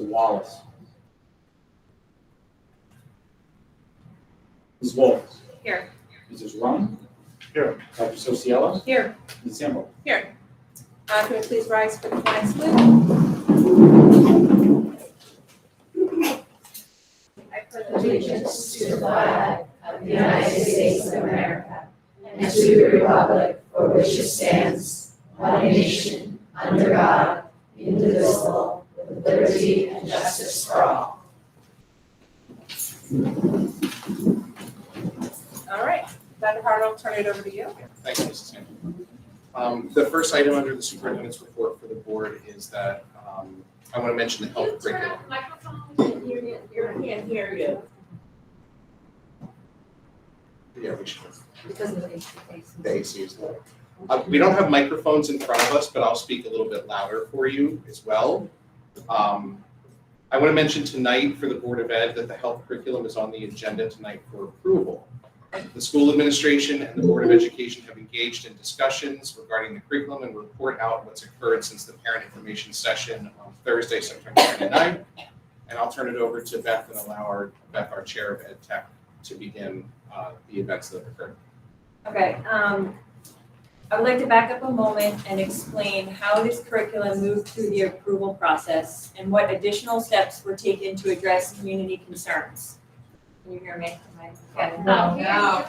Mr. Wallace. Ms. Wolf. Here. Mrs. Run. Here. Dr. Sosiello. Here. Ms. Sample. Here. Can we please rise for the flag salute? I pledge Allegiance to the flag of the United States of America and to the republic for which it stands, one nation, under God, indivisible, with liberty and justice for all. All right. Dr. Hart, I'll turn it over to you. Thank you, Mrs. Hammond. The first item under the superintendent's report for the board is that I want to mention the health curriculum. You can't hear you. Yeah, we should. Because of the The AC is low. We don't have microphones in front of us, but I'll speak a little bit louder for you as well. I want to mention tonight for the Board of Ed that the health curriculum is on the agenda tonight for approval. The school administration and the Board of Education have engaged in discussions regarding the curriculum and report out what's occurred since the parent information session on Thursday, September 29th. And I'll turn it over to Beth and allow Beth, our chair of Ed Tech, to begin the events that have occurred. Okay. I would like to back up a moment and explain how this curriculum moved through the approval process and what additional steps were taken to address community concerns. Can you hear me? No.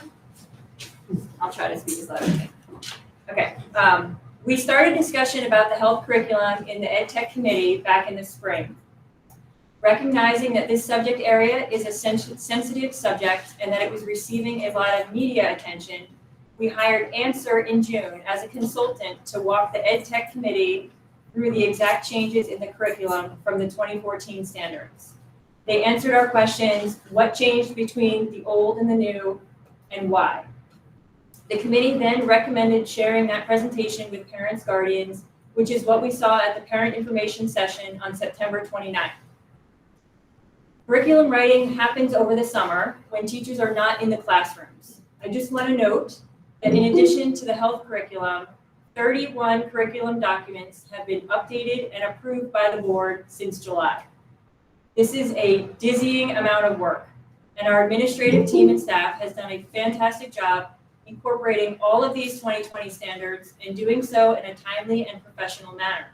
I'll try to speak as loud as I can. Okay. We started discussion about the health curriculum in the Ed Tech committee back in the spring. Recognizing that this subject area is a sensitive subject and that it was receiving a lot of media attention, we hired Answer in June as a consultant to walk the Ed Tech committee through the exact changes in the curriculum from the 2014 standards. They answered our questions, what changed between the old and the new, and why. The committee then recommended sharing that presentation with parents, guardians, which is what we saw at the parent information session on September 29th. Curriculum writing happens over the summer when teachers are not in the classrooms. I just want to note that in addition to the health curriculum, 31 curriculum documents have been updated and approved by the board since July. This is a dizzying amount of work, and our administrative team and staff has done a fantastic job incorporating all of these 2020 standards and doing so in a timely and professional manner.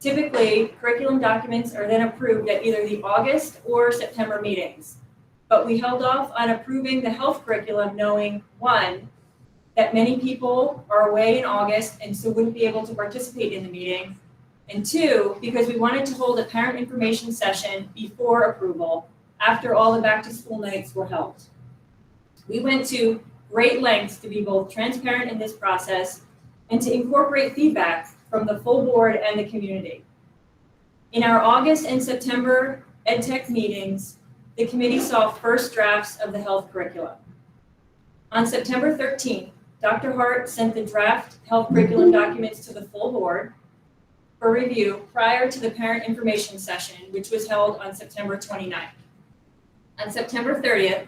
Typically, curriculum documents are then approved at either the August or September meetings, but we held off on approving the health curriculum knowing, one, that many people are away in August and so wouldn't be able to participate in the meeting, and two, because we wanted to hold a parent information session before approval after all the back to school nights were held. We went to great lengths to be both transparent in this process and to incorporate feedback from the full board and the community. In our August and September Ed Tech meetings, the committee saw first drafts of the health curriculum. On September 13th, Dr. Hart sent the draft health curriculum documents to the full board for review prior to the parent information session, which was held on September 29th. On September 30th,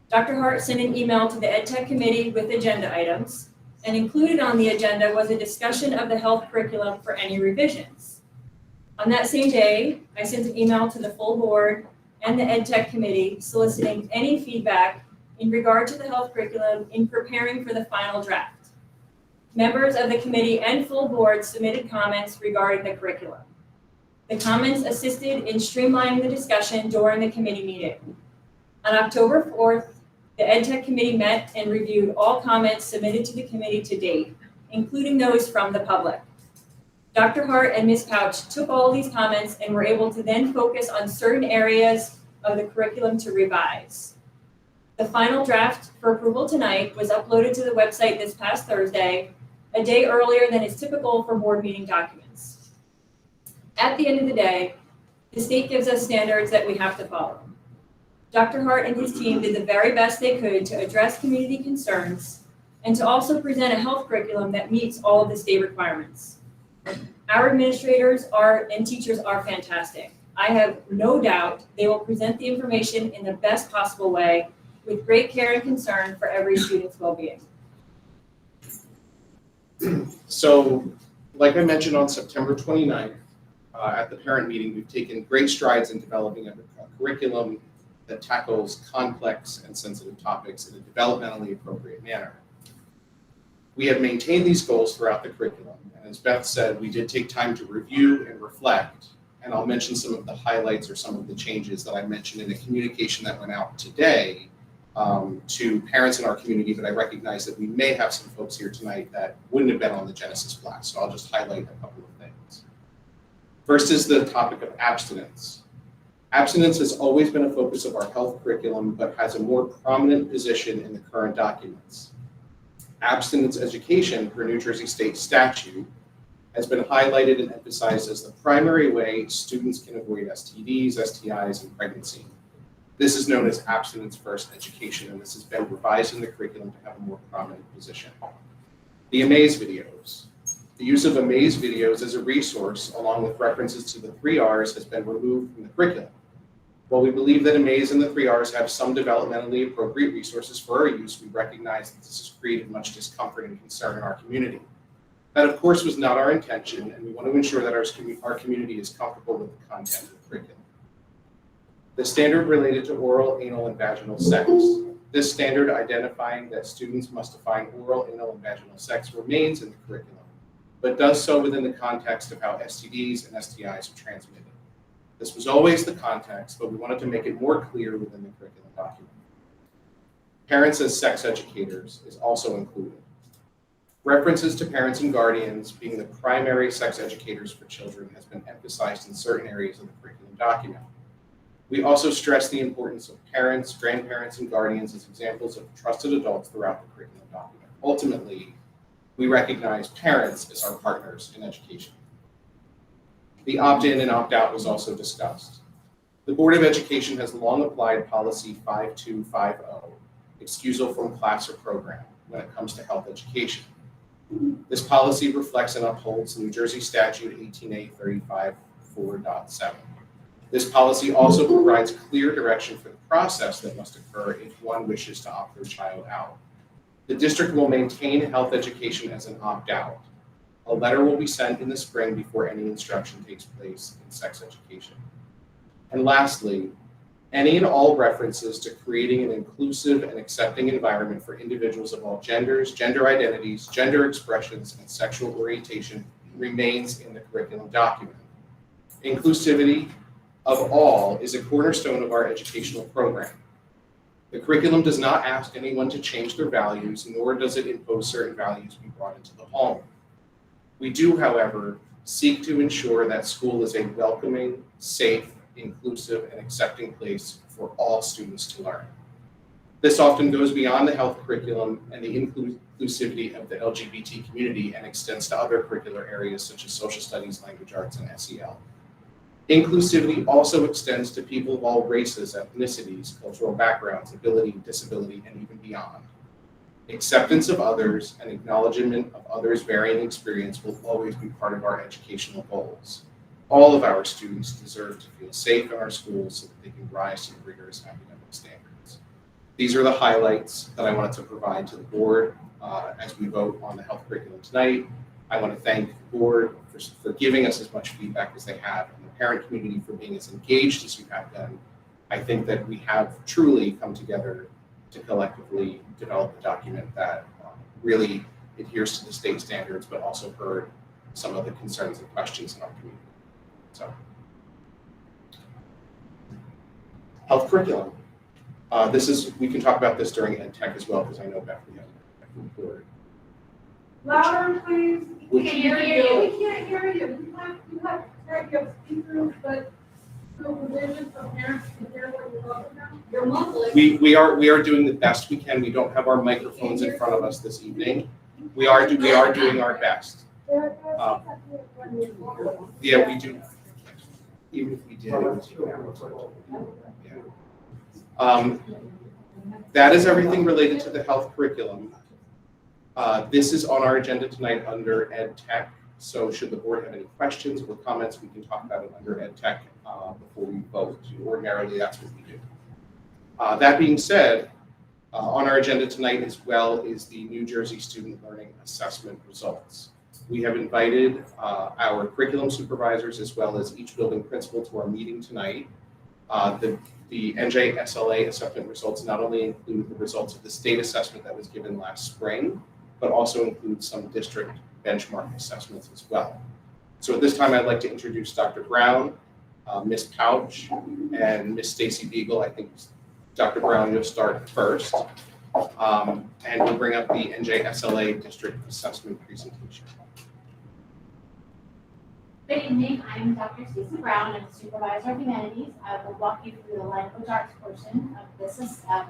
Dr. Hart sent an email to the Ed Tech committee with agenda items, and included on the agenda was a discussion of the health curriculum for any revisions. On that same day, I sent an email to the full board and the Ed Tech committee soliciting any feedback in regard to the health curriculum in preparing for the final draft. Members of the committee and full board submitted comments regarding the curriculum. The comments assisted in streamlining the discussion during the committee meeting. On October 4th, the Ed Tech committee met and reviewed all comments submitted to the committee to date, including those from the public. Dr. Hart and Ms. Couch took all these comments and were able to then focus on certain areas of the curriculum to revise. The final draft for approval tonight was uploaded to the website this past Thursday, a day earlier than is typical for board meeting documents. At the end of the day, the state gives us standards that we have to follow. Dr. Hart and his team did the very best they could to address community concerns and to also present a health curriculum that meets all of the state requirements. Our administrators and teachers are fantastic. I have no doubt they will present the information in the best possible way with great care and concern for every student's well-being. So, like I mentioned on September 29th, at the parent meeting, we've taken great strides in developing a curriculum that tackles complex and sensitive topics in a developmentally appropriate manner. We have maintained these goals throughout the curriculum, and as Beth said, we did take time to review and reflect, and I'll mention some of the highlights or some of the changes that I mentioned in a communication that went out today to parents in our community, but I recognize that we may have some folks here tonight that wouldn't have been on the Genesis blast, so I'll just highlight a couple of things. First is the topic of abstinence. Abstinence has always been a focus of our health curriculum, but has a more prominent position in the current documents. Abstinence education per New Jersey state statute has been highlighted and emphasized as the primary way students can avoid STDs, STIs, and pregnancy. This is known as abstinence first education, and this has been revised in the curriculum to have a more prominent position. The Amaze videos. The use of Amaze videos as a resource, along with references to the 3 Rs, has been removed from the curriculum. While we believe that Amaze and the 3 Rs have some developmentally appropriate resources for our use, we recognize that this has created much discomfort and concern in our community. That, of course, was not our intention, and we want to ensure that our community is comfortable with the content of the curriculum. The standard related to oral, anal, and vaginal sex. This standard identifying that students must define oral, anal, and vaginal sex remains in the curriculum, but does so within the context of how STDs and STIs are transmitted. This was always the context, but we wanted to make it more clear within the curriculum document. Parents as sex educators is also included. References to parents and guardians being the primary sex educators for children has been emphasized in certain areas of the curriculum document. We also stress the importance of parents, grandparents, and guardians as examples of trusted adults throughout the curriculum document. Ultimately, we recognize parents as our partners in education. The opt-in and opt-out was also discussed. The Board of Education has long applied policy 5250, excusal from class or program, when it comes to health education. This policy reflects and upholds New Jersey Statute 18A 35-4.7. This policy also provides clear direction for the process that must occur if one wishes to opt their child out. The district will maintain health education as an opt-out. A letter will be sent in the spring before any instruction takes place in sex education. And lastly, any and all references to creating an inclusive and accepting environment for individuals of all genders, gender identities, gender expressions, and sexual orientation remains in the curriculum document. Inclusivity of all is a cornerstone of our educational program. The curriculum does not ask anyone to change their values, nor does it impose certain values be brought into the home. We do, however, seek to ensure that school is a welcoming, safe, inclusive, and accepting place for all students to learn. This often goes beyond the health curriculum and the inclusivity of the LGBT community and extends to other curricular areas such as social studies, language arts, and SEL. Inclusivity also extends to people of all races, ethnicities, cultural backgrounds, ability, disability, and even beyond. Acceptance of others and acknowledgement of others' varying experience will always be part of our educational goals. All of our students deserve to feel safe in our schools so that they can rise to rigorous academic standards. These are the highlights that I wanted to provide to the board as we vote on the health curriculum tonight. I want to thank the board for giving us as much feedback as they have, and the parent community for being as engaged as you have been. I think that we have truly come together to collectively develop a document that really adheres to the state standards, but also heard some of the concerns and questions in our community. So, health curriculum. We can talk about this during Ed Tech as well, because I know Beth, we have a report. Louder, please. We can't hear you. We can't hear you. You have speakers, but no provision for parents to hear what you're talking about. You're mumbling. We are doing the best we can. We don't have our microphones in front of us this evening. We are doing our best. Yeah, we do. Even if we did, that is everything related to the health curriculum. This is on our agenda tonight under Ed Tech. So should the board have any questions or comments, we can talk about it under Ed Tech before we vote. Ordinarily, that's what we do. That being said, on our agenda tonight as well is the New Jersey Student Learning Assessment results. We have invited our curriculum supervisors as well as each building principal to our meeting tonight. The NJSLA assessment results not only include the results of the state assessment that was given last spring, but also include some district benchmark assessments as well. So at this time, I'd like to introduce Dr. Brown, Ms. Pouch, and Ms. Stacy Beagle. I think Dr. Brown, you'll start first. And we'll bring up the NJSLA district assessment presentation. Good evening, I'm Dr. Stacy Brown, I'm the Supervisor of Humanities. I will walk you through the language arts portion of this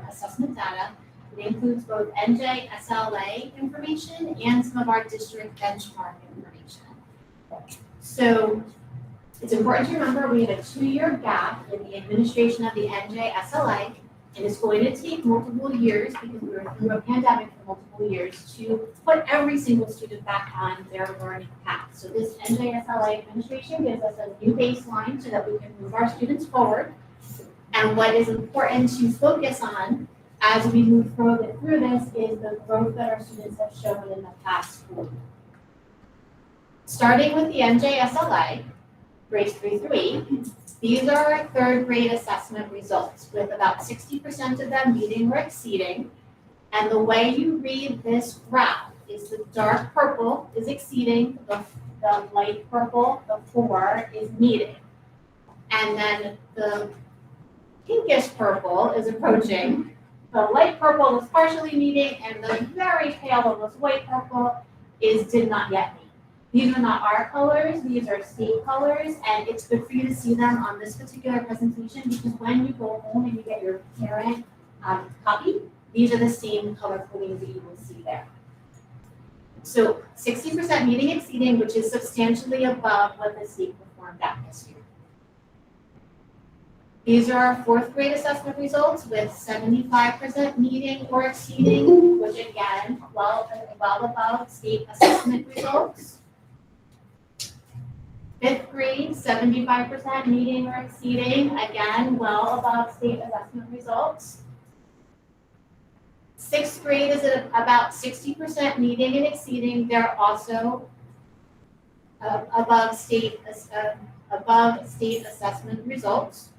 assessment data. It includes both NJSLA information and some of our district benchmark information. So it's important to remember we have a 2-year gap in the administration of the NJSLA, and it's going to take multiple years because we were through a pandemic for multiple years to put every single student back on their learning path. So this NJSLA administration gives us a new baseline so that we can move our students forward. And what is important to focus on as we move through this is the growth that our students have shown in the past school year. Starting with the NJSLA, grades 3 through 8, these are our 3rd grade assessment results, with about 60% of them meeting or exceeding. And the way you read this graph is the dark purple is exceeding, the light purple, the 4, is meeting. And then the pinkish purple is approaching. The light purple is partially meeting, and the very pale, almost white purple did not yet meet. These are not our colors, these are state colors, and it's good for you to see them on this particular presentation because when you go home and you get your parent copy, these are the same color codings that you will see there. So 60% meeting exceeding, which is substantially above what the state performed at this year. These are our 4th grade assessment results with 75% meeting or exceeding, which again, well above state assessment results. 5th grade, 75% meeting or exceeding, again, well above state assessment results. 6th grade is at about 60% meeting and exceeding. They're also above state assessment results.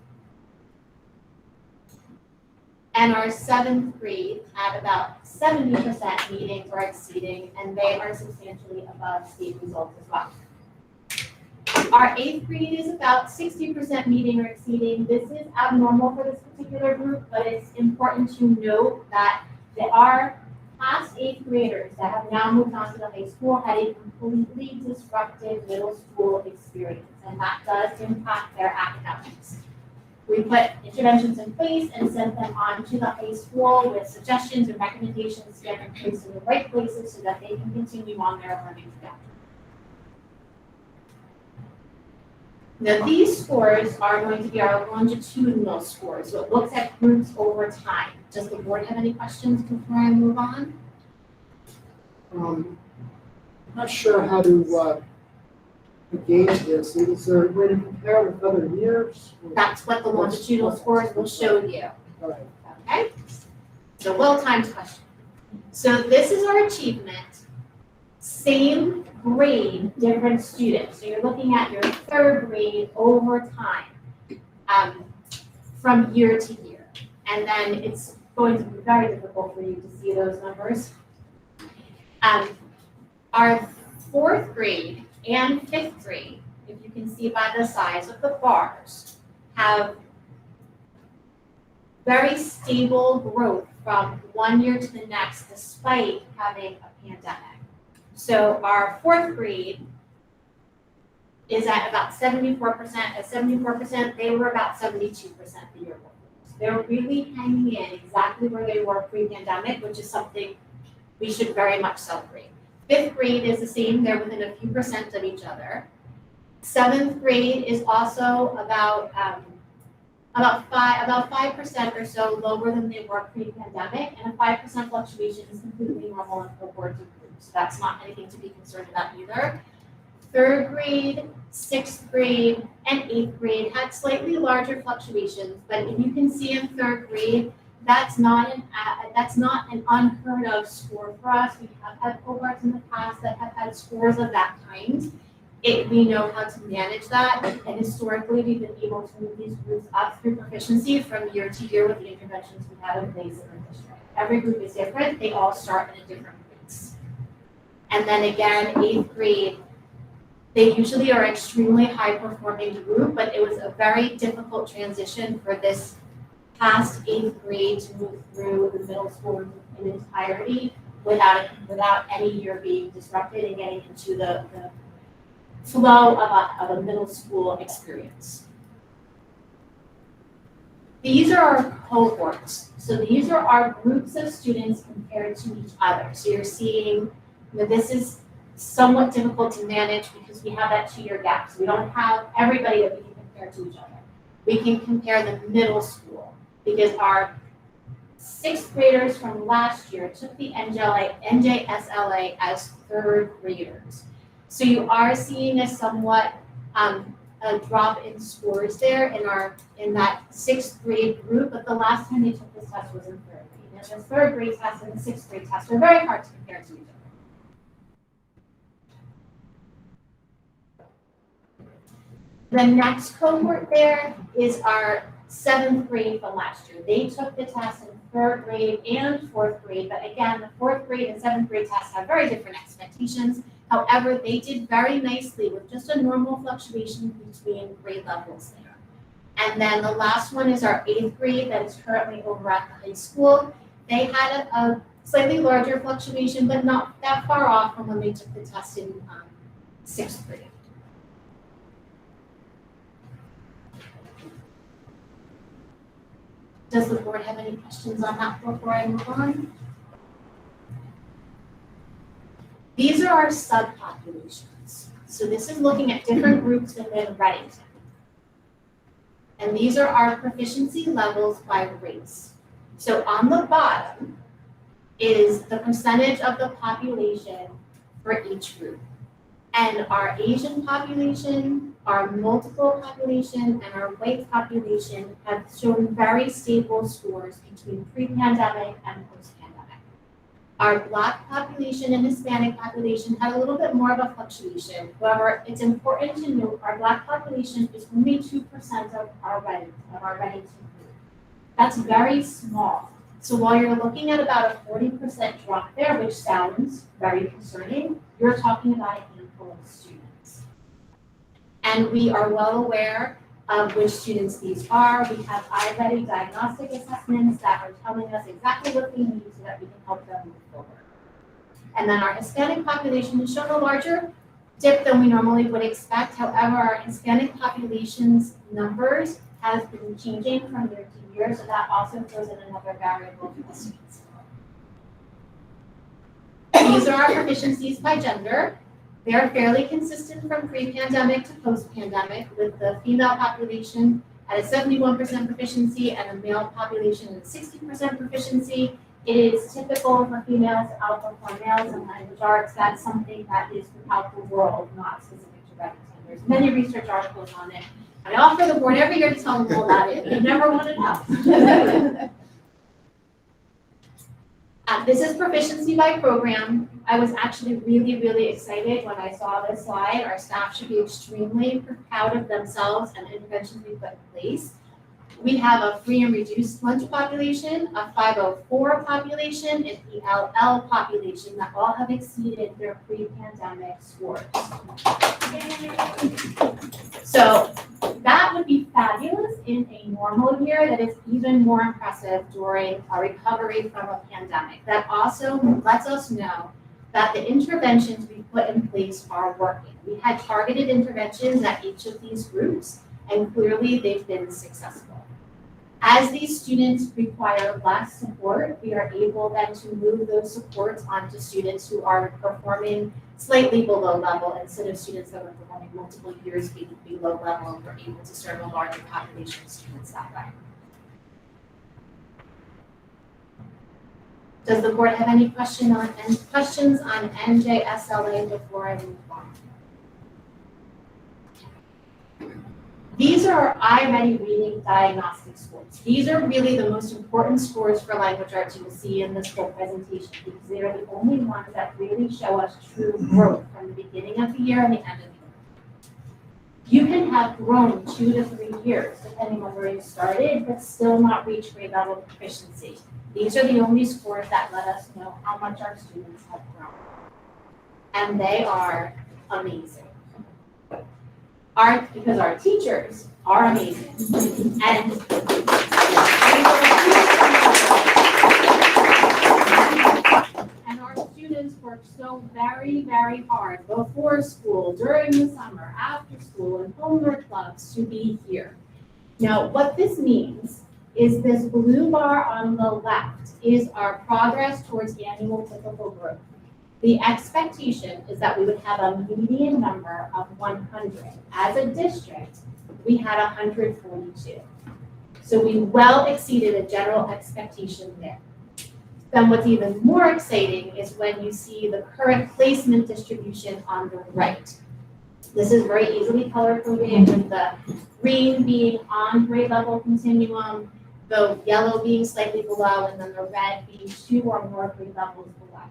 And our 7th grade at about 70% meeting or exceeding, and they are substantially above state results as well. Our 8th grade is about 60% meeting or exceeding. This is abnormal for this particular group, but it's important to note that there are past 8th graders that have now moved on to the high school had a completely disruptive middle school experience, and that does impact their academics. We put interventions in place and sent them on to the high school with suggestions and recommendations to get them placed in the right places so that they can continue on their learning trajectory. Now these scores are going to be our longitudinal scores, so it looks at groups over time. Does the board have any questions before I move on? I'm not sure how to gauge this. Is there a way to compare with other years? That's what the longitudinal scores will show you. All right. Okay? So well-timed question. So this is our achievement. Same grade, different students. So you're looking at your 3rd grade over time from year to year. And then it's going to be very difficult for you to see those numbers. Our 4th grade and 5th grade, if you can see by the size of the bars, have very stable growth from one year to the next despite having a pandemic. So our 4th grade is at about 74%. At 74%, they were about 72% the year before. So they're really hanging in exactly where they were pre-pandemic, which is something we should very much celebrate. 5th grade is the same, they're within a few percent of each other. 7th grade is also about 5% or so lower than they were pre-pandemic, and a 5% fluctuation is completely normal in cohorts of groups. So that's not anything to be concerned about either. 3rd grade, 6th grade, and 8th grade had slightly larger fluctuations, but if you can see in 3rd grade, that's not an unheard of score for us. We have had cohorts in the past that have had scores of that kind. We know how to manage that, and historically, we've been able to move these groups up through proficiency from year to year with the interventions we have in place in the district. Every group is different, they all start at a different place. And then again, 8th grade, they usually are extremely high performing group, but it was a very difficult transition for this past 8th grade to move through the middle school in entirety without any year being disrupted and getting into the flow of a middle school experience. These are our cohorts. So these are our groups of students compared to each other. So you're seeing that this is somewhat difficult to manage because we have that 2-year gap. So we don't have everybody that we can compare to each other. We can compare the middle school because our 6th graders from last year took the NJSLA as 3rd graders. So you are seeing a somewhat a drop in scores there in that 6th grade group, but the last time they took this test was in 3rd grade. And the 3rd grade test and the 6th grade test are very hard to compare to each other. The next cohort there is our 7th grade from last year. They took the test in 3rd grade and 4th grade, but again, the 4th grade and 7th grade tests have very different expectations. However, they did very nicely with just a normal fluctuation between grade levels there. And then the last one is our 8th grade that is currently over at the high school. They had a slightly larger fluctuation, but not that far off from when they took the test in 6th grade. Does the board have any questions on that before I move on? These are our subpopulations. So this is looking at different groups within Reddington. And these are our proficiency levels by race. So on the bottom is the percentage of the population for each group. And our Asian population, our multiple population, and our white population have shown very stable scores between pre-pandemic and post-pandemic. Our Black population and Hispanic population had a little bit more of a fluctuation. However, it's important to note our Black population is only 2% of our Reddington group. That's very small. So while you're looking at about a 40% drop there, which sounds very concerning, you're talking about a handful of students. And we are well aware of which students these are. We have iReady diagnostic assessments that are telling us exactly what they need so that we can help them move forward. And then our Hispanic population has shown a larger dip than we normally would expect. However, our Hispanic population's numbers has been changing from year to year, so that also throws in another variable for the students. These are our proficiencies by gender. They are fairly consistent from pre-pandemic to post-pandemic, with the female population at a 71% proficiency and the male population at a 60% proficiency. It is typical for females to outperform males in language arts. That's something that is throughout the world, not specific to Reddington. There's many research articles on it. I offer the board every year to tell them all about it. They never want to know. This is proficiency by program. I was actually really, really excited when I saw this slide. Our staff should be extremely proud of themselves and the interventions we put in place. We have a free and reduced lunch population, a 504 population, and ELL population that all have exceeded their pre-pandemic scores. So that would be fabulous in a normal year. That is even more impressive during a recovery from a pandemic. That also lets us know that the interventions we put in place are working. We had targeted interventions at each of these groups, and clearly they've been successful. As these students require less support, we are able then to move those supports onto students who are performing slightly below level instead of students that are performing multiple years below level, and we're able to serve a larger population of students that way. Does the board have any questions on NJSLA before I move on? These are iReady reading diagnostic scores. These are really the most important scores for language arts you will see in this whole presentation because they are the only ones that really show us true growth from the beginning of the year and the end of the year. You can have grown 2 to 3 years, depending on where you started, but still not reach grade level proficiency. These are the only scores that let us know how much our students have grown. And they are amazing. Because our teachers are amazing. And our students work so very, very hard before school, during the summer, after school, and homework clubs to be here. Now, what this means is this blue bar on the left is our progress towards annual typical growth. The expectation is that we would have a median number of 100. As a district, we had 142. So we well exceeded a general expectation there. Then what's even more exciting is when you see the current placement distribution on the right. This is very easily color-coded with the green being on grade level continuum, the yellow being slightly below, and then the red being 2 or more grade levels below.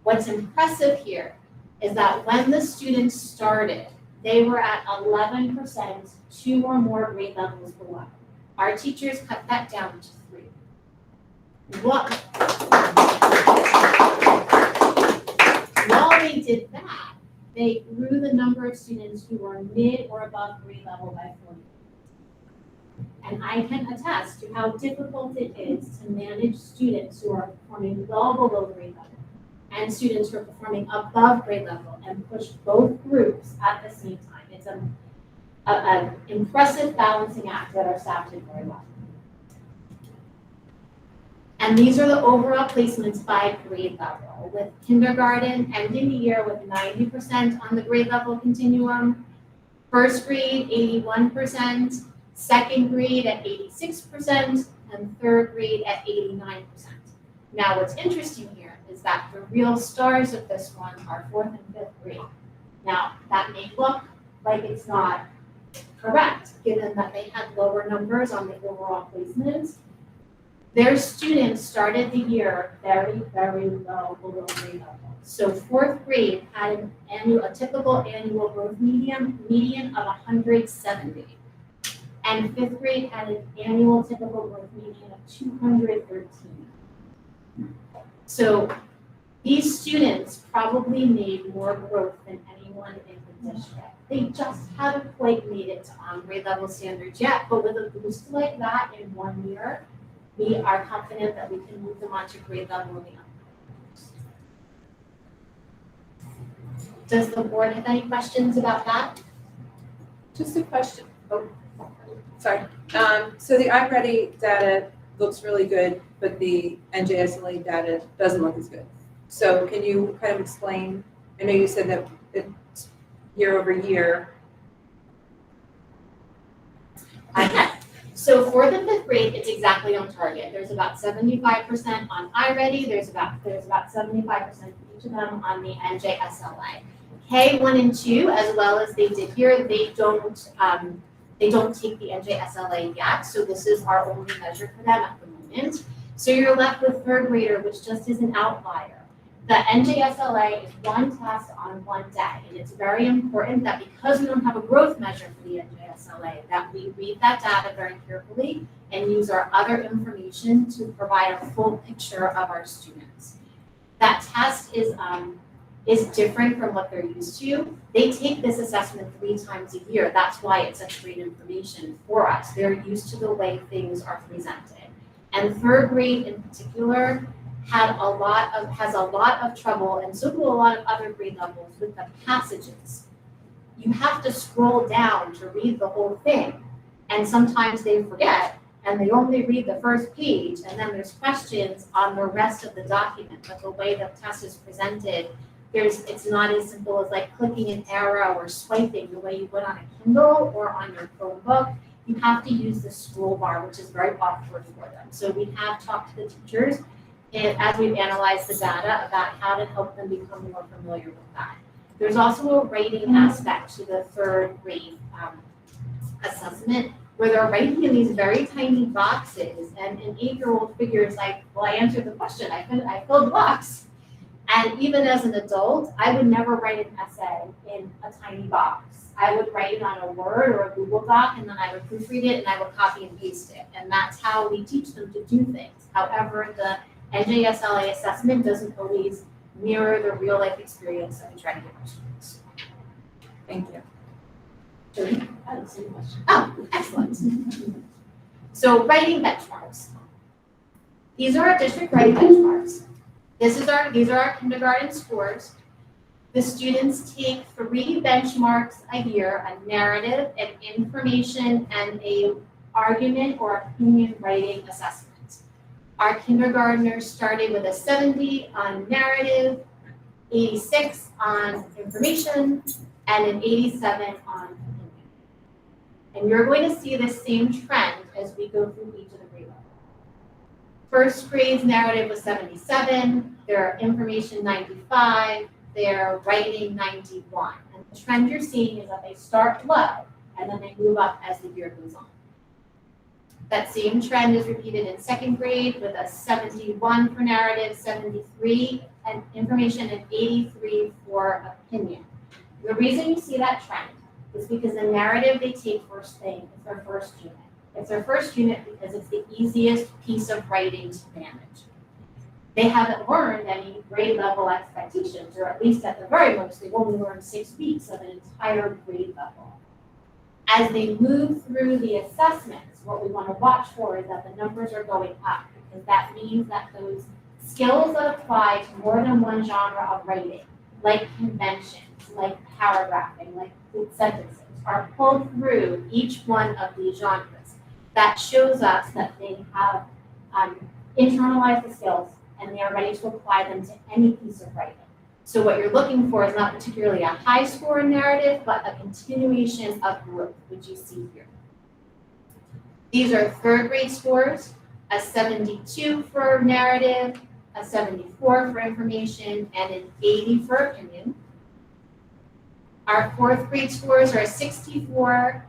What's impressive here is that when the students started, they were at 11%, 2 or more grade levels below. Our teachers cut that down to 3. While they did that, they grew the number of students who were mid or above grade level by 40. And I can attest to how difficult it is to manage students who are performing well below grade level and students who are performing above grade level and push both groups at the same time. It's an impressive balancing act that our staff did very well. And these are the overall placements by grade level, with kindergarten ending the year with 90% on the grade level continuum, first grade 81%, second grade at 86%, and third grade at 89%. Now what's interesting here is that the real stars of this one are 4th and 5th grade. Now that may look like it's not correct, given that they had lower numbers on the overall placements. Their students started the year very, very low below grade level. So 4th grade had a typical annual growth median of 170. And 5th grade had an annual typical growth median of 213. So these students probably made more growth than anyone in the district. They just haven't quite made it to grade level standards yet, but with a boost like that in 1 year, we are confident that we can move them onto grade level in the upcoming. Does the board have any questions about that? Just a question. Oh, sorry. So the iReady data looks really good, but the NJSLA data doesn't look as good. So can you kind of explain? I know you said that it's year over year. I can. So 4th and 5th grade, it's exactly on target. There's about 75% on iReady. There's about 75% for each of them on the NJSLA. K1 and 2, as well as they did here, they don't take the NJSLA yet. So this is our only measure for them at the moment. So you're left with 3rd grader, which just is an outlier. The NJSLA is one test on one day, and it's very important that because we don't have a growth measure for the NJSLA, that we read that data very carefully and use our other information to provide a full picture of our students. That test is different from what they're used to. They take this assessment 3 times a year. That's why it's such great information for us. They're used to the way things are presented. And 3rd grade in particular has a lot of trouble, and so do a lot of other grade levels, with the passages. You have to scroll down to read the whole thing, and sometimes they forget, and they only read the first page, and then there's questions on the rest of the document. But the way the test is presented, it's not as simple as like clicking an arrow or swiping the way you would on a Kindle or on your Chromebook. You have to use the scroll bar, which is very awkward for them. So we have talked to the teachers, and as we've analyzed the data, about how to help them become more familiar with that. There's also a rating aspect to the 3rd grade assessment where they're writing in these very tiny boxes, and an 8-year-old figures like, well, I answered the question, I filled the box. And even as an adult, I would never write an essay in a tiny box. I would write it on a Word or a Google Doc, and then I would proofread it and I would copy and paste it. And that's how we teach them to do things. However, the NJSLA assessment doesn't always mirror the real life experience that we try to give our students. Thank you. Jody, I don't see a question. Oh, excellent. So writing benchmarks. These are our district writing benchmarks. These are our kindergarten scores. The students take 3 benchmarks a year, a narrative, an information, and a argument or opinion writing assessment. Our kindergartners started with a 70 on narrative, 86 on information, and an 87 on opinion. And you're going to see the same trend as we go through each of the grade levels. First grade's narrative was 77, their information 95, their writing 91. And the trend you're seeing is that they start low and then they move up as the year goes on. That same trend is repeated in second grade with a 71 for narrative, 73 and information, and 83 for opinion. The reason you see that trend is because the narrative they take first thing is their first unit. It's their first unit because it's the easiest piece of writing to manage. They haven't learned any grade level expectations, or at least at the very most, they've only learned 6 weeks of an entire grade level. As they move through the assessments, what we want to watch for is that the numbers are going up, because that means that those skills that apply to more than one genre of writing, like conventions, like paragraphing, like sentences, are pulled through each one of these genres. That shows us that they have internalized the skills and they are ready to apply them to any piece of writing. So what you're looking for is not particularly a high score in narrative, but a continuation of growth, which you see here. These are third grade scores, a 72 for narrative, a 74 for information, and an 80 for opinion. Our fourth grade scores are a 64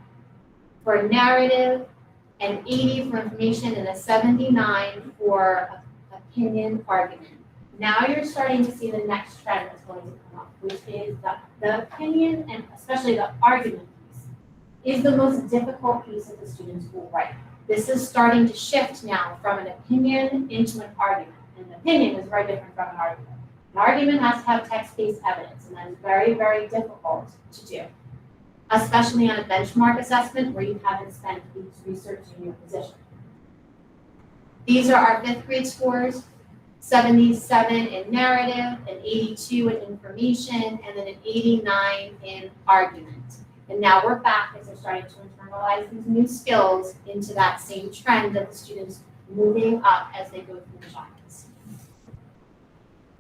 for narrative, an 80 for information, and a 79 for opinion argument. Now you're starting to see the next trend that's going to come up, which is the opinion and especially the argument piece is the most difficult piece of the students will write. This is starting to shift now from an opinion into an argument. And an opinion is very different from an argument. An argument has to have text-based evidence, and that is very, very difficult to do, especially on a benchmark assessment where you haven't spent weeks researching your position. These are our fifth grade scores, 77 in narrative, an 82 in information, and then an 89 in argument. And now we're back as they're starting to internalize these new skills into that same trend of the students moving up as they go through the genres.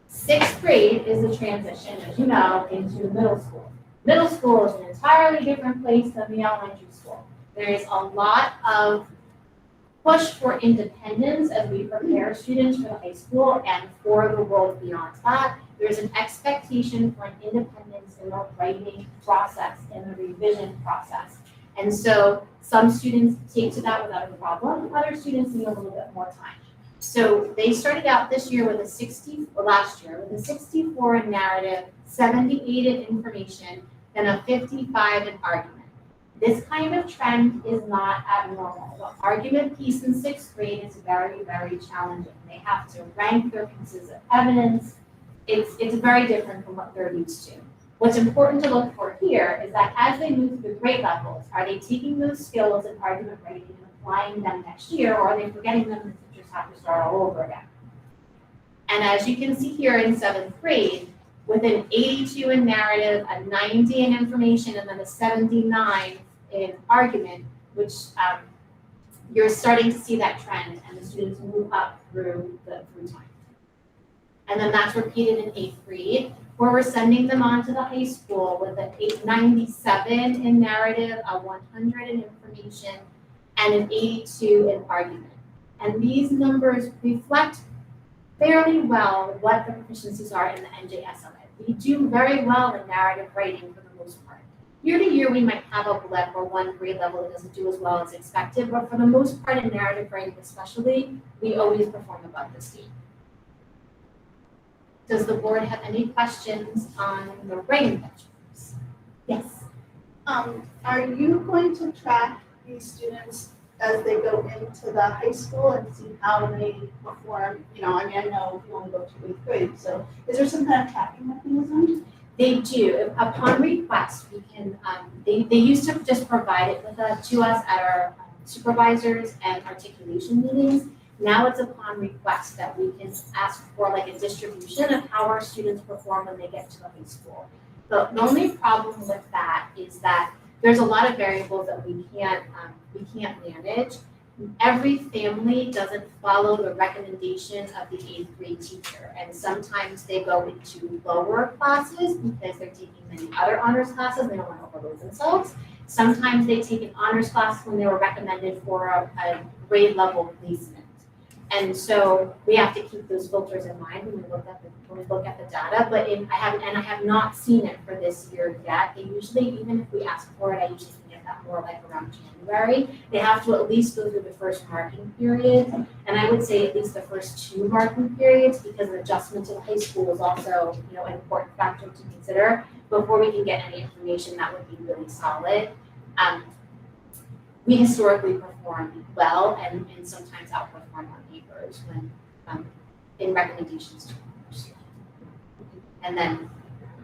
Sixth grade is the transition, as you know, into middle school. Middle school is an entirely different place than the elementary school. There is a lot of push for independence as we prepare students for the high school and for the world beyond that. There's an expectation for an independence in the writing process, in the revision process. And so some students take to that without a problem, other students need a little bit more time. So they started out this year with last year with a 64 in narrative, 78 in information, and a 55 in argument. This kind of trend is not abnormal. The argument piece in sixth grade is very, very challenging. They have to rank their pieces of evidence. It's very different from what they're used to. What's important to look for here is that as they move through grade levels, are they taking those skills in argument writing and applying them next year, or are they forgetting them and the teachers have to start all over again? And as you can see here in seventh grade, with an 82 in narrative, a 90 in information, and then a 79 in argument, which you're starting to see that trend, and the students move up through time. And then that's repeated in eighth grade, where we're sending them on to the high school with an 97 in narrative, a 100 in information, and an 82 in argument. And these numbers reflect fairly well what the proficiencies are in the NJSLA. We do very well in narrative writing for the most part. Year to year, we might have a blip or one grade level that doesn't do as well as expected, but for the most part in narrative writing especially, we always perform above the state. Does the board have any questions on the writing benchmarks? Yes. Are you going to track these students as they go into the high school and see how they perform? You know, I mean, I know you only go to 8th grade, so is there some kind of tracking mechanism? They do. Upon request, we can, they used to just provide it to us at our supervisors and articulation meetings. Now it's upon request that we can ask for like a distribution of how our students perform when they get to the high school. The only problem with that is that there's a lot of variables that we can't manage. Every family doesn't follow the recommendation of the 8th grade teacher, and sometimes they go into lower classes because they're taking many other honors classes, they don't want to overload themselves. Sometimes they take an honors class when they were recommended for a grade level placement. And so we have to keep those filters in mind when we look at the data, but I have not seen it for this year yet. They usually, even if we ask for it, I usually can get that more like around January. They have to at least go through the first marking period, and I would say at least the first 2 marking periods, because an adjustment to the high school is also, you know, an important factor to consider. Before we can get any information, that would be really solid. We historically perform well and sometimes outperform our neighbors when in recommendations to honors. And then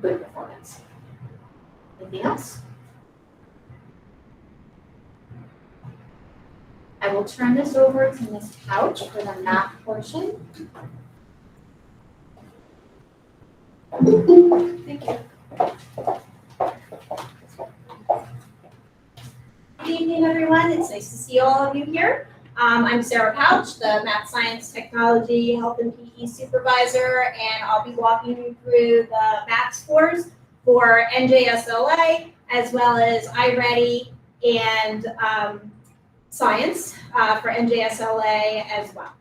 good performance. Anything else? I will turn this over to Ms. Couch for the math portion. Thank you. Good evening, everyone. It's nice to see all of you here. I'm Sarah Pouch, the Math, Science, Technology, Health, and PE Supervisor, and I'll be walking you through the math scores for NJSLA, as well as iReady and Science for NJSLA as well.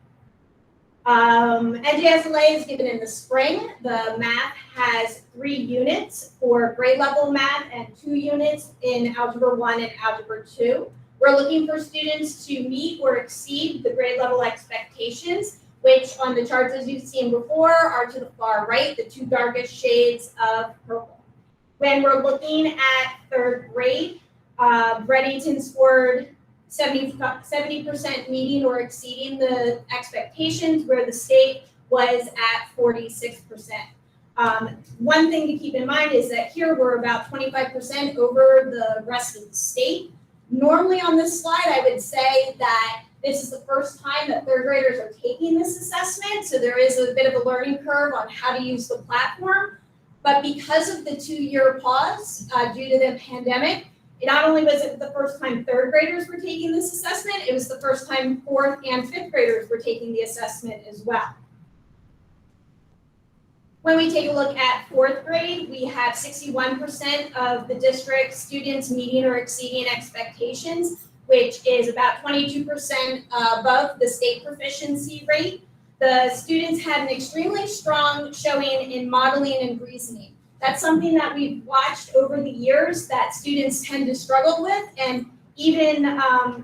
NJSLA is given in the spring. The math has 3 units for grade level math and 2 units in Algebra 1 and Algebra 2. We're looking for students to meet or exceed the grade level expectations, which on the charts as you've seen before are to the far right, the 2 darkest shades of purple. When we're looking at 3rd grade, Reddington scored 70% meeting or exceeding the expectations, where the state was at 46%. One thing to keep in mind is that here we're about 25% over the rest of the state. Normally on this slide, I would say that this is the first time that 3rd graders are taking this assessment, so there is a bit of a learning curve on how to use the platform. But because of the 2-year pause due to the pandemic, not only was it the first time 3rd graders were taking this assessment, it was the first time 4th and 5th graders were taking the assessment as well. When we take a look at 4th grade, we have 61% of the district students meeting or exceeding expectations, which is about 22% above the state proficiency rate. The students had an extremely strong showing in modeling and reasoning. That's something that we've watched over the years that students tend to struggle with, and even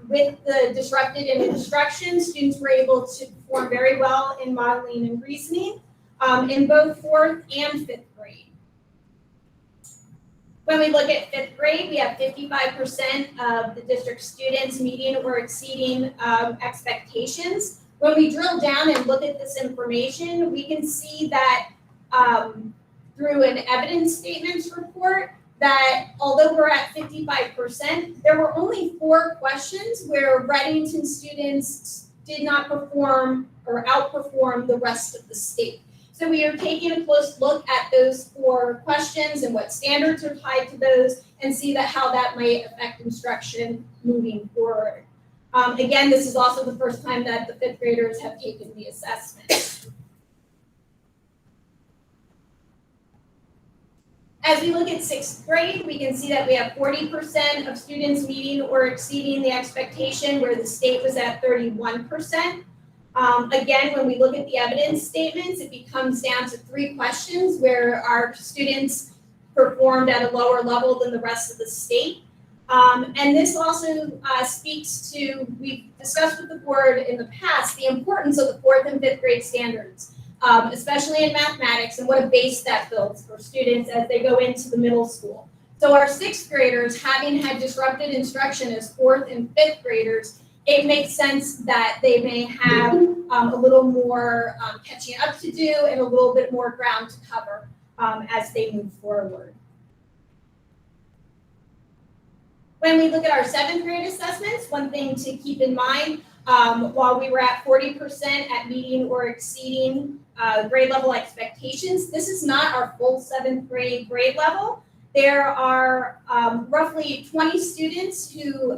with the disrupted in instruction, students were able to perform very well in modeling and reasoning in both 4th and 5th grade. When we look at 5th grade, we have 55% of the district students meeting or exceeding expectations. When we drill down and look at this information, we can see that through an evidence statements report that although we're at 55%, there were only 4 questions where Reddington students did not perform or outperform the rest of the state. So we are taking a close look at those 4 questions and what standards are tied to those, and see that how that might affect instruction moving forward. Again, this is also the first time that the 5th graders have taken the assessment. As we look at 6th grade, we can see that we have 40% of students meeting or exceeding the expectation, where the state was at 31%. Again, when we look at the evidence statements, it becomes down to 3 questions where our students performed at a lower level than the rest of the state. And this also speaks to, we've discussed with the board in the past, the importance of the 4th and 5th grade standards, especially in mathematics, and what a base that builds for students as they go into the middle school. So our 6th graders, having had disrupted instruction as 4th and 5th graders, it makes sense that they may have a little more catching up to do and a little bit more ground to cover as they move forward. When we look at our 7th grade assessments, one thing to keep in mind, while we were at 40% at meeting or exceeding grade level expectations, this is not our full 7th grade grade level. There are roughly 20 students who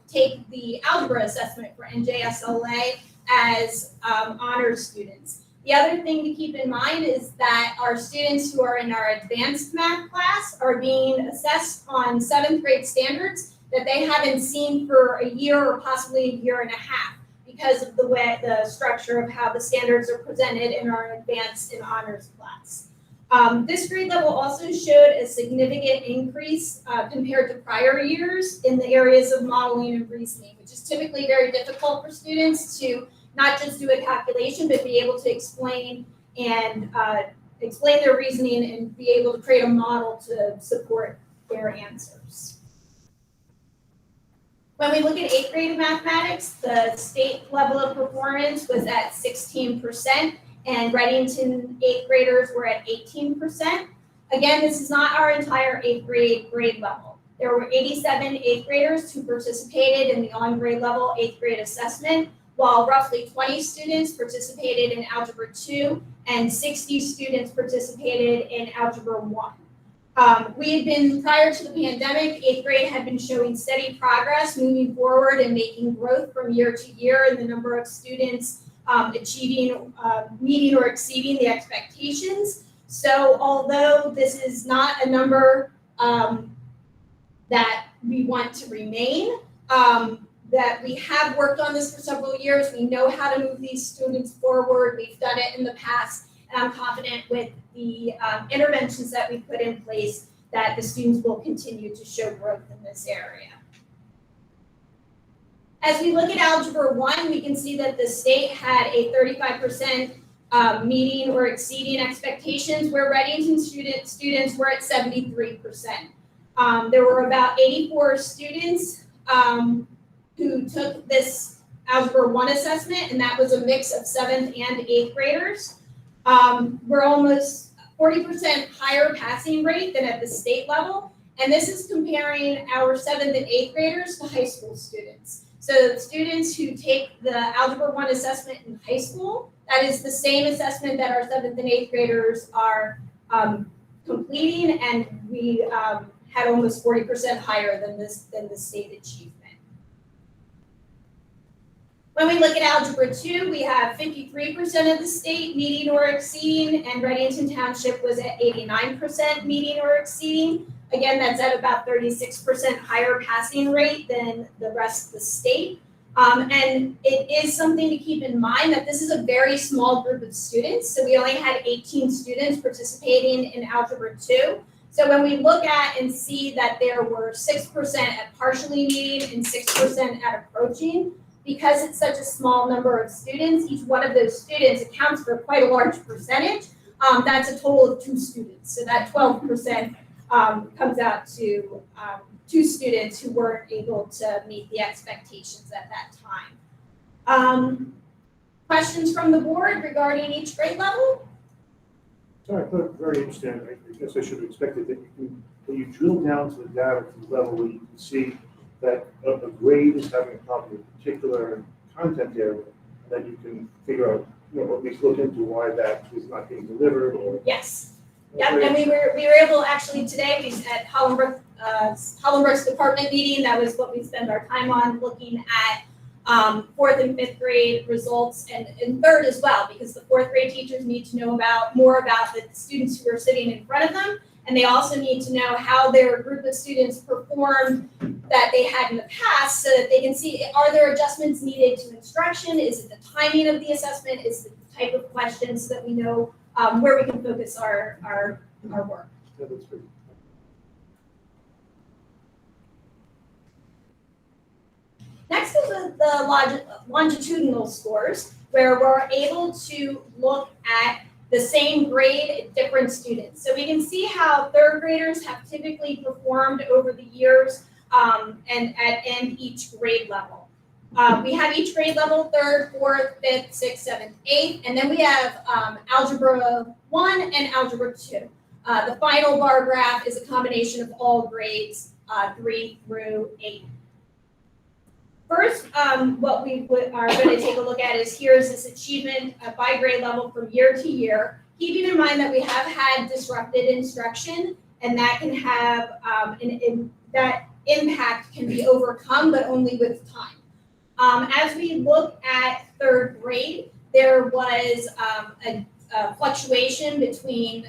take the algebra assessment for NJSLA as honors students. The other thing to keep in mind is that our students who are in our advanced math class are being assessed on 7th grade standards that they haven't seen for a year or possibly a year and a half because of the way, the structure of how the standards are presented in our advanced and honors class. This grade level also showed a significant increase compared to prior years in the areas of modeling and reasoning, which is typically very difficult for students to not just do a calculation, but be able to explain and explain their reasoning and be able to create a model to support their answers. When we look at 8th grade mathematics, the state level of performance was at 16%, and Reddington 8th graders were at 18%. Again, this is not our entire 8th grade level. There were 87 8th graders who participated in the on-grade level 8th grade assessment, while roughly 20 students participated in Algebra 2 and 60 students participated in Algebra 1. We had been, prior to the pandemic, 8th grade had been showing steady progress, moving forward and making growth from year to year in the number of students achieving, meeting or exceeding the expectations. So although this is not a number that we want to remain, that we have worked on this for several years. We know how to move these students forward. We've done it in the past, and I'm confident with the interventions that we put in place that the students will continue to show growth in this area. As we look at Algebra 1, we can see that the state had a 35% meeting or exceeding expectations, where Reddington students were at 73%. There were about 84 students who took this Algebra 1 assessment, and that was a mix of 7th and 8th graders. We're almost 40% higher passing rate than at the state level, and this is comparing our 7th and 8th graders to high school students. So students who take the Algebra 1 assessment in high school, that is the same assessment that our 7th and 8th graders are completing, and we had almost 40% higher than the state achievement. When we look at Algebra 2, we have 53% of the state meeting or exceeding, and Reddington Township was at 89% meeting or exceeding. Again, that's at about 36% higher passing rate than the rest of the state. And it is something to keep in mind that this is a very small group of students. So we only had 18 students participating in Algebra 2. So when we look at and see that there were 6% at partially meeting and 6% at approaching, because it's such a small number of students, each one of those students accounts for quite a large percentage. That's a total of 2 students. So that 12% comes out to 2 students who weren't able to meet the expectations at that time. Questions from the board regarding each grade level? So I thought it very interesting. I guess I should have expected that when you drill down to the data to the level where you can see that a grade is having a problem with a particular content area, and then you can figure out, or at least look into why that is not being delivered or. Yes. Yep, and we were able, actually today, we at Hollenbrook's department meeting, that was what we spend our time on, looking at 4th and 5th grade results, and 3rd as well, because the 4th grade teachers need to know more about the students who are sitting in front of them, and they also need to know how their group of students performed that they had in the past, so that they can see, are there adjustments needed to instruction? Is it the timing of the assessment? Is it the type of questions, so that we know where we can focus our work. Yeah, that's great. Next is the longitudinal scores, where we're able to look at the same grade at different students. So we can see how third graders have typically performed over the years and each grade level. We have each grade level, third, fourth, fifth, sixth, seventh, eighth, and then we have Algebra 1 and Algebra 2. The final bar graph is a combination of all grades 3 through 8. First, what we are going to take a look at is here's this achievement by grade level from year to year, keeping in mind that we have had disrupted instruction, and that can have that impact can be overcome, but only with time. As we look at third grade, there was a fluctuation between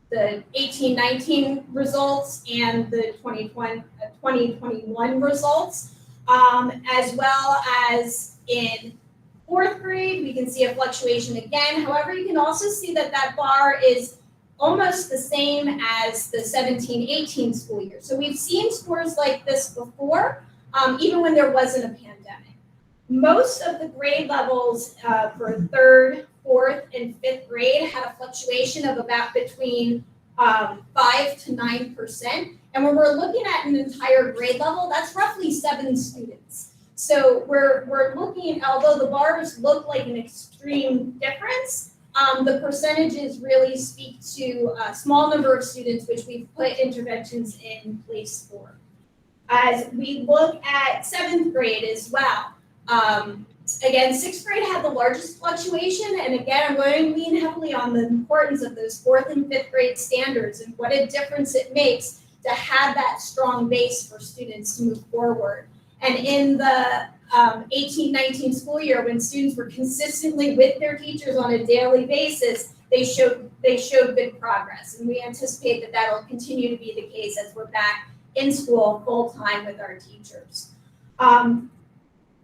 the 18-19 results and the 2021 results. As well as in fourth grade, we can see a fluctuation again. However, you can also see that that bar is almost the same as the 17-18 school year. So we've seen scores like this before, even when there wasn't a pandemic. Most of the grade levels for third, fourth, and fifth grade had a fluctuation of about between 5 to 9%. And when we're looking at an entire grade level, that's roughly 7 students. So we're looking, although the bars look like an extreme difference, the percentages really speak to a small number of students which we've put interventions in place for. As we look at 7th grade as well, again, 6th grade had the largest fluctuation, and again, I'm going to lean heavily on the importance of those 4th and 5th grade standards and what a difference it makes to have that strong base for students to move forward. And in the 18-19 school year, when students were consistently with their teachers on a daily basis, they showed good progress. And we anticipate that that'll continue to be the case as we're back in school full-time with our teachers.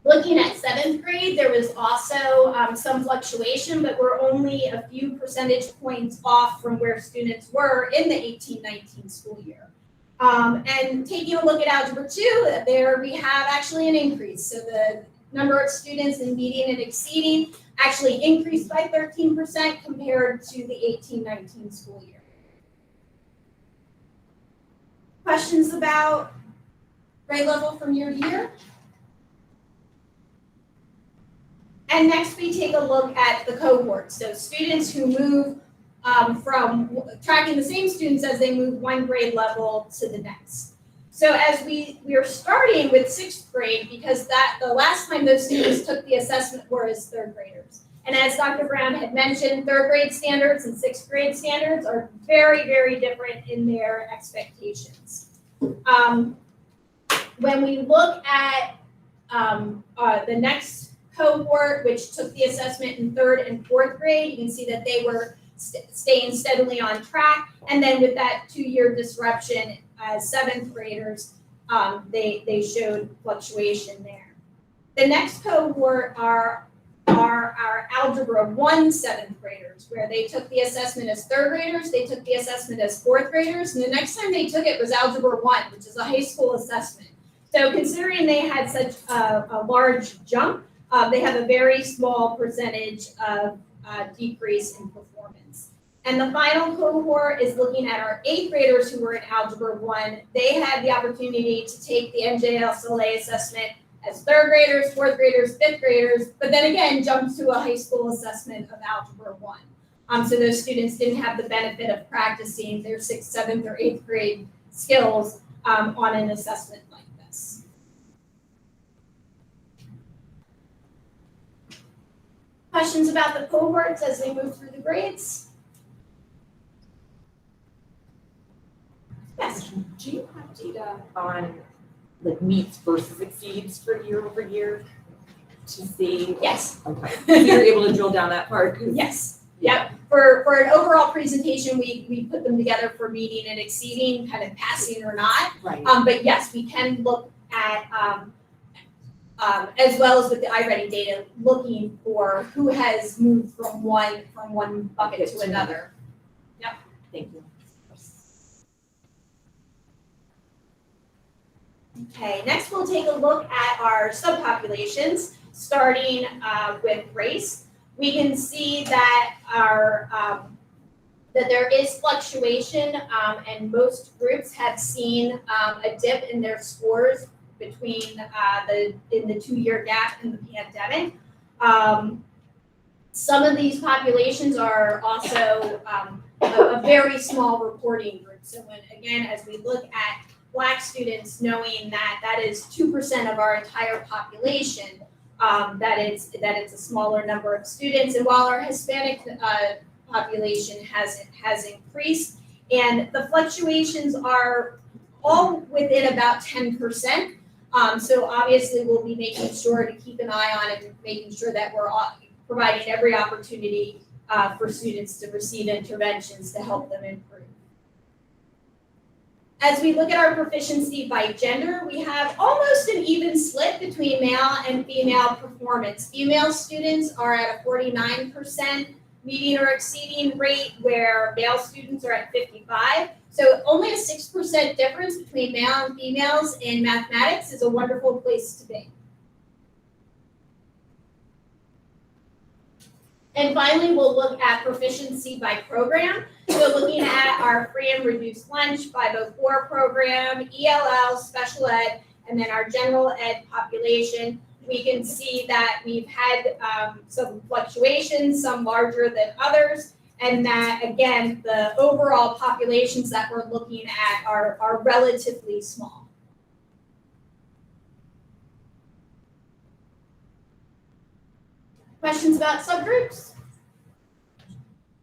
Looking at 7th grade, there was also some fluctuation, but we're only a few percentage points off from where students were in the 18-19 school year. And taking a look at Algebra 2, there we have actually an increase. So the number of students in meeting and exceeding actually increased by 13% compared to the 18-19 school year. Questions about grade level from year to year? And next we take a look at the cohorts. So students who move from tracking the same students as they move one grade level to the next. So as we are starting with 6th grade, because the last time those students took the assessment were as 3rd graders. And as Dr. Brown had mentioned, 3rd grade standards and 6th grade standards are very, very different in their expectations. When we look at the next cohort, which took the assessment in 3rd and 4th grade, you can see that they were staying steadily on track. And then with that 2-year disruption as 7th graders, they showed fluctuation there. The next cohort are our Algebra 1 7th graders, where they took the assessment as 3rd graders, they took the assessment as 4th graders, and the next time they took it was Algebra 1, which is a high school assessment. So considering they had such a large jump, they have a very small percentage of decrease in performance. And the final cohort is looking at our 8th graders who were in Algebra 1. They had the opportunity to take the NJSLA assessment as 3rd graders, 4th graders, 5th graders, but then again jumped to a high school assessment of Algebra 1. So those students didn't have the benefit of practicing their 6th, 7th, or 8th grade skills on an assessment like this. Questions about the cohorts as they move through the grades? Yes. Do you have data on like meets versus exceeds for year over year to see? Yes. Okay. So you're able to drill down that part? Yes. Yep. For an overall presentation, we put them together for meeting and exceeding, kind of passing or not. Right. But yes, we can look at as well as with the iReady data, looking for who has moved from one bucket to another. Yep. Thank you. Okay, next we'll take a look at our subpopulations, starting with race. We can see that that there is fluctuation, and most groups have seen a dip in their scores between in the 2-year gap in the pandemic. Some of these populations are also a very small reporting group. So when, again, as we look at Black students, knowing that that is 2% of our entire population, that it's a smaller number of students. And while our Hispanic population has increased, and the fluctuations are all within about 10%. So obviously we'll be making sure to keep an eye on it and making sure that we're providing every opportunity for students to receive interventions to help them improve. As we look at our proficiency by gender, we have almost an even split between male and female performance. Female students are at a 49% meeting or exceeding rate, where male students are at 55. So only a 6% difference between male and females in mathematics is a wonderful place to be. And finally, we'll look at proficiency by program. So looking at our free and reduced lunch 504 program, ELL, special ed, and then our general ed population, we can see that we've had some fluctuations, some larger than others, and that, again, the overall populations that we're looking at are relatively small. Questions about subgroups?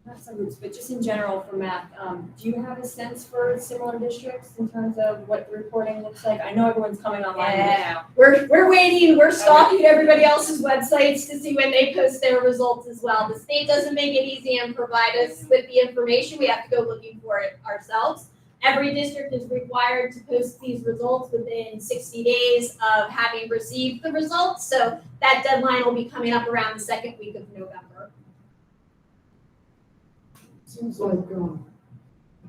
Not subgroups, but just in general for math, do you have a sense for similar districts in terms of what the reporting looks like? I know everyone's coming online right now. We're waiting, we're stalking everybody else's websites to see when they post their results as well. The state doesn't make it easy and provide us with the information. We have to go looking for it ourselves. Every district is required to post these results within 60 days of having received the results. So that deadline will be coming up around the second week of November. Seems like the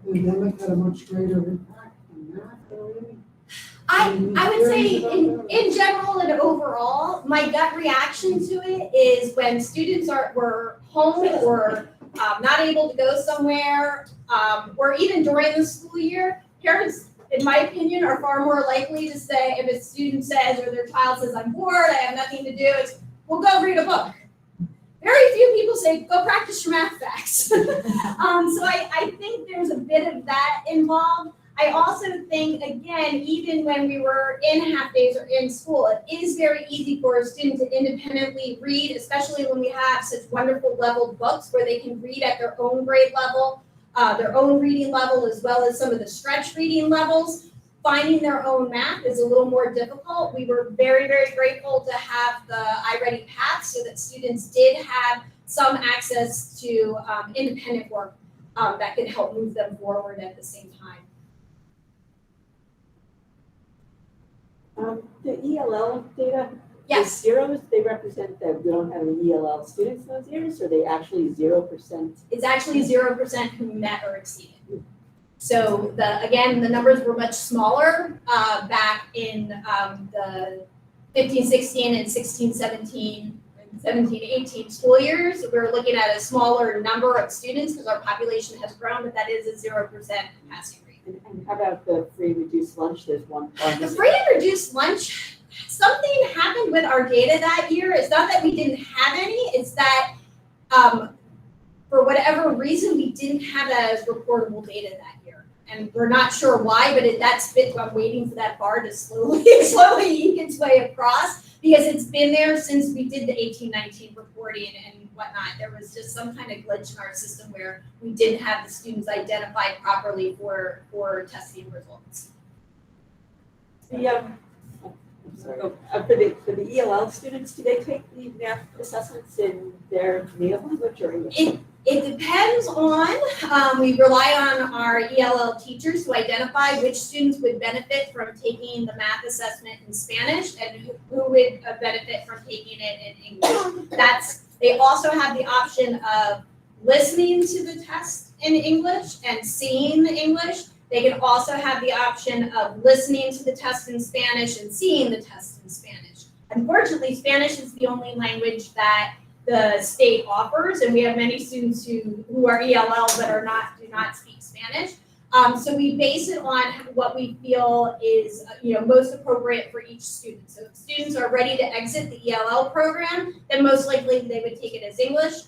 pandemic had a much greater impact on math than I would say in general and overall, my gut reaction to it is when students were home or not able to go somewhere, or even during the school year, parents, in my opinion, are far more likely to say, if a student says or their child says, I'm bored, I have nothing to do, it's, well, go read a book. Very few people say, go practice your math facts. So I think there's a bit of that involved. I also think, again, even when we were in half days or in school, it is very easy for a student to independently read, especially when we have such wonderful leveled books where they can read at their own grade level, their own reading level, as well as some of the stretch reading levels. Finding their own math is a little more difficult. We were very, very grateful to have the iReady path so that students did have some access to independent work that could help move them forward at the same time. The ELL data, the Yes. zeros, they represent that we don't have any ELL students in those years, or they actually 0%? It's actually 0% who met or exceeded. So again, the numbers were much smaller back in the 15-16 and 16-17, 17-18 school years. We were looking at a smaller number of students because our population has grown, but that is a 0% passing rate. And how about the free reduced lunch? There's one. The free and reduced lunch, something happened with our data that year. It's not that we didn't have any, it's that for whatever reason, we didn't have that as reportable data that year. And we're not sure why, but I'm waiting for that bar to slowly eke its way across, because it's been there since we did the 18-19 reporting and whatnot. There was just some kind of glitch in our system where we didn't have the students identified properly for testing results. I'm sorry. For the ELL students, do they take the math assessments in their native language or English? It depends on, we rely on our ELL teachers to identify which students would benefit from taking the math assessment in Spanish and who would benefit from taking it in English. They also have the option of listening to the test in English and seeing the English. They can also have the option of listening to the test in Spanish and seeing the test in Spanish. Unfortunately, Spanish is the only language that the state offers, and we have many students who are ELL that do not speak Spanish. So we base it on what we feel is most appropriate for each student. So if students are ready to exit the ELL program, then most likely they would take it as English.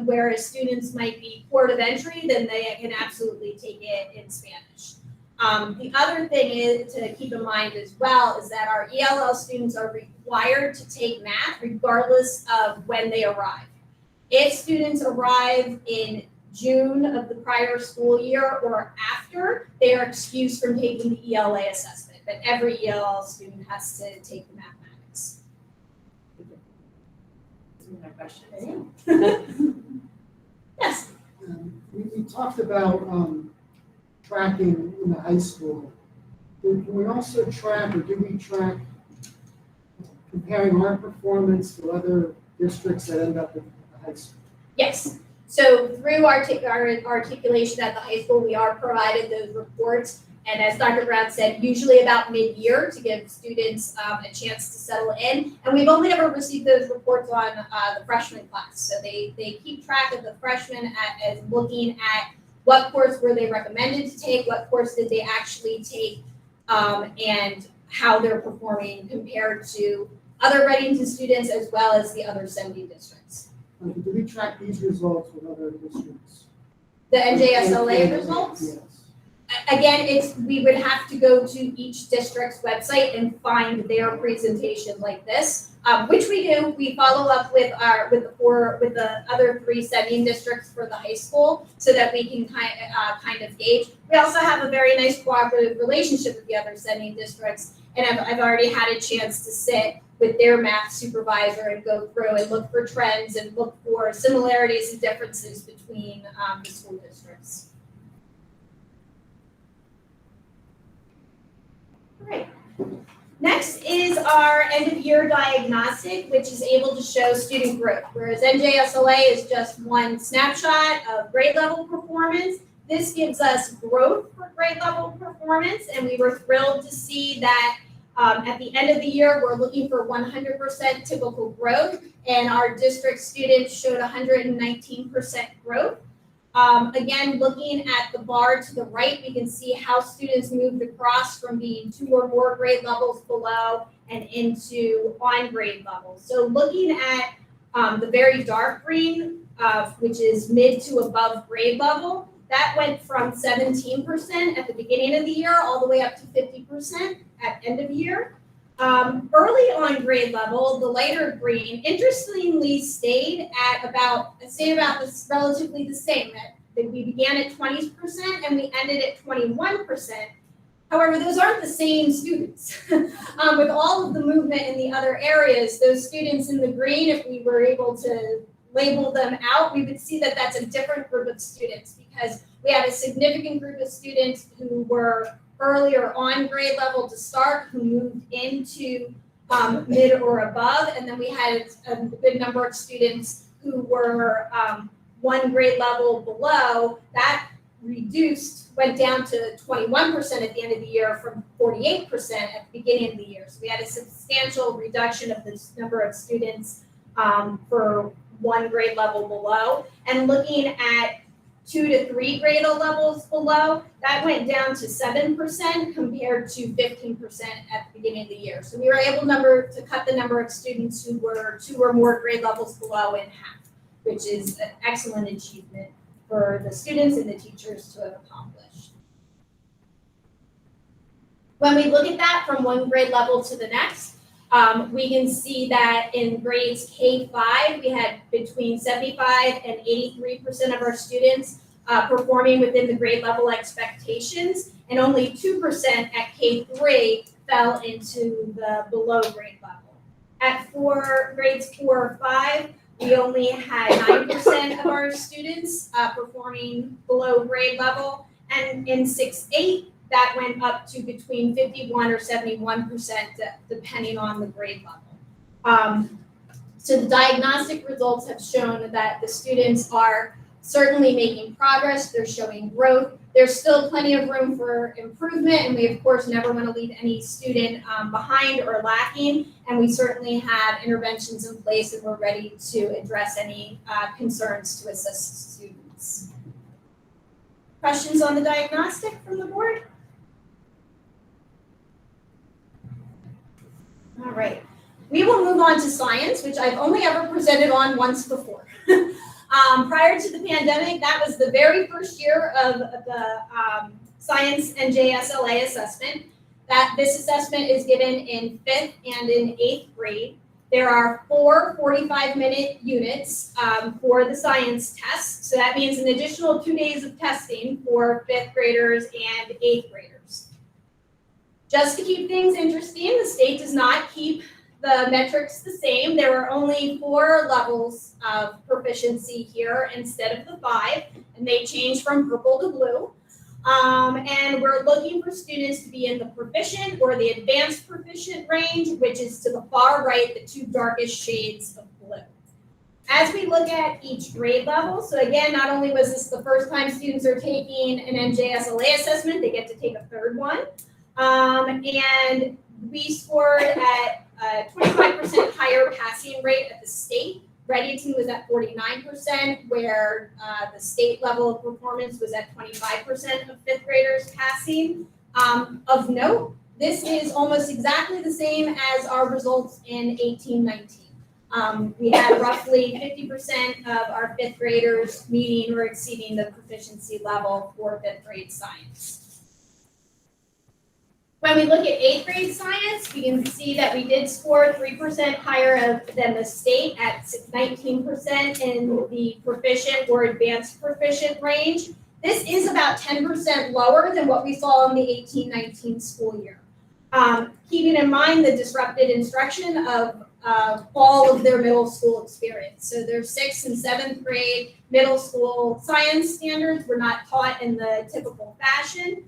Whereas students might be port of entry, then they can absolutely take it in Spanish. The other thing is to keep in mind as well is that our ELL students are required to take math regardless of when they arrive. If students arrive in June of the prior school year or after, they are excused from taking the ELA assessment, but every ELL student has to take the mathematics. My question. Yes. We talked about tracking in the high school. Can we also track, or do we track comparing our performance to other districts that end up in the high school? Yes. So through our articulation at the high school, we are provided those reports. And as Dr. Brown said, usually about mid-year to give students a chance to settle in. And we've only ever received those reports on the freshman class. So they keep track of the freshmen as looking at what course were they recommended to take, what course did they actually take, and how they're performing compared to other Reddington students as well as the other sending districts. Do we track these results with other districts? The NJSLA results? Yes. Again, we would have to go to each district's website and find their presentation like this, which we do. We follow up with the other 3 sending districts for the high school so that we can kind of gauge. We also have a very nice cooperative relationship with the other sending districts, and I've already had a chance to sit with their math supervisor and go through and look for trends and look for similarities and differences between the school districts. Right. Next is our end of year diagnostic, which is able to show student growth, whereas NJSLA is just one snapshot of grade level performance. This gives us growth for grade level performance, and we were thrilled to see that at the end of the year, we're looking for 100% typical growth, and our district students showed 119% growth. Again, looking at the bar to the right, we can see how students moved across from being 2 or more grade levels below and into on grade levels. So looking at the very dark green, which is mid to above grade level, that went from 17% at the beginning of the year all the way up to 50% at end of year. Early on grade level, the lighter green, interestingly stayed about this relatively the same. That we began at 20% and we ended at 21%. However, those aren't the same students. With all of the movement in the other areas, those students in the green, if we were able to label them out, we would see that that's a different group of students because we had a significant group of students who were earlier on grade level to start, who moved into mid or above, and then we had a good number of students who were 1 grade level below. That went down to 21% at the end of the year from 48% at the beginning of the year. So we had a substantial reduction of the number of students for 1 grade level below. And looking at 2 to 3 grade levels below, that went down to 7% compared to 15% at the beginning of the year. So we were able to cut the number of students who were 2 or more grade levels below in half, which is an excellent achievement for the students and the teachers to have accomplished. When we look at that from 1 grade level to the next, we can see that in grades K-5, we had between 75 and 83% of our students performing within the grade level expectations, and only 2% at K-3 fell into the below grade level. At grades 4 or 5, we only had 9% of our students performing below grade level, and in 6-8, that went up to between 51 or 71%, depending on the grade level. So the diagnostic results have shown that the students are certainly making progress, they're showing growth. There's still plenty of room for improvement, and we of course never want to leave any student behind or lacking. And we certainly have interventions in place, and we're ready to address any concerns to assist students. Questions on the diagnostic from the board? All right. We will move on to science, which I've only ever presented on once before. Prior to the pandemic, that was the very first year of the science NJSLA assessment. This assessment is given in 5th and in 8th grade. There are 4 45-minute units for the science test. So that means an additional 2 days of testing for 5th graders and 8th graders. Just to keep things interesting, the state does not keep the metrics the same. There are only 4 levels of proficiency here instead of the 5, and they change from purple to blue. And we're looking for students to be in the proficient or the advanced proficient range, which is to the far right, the 2 darkest shades of blue. As we look at each grade level, so again, not only was this the first time students are taking an NJSLA assessment, they get to take a 3rd one. And we scored at a 25% higher passing rate at the state. Reddington was at 49%, where the state level of performance was at 25% of 5th graders passing. Of note, this is almost exactly the same as our results in 18-19. We had roughly 50% of our 5th graders meeting or exceeding the proficiency level for 5th grade science. When we look at 8th grade science, we can see that we did score 3% higher than the state at 19% in the proficient or advanced proficient range. This is about 10% lower than what we saw in the 18-19 school year. Keeping in mind the disrupted instruction of all of their middle school experience. So their 6th and 7th grade middle school science standards were not taught in the typical fashion.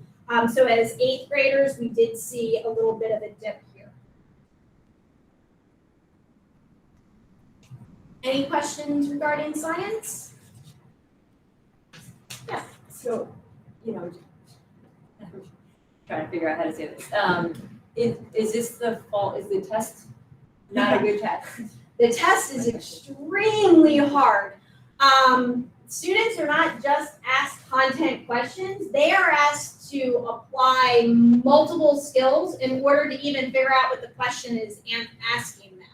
So as 8th graders, we did see a little bit of a dip here. Any questions regarding science? Yeah. So, Trying to figure out how to say this. Is this the fault, is the test not a good test? The test is extremely hard. Students are not just asked content questions, they are asked to apply multiple skills in order to even figure out what the question is asking them.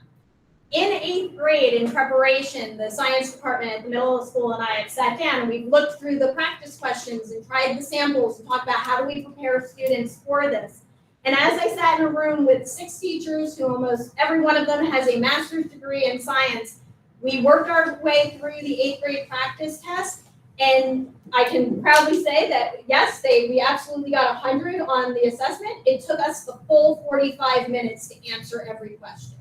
In 8th grade, in preparation, the science department at the middle school and I have sat down and we've looked through the practice questions and tried the samples and talked about how do we prepare students for this. And as I sat in a room with 6 teachers, who almost every one of them has a master's degree in science, we worked our way through the 8th grade practice test, and I can proudly say that, yes, we absolutely got 100 on the assessment. It took us the full 45 minutes to answer every question.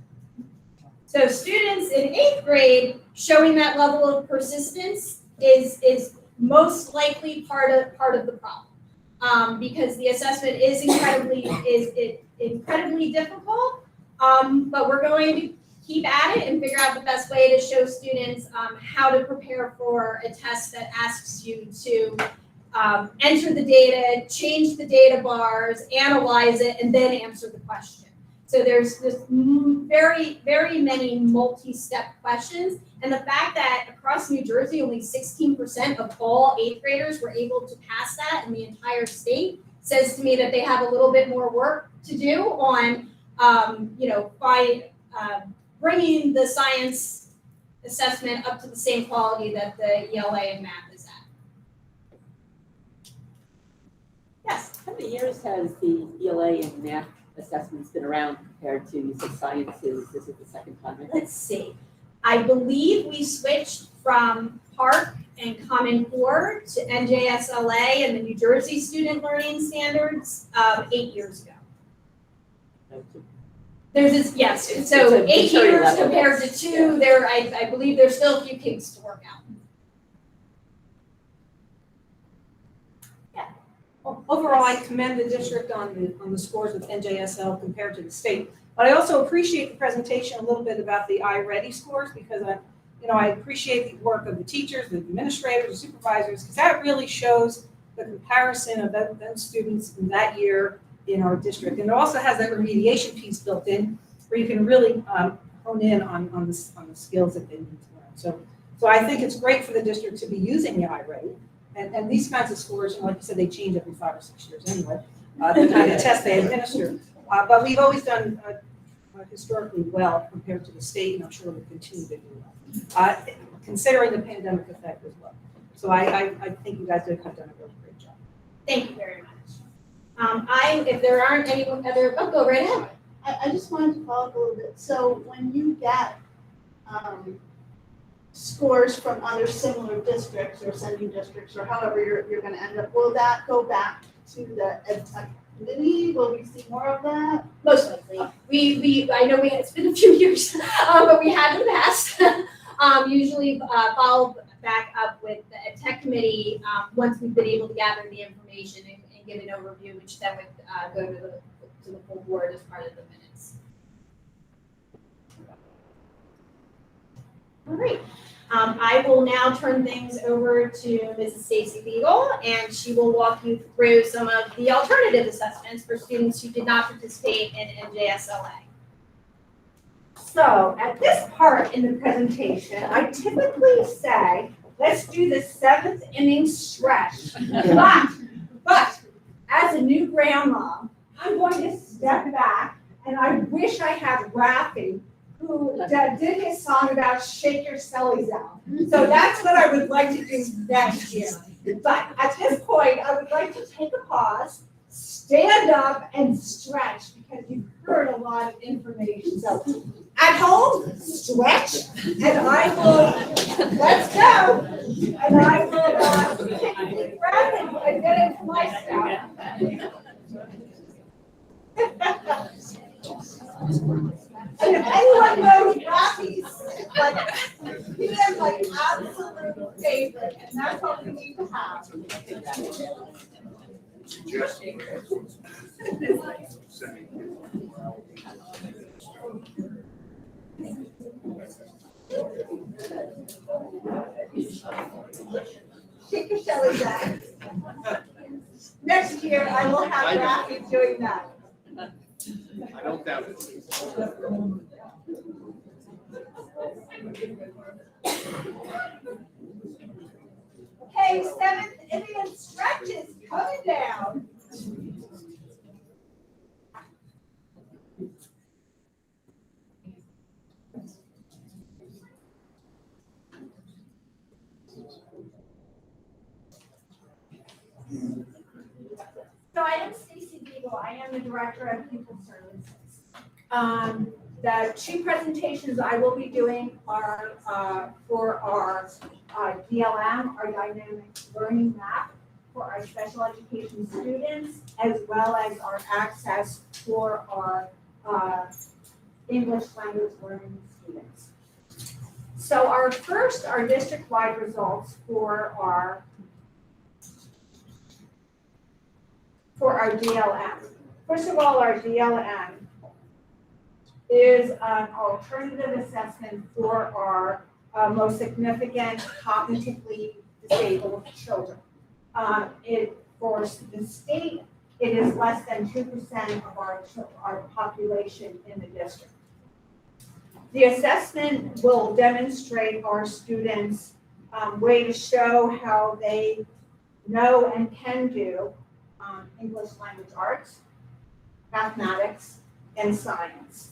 So students in 8th grade showing that level of persistence is most likely part of the problem, because the assessment is incredibly difficult, but we're going to keep at it and figure out the best way to show students how to prepare for a test that asks you to enter the data, change the data bars, analyze it, and then answer the question. So there's very, very many multi-step questions. And the fact that across New Jersey, only 16% of all 8th graders were able to pass that in the entire state says to me that they have a little bit more work to do on, bringing the science assessment up to the same quality that the ELA and math is at. Yes? How many years has the ELA and math assessments been around compared to, you said sciences, this is the 2nd time? Let's see. I believe we switched from PARC and Common Core to NJSLA and the New Jersey Student Learning Standards 8 years ago. There's this, yes, so 8 years compared to 2, I believe there's still a few kinks to work out. Yeah. overall, I commend the district on the scores with NJSL compared to the state. But I also appreciate the presentation a little bit about the iReady scores, because I appreciate the work of the teachers, the administrators, the supervisors, because that really shows the comparison of those students in that year in our district. And it also has that remediation piece built in, where you can really hone in on the skills that they need to learn. So I think it's great for the district to be using the iRate. And these kinds of scores, like you said, they change every 5 or 6 years anyway, the kind of test they administer. But we've always done historically well compared to the state, and I'm sure we'll continue to do well, considering the pandemic effect as well. So I think you guys have done a really great job. Thank you very much. If there aren't any other, go right ahead. I just wanted to follow up a little bit. So when you get scores from other similar districts or sending districts or however you're going to end up, will that go back to the ed tech committee? Will we see more of that? Most likely. I know it's been a few years, but we have in the past. Usually follow back up with the ed tech committee once we've been able to gather the information and give an overview, which then would go to the full board as part of the minutes. All right. I will now turn things over to Mrs. Stacy Beagle, and she will walk you through some of the alternative assessments for students who did not participate in NJSLA. So at this part in the presentation, I typically say, let's do the 7th inning stretch. But as a new grandma, I'm going to step back, and I wish I had Rafi, who did his song about shake your cellies out. So that's what I would like to do next year. But at this point, I would like to take a pause, stand up, and stretch, because you've heard a lot of information. So at home, stretch, and I will, let's go, and I will take a deep breath and get into my stuff. And if anyone knows Rocky's, like, he is like absolute favorite, and that's what we need to have. Shake your Shelly back. Next year, I will have Rafi doing that. I don't doubt it. Okay, 7th inning stretches coming down. So I am Stacy Beagle. I am the Director of Pupil Services. The 2 presentations I will be doing are for our DLM, our Dynamic Learning Map, for our special education students, as well as our access for our English language learning students. So our district-wide results for our DLM. First of all, our DLM is an alternative assessment for our most significant cognitively disabled children. For the state, it is less than 2% of our population in the district. The assessment will demonstrate our students' way to show how they know and can do English language arts, mathematics, and science.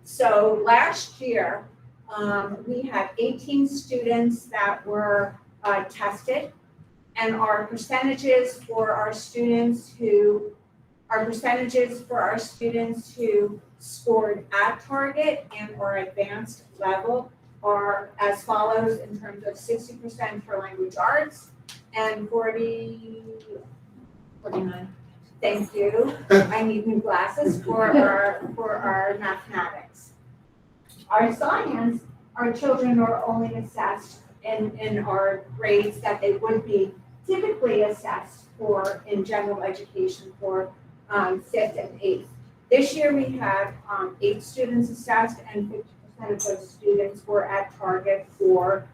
So last year, we had 18 students that were tested, and our percentages for our students who scored at target and or advanced level are as follows in terms of 60% for language arts and 49. Thank you. I need new glasses for our mathematics. Our science, our children are only assessed in our grades that they would be typically assessed for in general education for 5th and 8th. This year we had 8 students assessed and of those students were at target for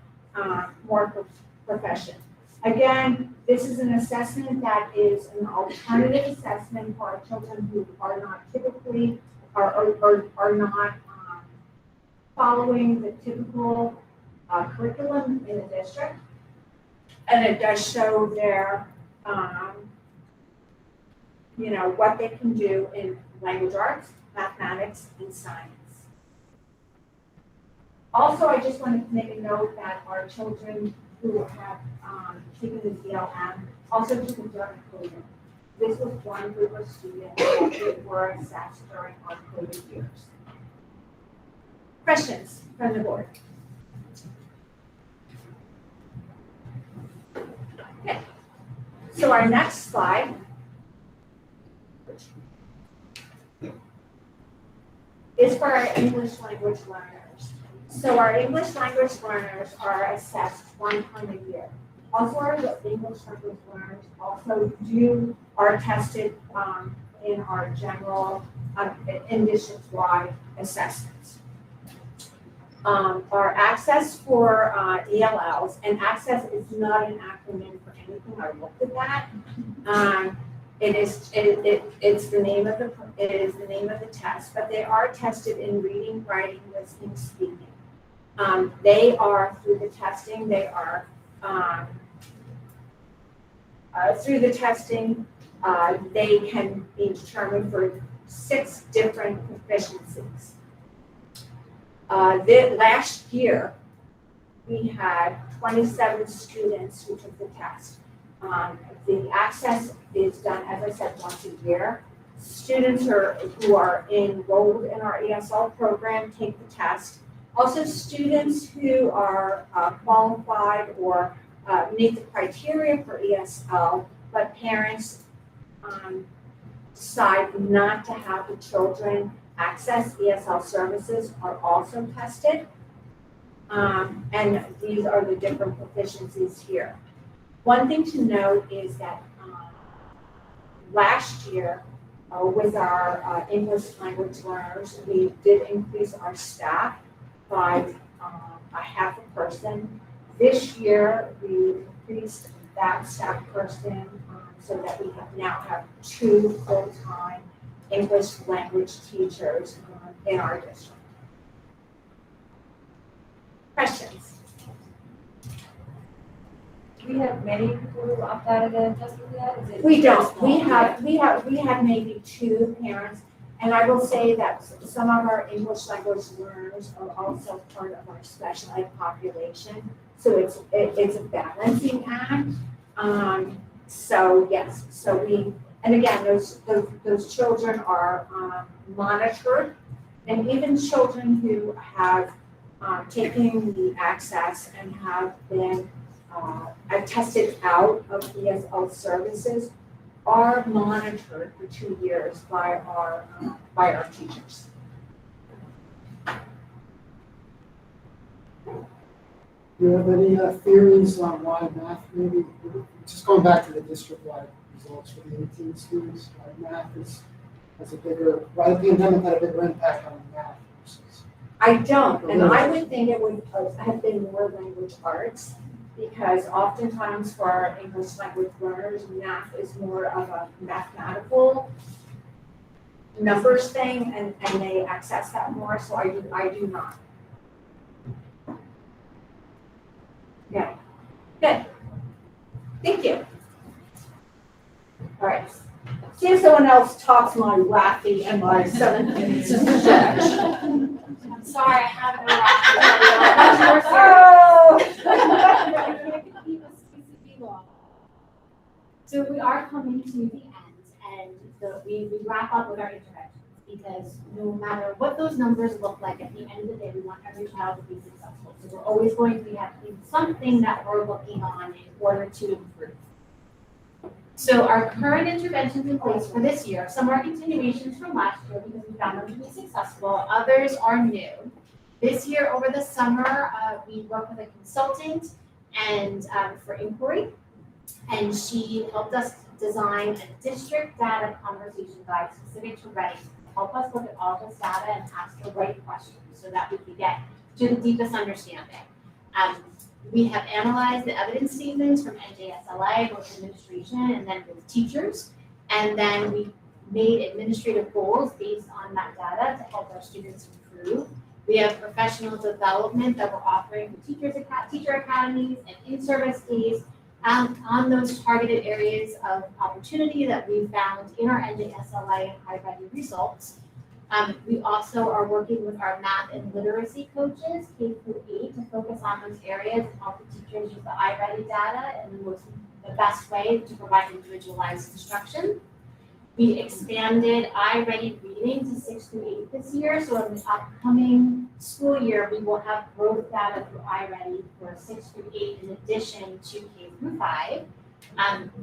more profession. Again, this is an assessment that is an alternative assessment for our children who are not typically, are not following the typical curriculum in the district. And it does show their, what they can do in language arts, mathematics, and science. Also, I just wanted to make a note that our children who have taken the DLM also took it during COVID. This was one group of students that were assessed during our COVID years. Questions from the board? Okay. So our next slide is for our English language learners. So our English language learners are assessed one time a year. Also, our English language learners are tested in our general, in district-wide assessments. Our access for ELLs, and access is not an acronym for anything. I looked at that. It's the name of the test, but they are tested in reading, writing, listening, speaking. They are through the testing. They can be determined for 6 different proficiencies. Last year, we had 27 students who took the test. The access is done, as I said, once a year. Students who are enrolled in our ESL program take the test. Also, students who are qualified or meet the criteria for ESL, but parents decide not to have the children access ESL services are also tested. And these are the different proficiencies here. One thing to note is that last year, with our English language learners, we did increase our staff by a half a person. This year, we increased that staff person so that we now have 2 full-time English language teachers in our district. Questions? Do we have many people who opt out of the testing yet? Is it We very don't. small? We have maybe 2 parents, and I will say that some of our English language learners are also part of our special ed population. So it's a balancing act. So yes, and again, those children are monitored, and even children who have taken the access and have been tested out of ESL services are monitored for 2 years by our teachers. Do you have any theories on why math, maybe, just going back to the district-wide results for the 18 students, why math why the pandemic had a bigger impact on math versus? I don't, and I would think it would have been more language arts, because oftentimes for our English language learners, math is more of a mathematical numbers thing, and they access that more, so I do not. Yeah, good. Thank you. All right. See if someone else tops my Rafi and my 7 minutes. I'm sorry, I have no So we are coming to the end, and we wrap up with our interventions, because no matter what those numbers look like, at the end of the day, we want every child to be successful. So we're always going to have something that we're looking on in order to improve. So our current interventions in place for this year, some are continuations from last year because we found them to be successful, others are new. This year, over the summer, we worked with a consultant and for inquiry, and she helped us design a district data conversation guide specific to Reading. help us look at all this data and ask the right questions so that we can get to the deepest understanding. We have analyzed the evidence statements from NJSLA, both administration and then with teachers. And then we made administrative goals based on that data to help our students improve. We have professional development that we're offering for teacher academies and in-service days on those targeted areas of opportunity that we found in our NJSLA and high-value results. We also are working with our math and literacy coaches, K-8, to focus on those areas and help the teachers use the iReady data in the best way to provide individualized instruction. We expanded iReady reading to 6 through 8 this year, so in the upcoming school year, we will have growth data through iReady for 6 through 8 in addition to K through 5.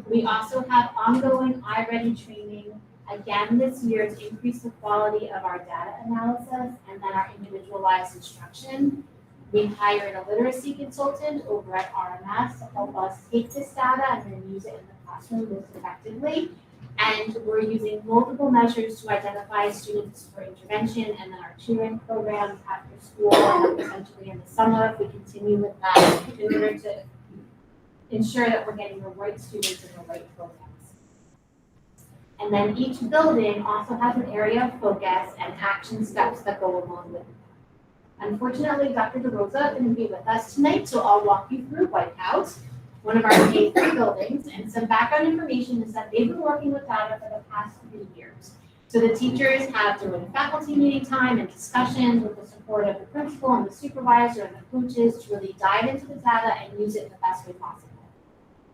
We also have ongoing iReady training again this year to increase the quality of our data analysis and then our individualized instruction. We hired a literacy consultant over at RMS to help us take this data and then use it in the classroom most effectively. And we're using multiple measures to identify students for intervention and then our tutoring programs after school and potentially in the summer if we continue with that in order to ensure that we're getting the right students in the right programs. And then each building also has an area of focus and action steps that go along with it. Unfortunately, Dr. DeRosa couldn't be with us tonight, so I'll walk you through White House, one of our K3 buildings, and some background information is that they've been working with data for the past 3 years. So the teachers have during faculty meeting time and discussions with the support of the principal and the supervisor and the coaches to really dive into the data and use it in the best way possible.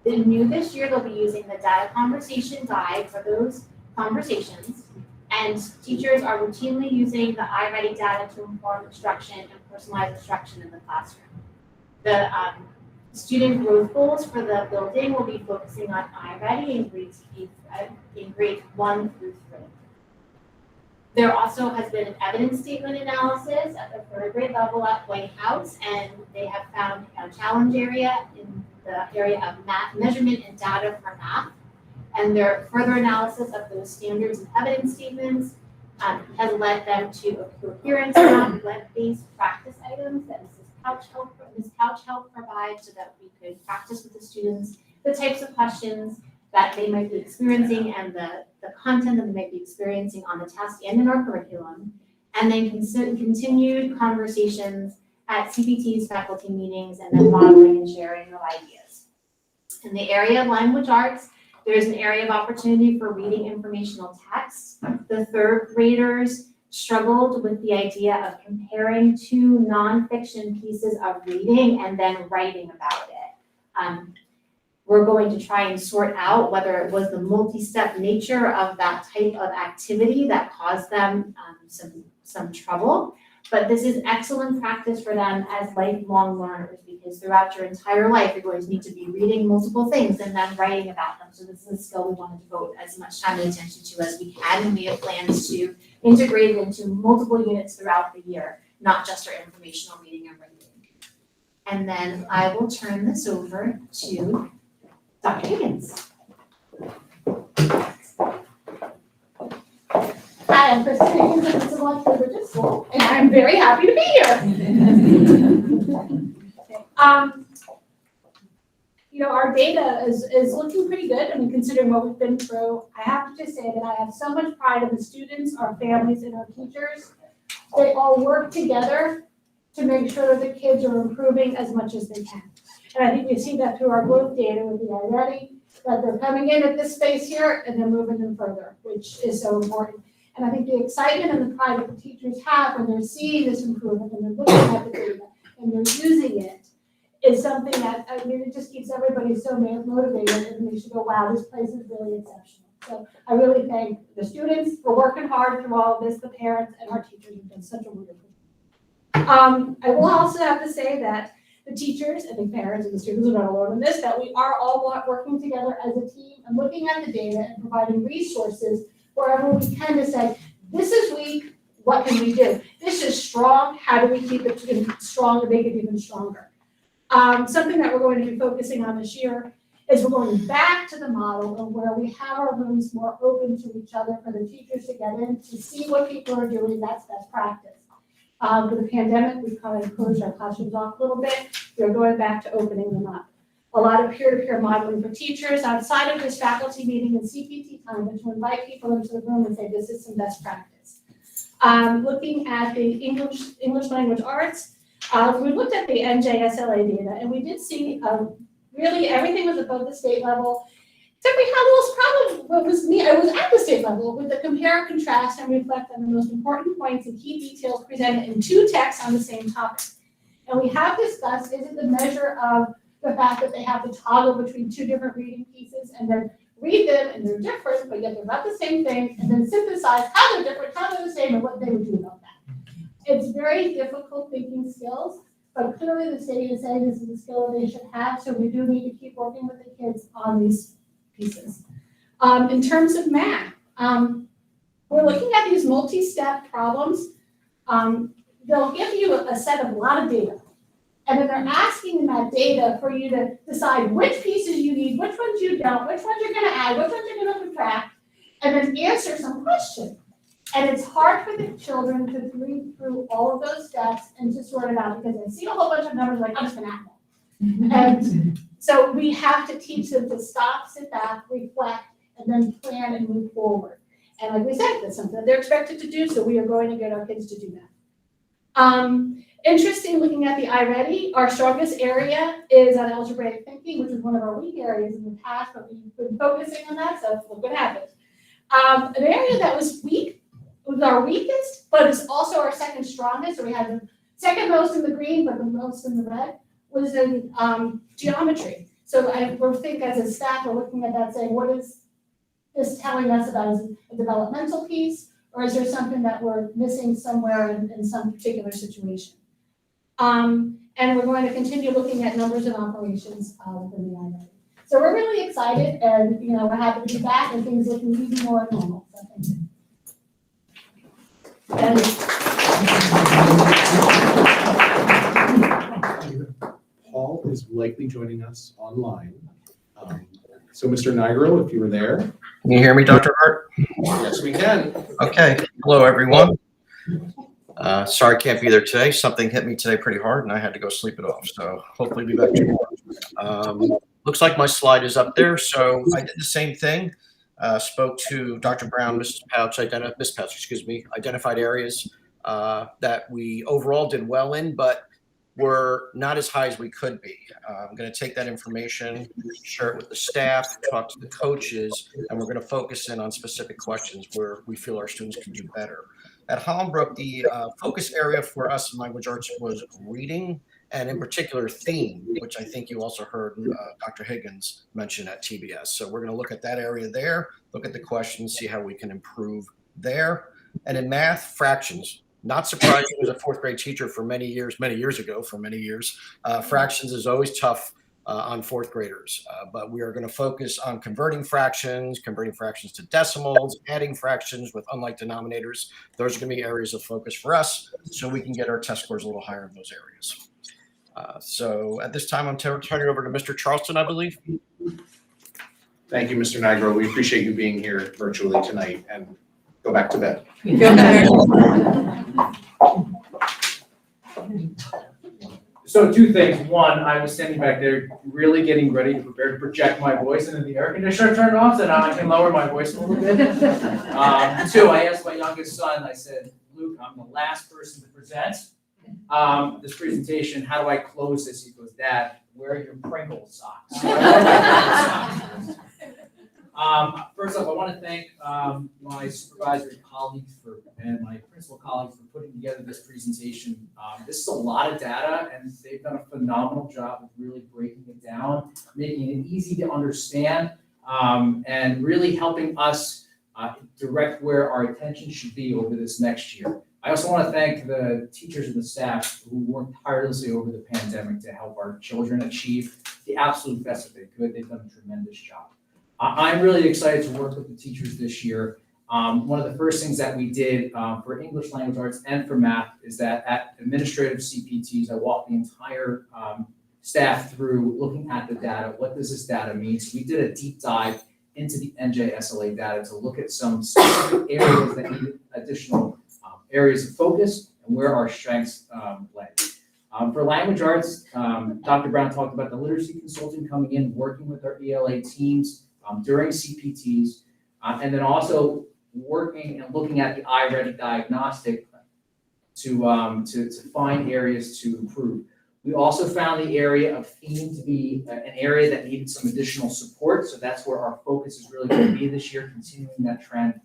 The new this year, they'll be using the data conversation guide for those conversations, and teachers are routinely using the iReady data to inform instruction and personalize instruction in the classroom. The student growth goals for the building will be focusing on iReady in grades 1 through 3. There also has been an evidence statement analysis at the 3rd grade level at White House, and they have found a challenge area in the area of math measurement and data for math. And their further analysis of those standards and evidence statements has led them to a coherence around web-based practice items that Ms. Couch helped provide so that we could practice with the students the types of questions that they might be experiencing and the content that they might be experiencing on the test and in our curriculum, and then continued conversations at CPTs, faculty meetings, and then modeling and sharing of ideas. In the area of language arts, there's an area of opportunity for reading informational texts. The 3rd graders struggled with the idea of comparing 2 nonfiction pieces of reading and then writing about it. We're going to try and sort out whether it was the multi-step nature of that type of activity that caused them some trouble. But this is excellent practice for them as lifelong learners because throughout your entire life, you're going to need to be reading multiple things and then writing about them. So this is a skill we want to devote as much time and attention to as we can. And we have plans to integrate it into multiple units throughout the year, not just our informational reading and writing. And then I will turn this over to Dr. Higgins. Hi, I'm Kristen Higgins, I'm principal at Cambridge School, and I'm very happy to be here. Our data is looking pretty good. I mean, considering what we've been through, I have to just say that I have so much pride in the students, our families, and our teachers. They all work together to make sure that the kids are improving as much as they can. And I think we see that through our growth data with the iReady, that they're coming in at this space here and then moving them further, which is so important. And I think the excitement and the pride that the teachers have when they're seeing this improvement and they're looking at the data and they're using it is something that, I mean, it just keeps everybody so motivated and they should go, wow, this place is really exceptional. So I really thank the students for working hard through all of this, the parents and our teachers have done such a wonderful job. I will also have to say that the teachers and the parents and the students are not alone in this, that we are all working together as a team and looking at the data and providing resources wherever we can to say, this is weak, what can we do? This is strong, how do we keep it strong and make it even stronger? Something that we're going to be focusing on this year is we're going back to the model of where we have our rooms more open to each other for the teachers to get in, to see what people are doing. That's best practice. With the pandemic, we've kind of closed our classrooms off a little bit. We're going back to opening them up. A lot of peer-to-peer modeling for teachers outside of this faculty meeting and CPT time, but to invite people into the room and say, this is some best practice. Looking at the English language arts, we looked at the NJSLA data, and we did see really everything was above the state level. Except we had a little problem. What was me, I was at the state level with the compare, contrast, and reflect on the most important points and key details presented in two texts on the same topic. And we have discussed, is it the measure of the fact that they have to toggle between two different reading pieces and then read them and they're different, but yet they're about the same thing, and then synthesize how they're different, how they're the same, and what they would do about that. It's very difficult thinking skills, but clearly the state is saying this is a skill that they should have, so we do need to keep working with the kids on these pieces. In terms of math, we're looking at these multi-step problems. They'll give you a set of a lot of data. And then they're asking in that data for you to decide which pieces you need, which ones you don't, which ones you're going to add, which ones you're going to subtract, and then answer some questions. And it's hard for the children to read through all of those steps and to sort it out because they see a whole bunch of numbers like, I'm just going to add them. And so we have to teach them to stop, sit back, reflect, and then plan and move forward. And like we said, that's something they're expected to do, so we are going to get our kids to do that. Interesting, looking at the iReady, our strongest area is on algebraic thinking, which is one of our weak areas in the past, but we've been focusing on that, so look what happens. An area that was weak, was our weakest, but it's also our second strongest, so we had the second most in the green, but the most in the red, was in geometry. So I think as a staff, we're looking at that saying, what is this telling us about a developmental piece, or is there something that we're missing somewhere in some particular situation? And we're going to continue looking at numbers and operations within the iReady. So we're really excited, and we're happy to be back, and things looking even more normal. So thank you. Paul is likely joining us online. So Mr. Nigro, if you were there. Can you hear me, Dr. Hart? Yes, we can. Okay. Hello, everyone. Sorry I can't be there today. Something hit me today pretty hard, and I had to go sleep it off. So hopefully be back tomorrow. Looks like my slide is up there. So I did the same thing. Spoke to Dr. Brown, Miss Pouch, identified areas that we overall did well in, but were not as high as we could be. I'm going to take that information, share it with the staff, talk to the coaches, and we're going to focus in on specific questions where we feel our students can do better. At Hollenbrook, the focus area for us in language arts was reading, and in particular theme, which I think you also heard Dr. Higgins mention at TBS. So we're going to look at that area there, look at the questions, see how we can improve there. And in math, fractions. Not surprising as a fourth grade teacher for many years ago, fractions is always tough on fourth graders. But we are going to focus on converting fractions to decimals, adding fractions with unlike denominators. Those are going to be areas of focus for us so we can get our test scores a little higher in those areas. So at this time, I'm turning it over to Mr. Charleston, I believe. Thank you, Mr. Nigro. We appreciate you being here virtually tonight, and go back to bed. So two things. One, I was standing back there really getting ready to prepare to project my voice, and then the air conditioner turned off, so now I can lower my voice a little bit. Two, I asked my youngest son, I said, Luke, I'm the last person to present this presentation. How do I close this? He goes, Dad, where are your Pringles socks? First off, I want to thank my supervisory colleagues and my principal colleagues for putting together this presentation. This is a lot of data, and they've done a phenomenal job of really breaking it down, making it easy to understand, and really helping us direct where our attention should be over this next year. I also want to thank the teachers and the staff who worked tirelessly over the pandemic to help our children achieve the absolute best that they could. They've done a tremendous job. I'm really excited to work with the teachers this year. One of the first things that we did for English language arts and for math is that at administrative CPTs, I walked the entire staff through looking at the data. What does this data mean? So we did a deep dive into the NJSLA data to look at some specific areas that need additional areas of focus and where our strengths lay. For language arts, Dr. Brown talked about the literacy consultant coming in, working with our ELA teams during CPTs, and then also working and looking at the iReady diagnostic to find areas to improve. We also found the area of theme to be an area that needed some additional support, so that's where our focus is really going to be this year, continuing that trend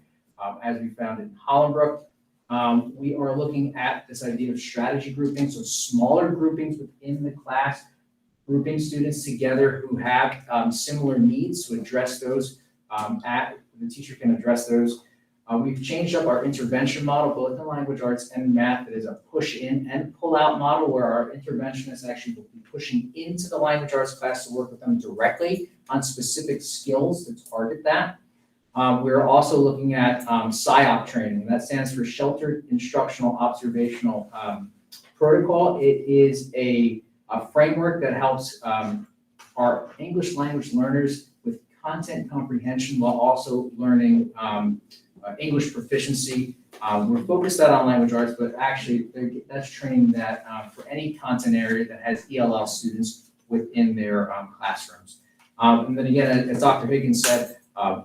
as we found in Hollenbrook. We are looking at this idea of strategy grouping, so smaller groupings within the class, grouping students together who have similar needs to address those. The teacher can address those. We've changed up our intervention model, both in language arts and math. It is a push in and pull out model where our interventionists actually will be pushing into the language arts class to work with them directly on specific skills to target that. We're also looking at SIOP training. That stands for Sheltered Instructional Observational Protocol. It is a framework that helps our English language learners with content comprehension while also learning English proficiency. We're focused that on language arts, but actually that's training that for any content area that has ELL students within their classrooms. And then again, as Dr. Higgins said,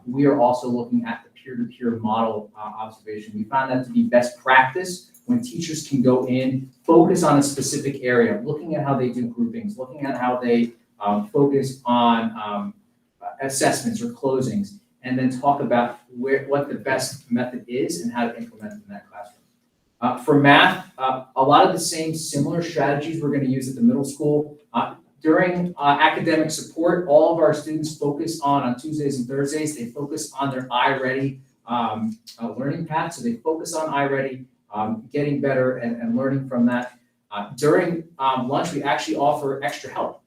we are also looking at the peer-to-peer model observation. We found that to be best practice when teachers can go in, focus on a specific area, looking at how they do groupings, looking at how they focus on assessments or closings, and then talk about what the best method is and how to implement it in that classroom. For math, a lot of the same similar strategies we're going to use at the middle school. During academic support, all of our students focus on Tuesdays and Thursdays, they focus on their iReady learning path. So they focus on iReady, getting better and learning from that. During lunch, we actually offer extra help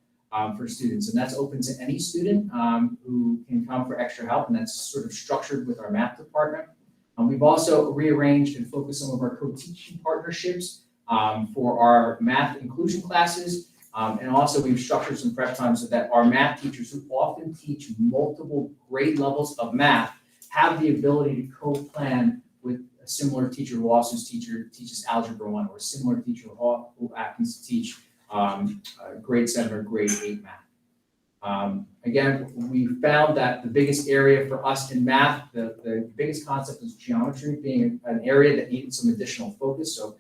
for students, and that's open to any student who can come for extra help, and that's sort of structured with our math department. We've also rearranged and focused some of our co-teaching partnerships for our math inclusion classes, and also we've structured some prep time so that our math teachers who often teach multiple grade levels of math have the ability to co-plan with a similar teacher who also teaches Algebra 1, or a similar teacher who happens to teach grade 7 or grade 8 math. Again, we found that the biggest area for us in math, the biggest concept is geometry being an area that needed some additional focus. So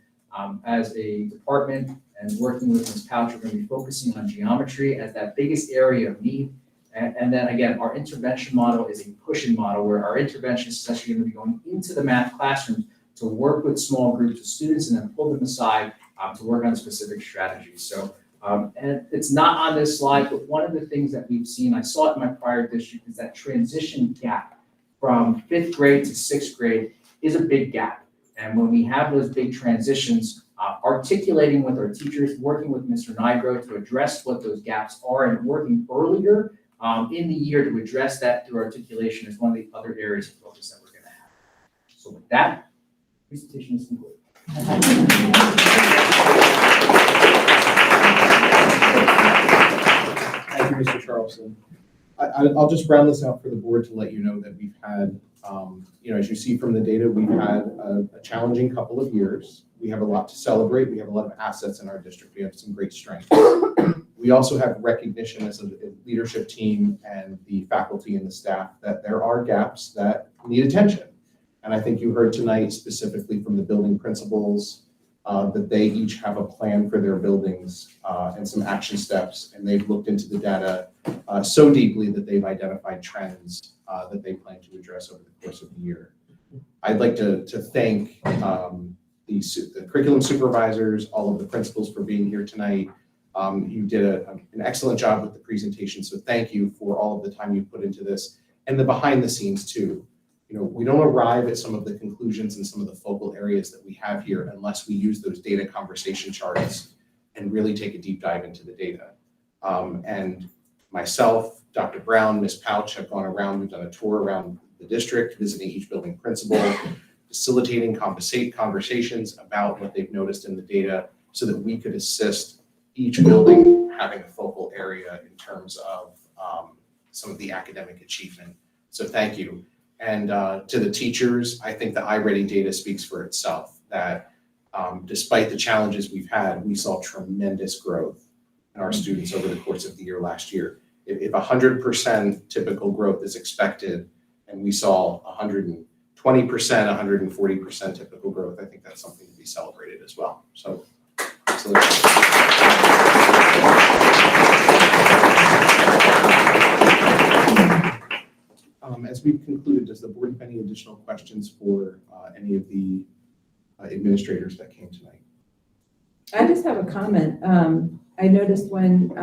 as a department and working with Ms. Pouch, we're going to be focusing on geometry as that biggest area of need. And then again, our intervention model is a push-in model where our interventionists is actually going to be going into the math classroom to work with small groups of students and then pull them aside to work on specific strategies. So, and it's not on this slide, but one of the things that we've seen, I saw it in my prior district, is that transition gap from 5th grade to 6th grade is a big gap. And when we have those big transitions, articulating with our teachers, working with Mr. Nigro to address what those gaps are and working earlier in the year to address that through articulation is one of the other areas of focus that we're going to have. So with that, presentation is complete. Thank you, Mr. Charleston. I'll just round this out for the board to let you know that we've had, as you see from the data, we've had a challenging couple of years. We have a lot to celebrate. We have a lot of assets in our district. We have some great strengths. We also have recognition as a leadership team and the faculty and the staff that there are gaps that need attention. And I think you heard tonight specifically from the building principals that they each have a plan for their buildings and some action steps, and they've looked into the data so deeply that they've identified trends that they plan to address over the course of the year. I'd like to thank the curriculum supervisors, all of the principals for being here tonight. You did an excellent job with the presentation, so thank you for all of the time you put into this and the behind the scenes too. We don't arrive at some of the conclusions and some of the focal areas that we have here unless we use those data conversation charts and really take a deep dive into the data. And myself, Dr. Brown, Ms. Pouch have gone around, we've done a tour around the district, visiting each building principal, facilitating conversations about what they've noticed in the data so that we could assist each building having a focal area in terms of some of the academic achievement. So thank you. And to the teachers, I think the iReady data speaks for itself, that despite the challenges we've had, we saw tremendous growth in our students over the course of the year last year. If 100% typical growth is expected, and we saw 120%, 140% typical growth, I think that's something to be celebrated as well. So, absolutely. As we've concluded, does the board have any additional questions for any of the administrators that came tonight? I just have a comment. I noticed when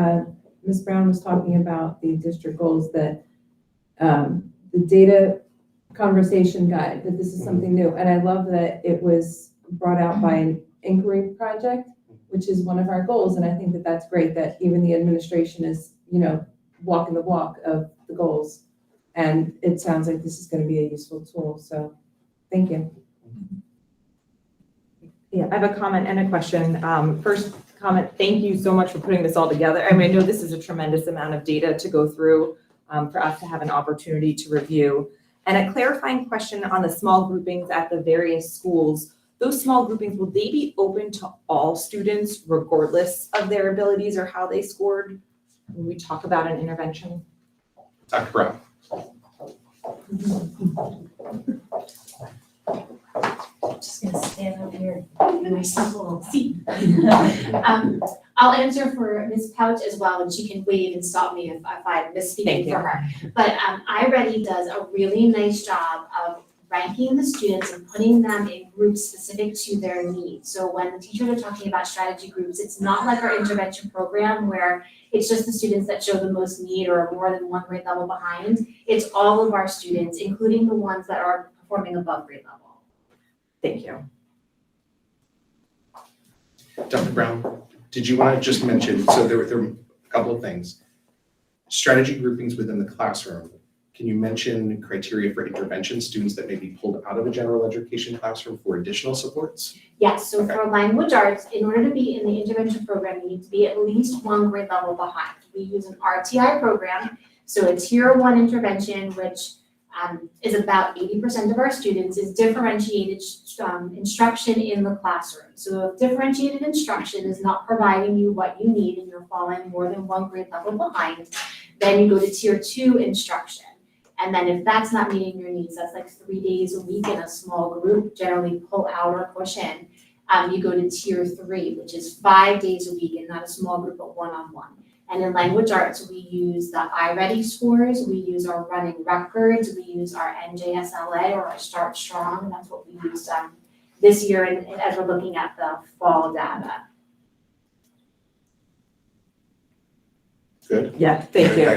Ms. Brown was talking about the district goals that the data conversation guide, that this is something new. And I love that it was brought out by an inquiry project, which is one of our goals. And I think that that's great that even the administration is, walking the walk of the goals. And it sounds like this is going to be a useful tool. So thank you. Yeah, I have a comment and a question. First comment, thank you so much for putting this all together. I mean, I know this is a tremendous amount of data to go through for us to have an opportunity to review. And a clarifying question on the small groupings at the various schools. Those small groupings, will they be open to all students regardless of their abilities or how they scored when we talk about an intervention? Dr. Brown. Just gonna stand up here in my simple seat. I'll answer for Ms. Pouch as well, and she can wave and stop me if I'm misspeaking for her. But iReady does a really nice job of ranking the students and putting them in groups specific to their needs. So when the teachers are talking about strategy groups, it's not like our intervention program where it's just the students that show the most need or are more than one grade level behind. It's all of our students, including the ones that are performing above grade level. Thank you. Dr. Brown, did you want to just mention, so there were a couple of things. Strategy groupings within the classroom. Can you mention criteria for intervention, students that may be pulled out of a general education classroom for additional supports? Yes, so for language arts, in order to be in the intervention program, you need to be at least one grade level behind. We use an RTI program, so a tier 1 intervention, which is about 80% of our students, is differentiated instruction in the classroom. So if differentiated instruction is not providing you what you need and you're falling more than one grade level behind, then you go to tier 2 instruction. And then if that's not meeting your needs, that's like 3 days a week in a small group, generally pull out or push in. You go to tier 3, which is 5 days a week and not a small group, but one-on-one. And in language arts, we use the iReady scores, we use our running records, we use our NJSLA or our Start Strong, and that's what we used this year and as we're looking at the fall data. Good. Yeah, thank you.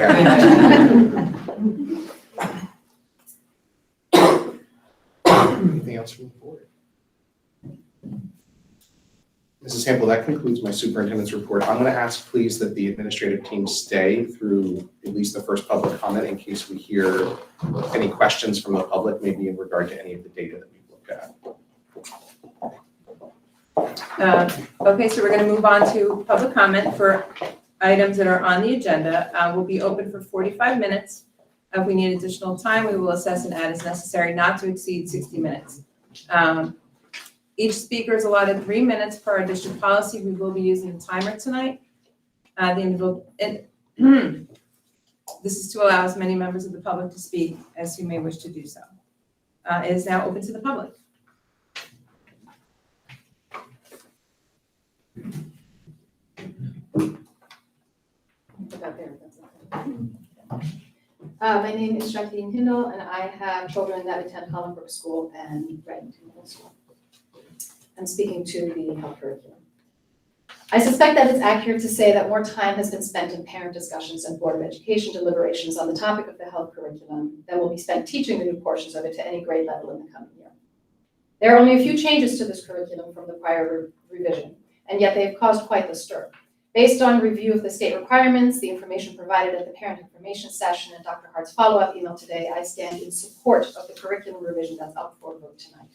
Anything else from the board? Mrs. Hample, that concludes my superintendent's report. I'm going to ask, please, that the administrative team stay through at least the first public comment in case we hear any questions from the public, maybe in regard to any of the data that we've looked at. Okay, so we're going to move on to public comment for items that are on the agenda. Will be open for 45 minutes. If we need additional time, we will assess and add as necessary, not to exceed 60 minutes. Each speaker is allotted 3 minutes per our district policy. We will be using a timer tonight. This is to allow as many members of the public to speak as you may wish to do so. It is now open to the public. My name is Jacqueline Hindle, and I have children that attend Hollenbrook School and Reddington Middle School. I'm speaking to the health curriculum. I suspect that it's accurate to say that more time has been spent in parent discussions and Board of Education deliberations on the topic of the health curriculum than will be spent teaching the new portions of it to any grade level in the coming year. There are only a few changes to this curriculum from the prior revision, and yet they have caused quite the stir. Based on review of the state requirements, the information provided at the parent information session, and Dr. Hart's follow-up email today, I stand in support of the curriculum revision that's up for vote tonight.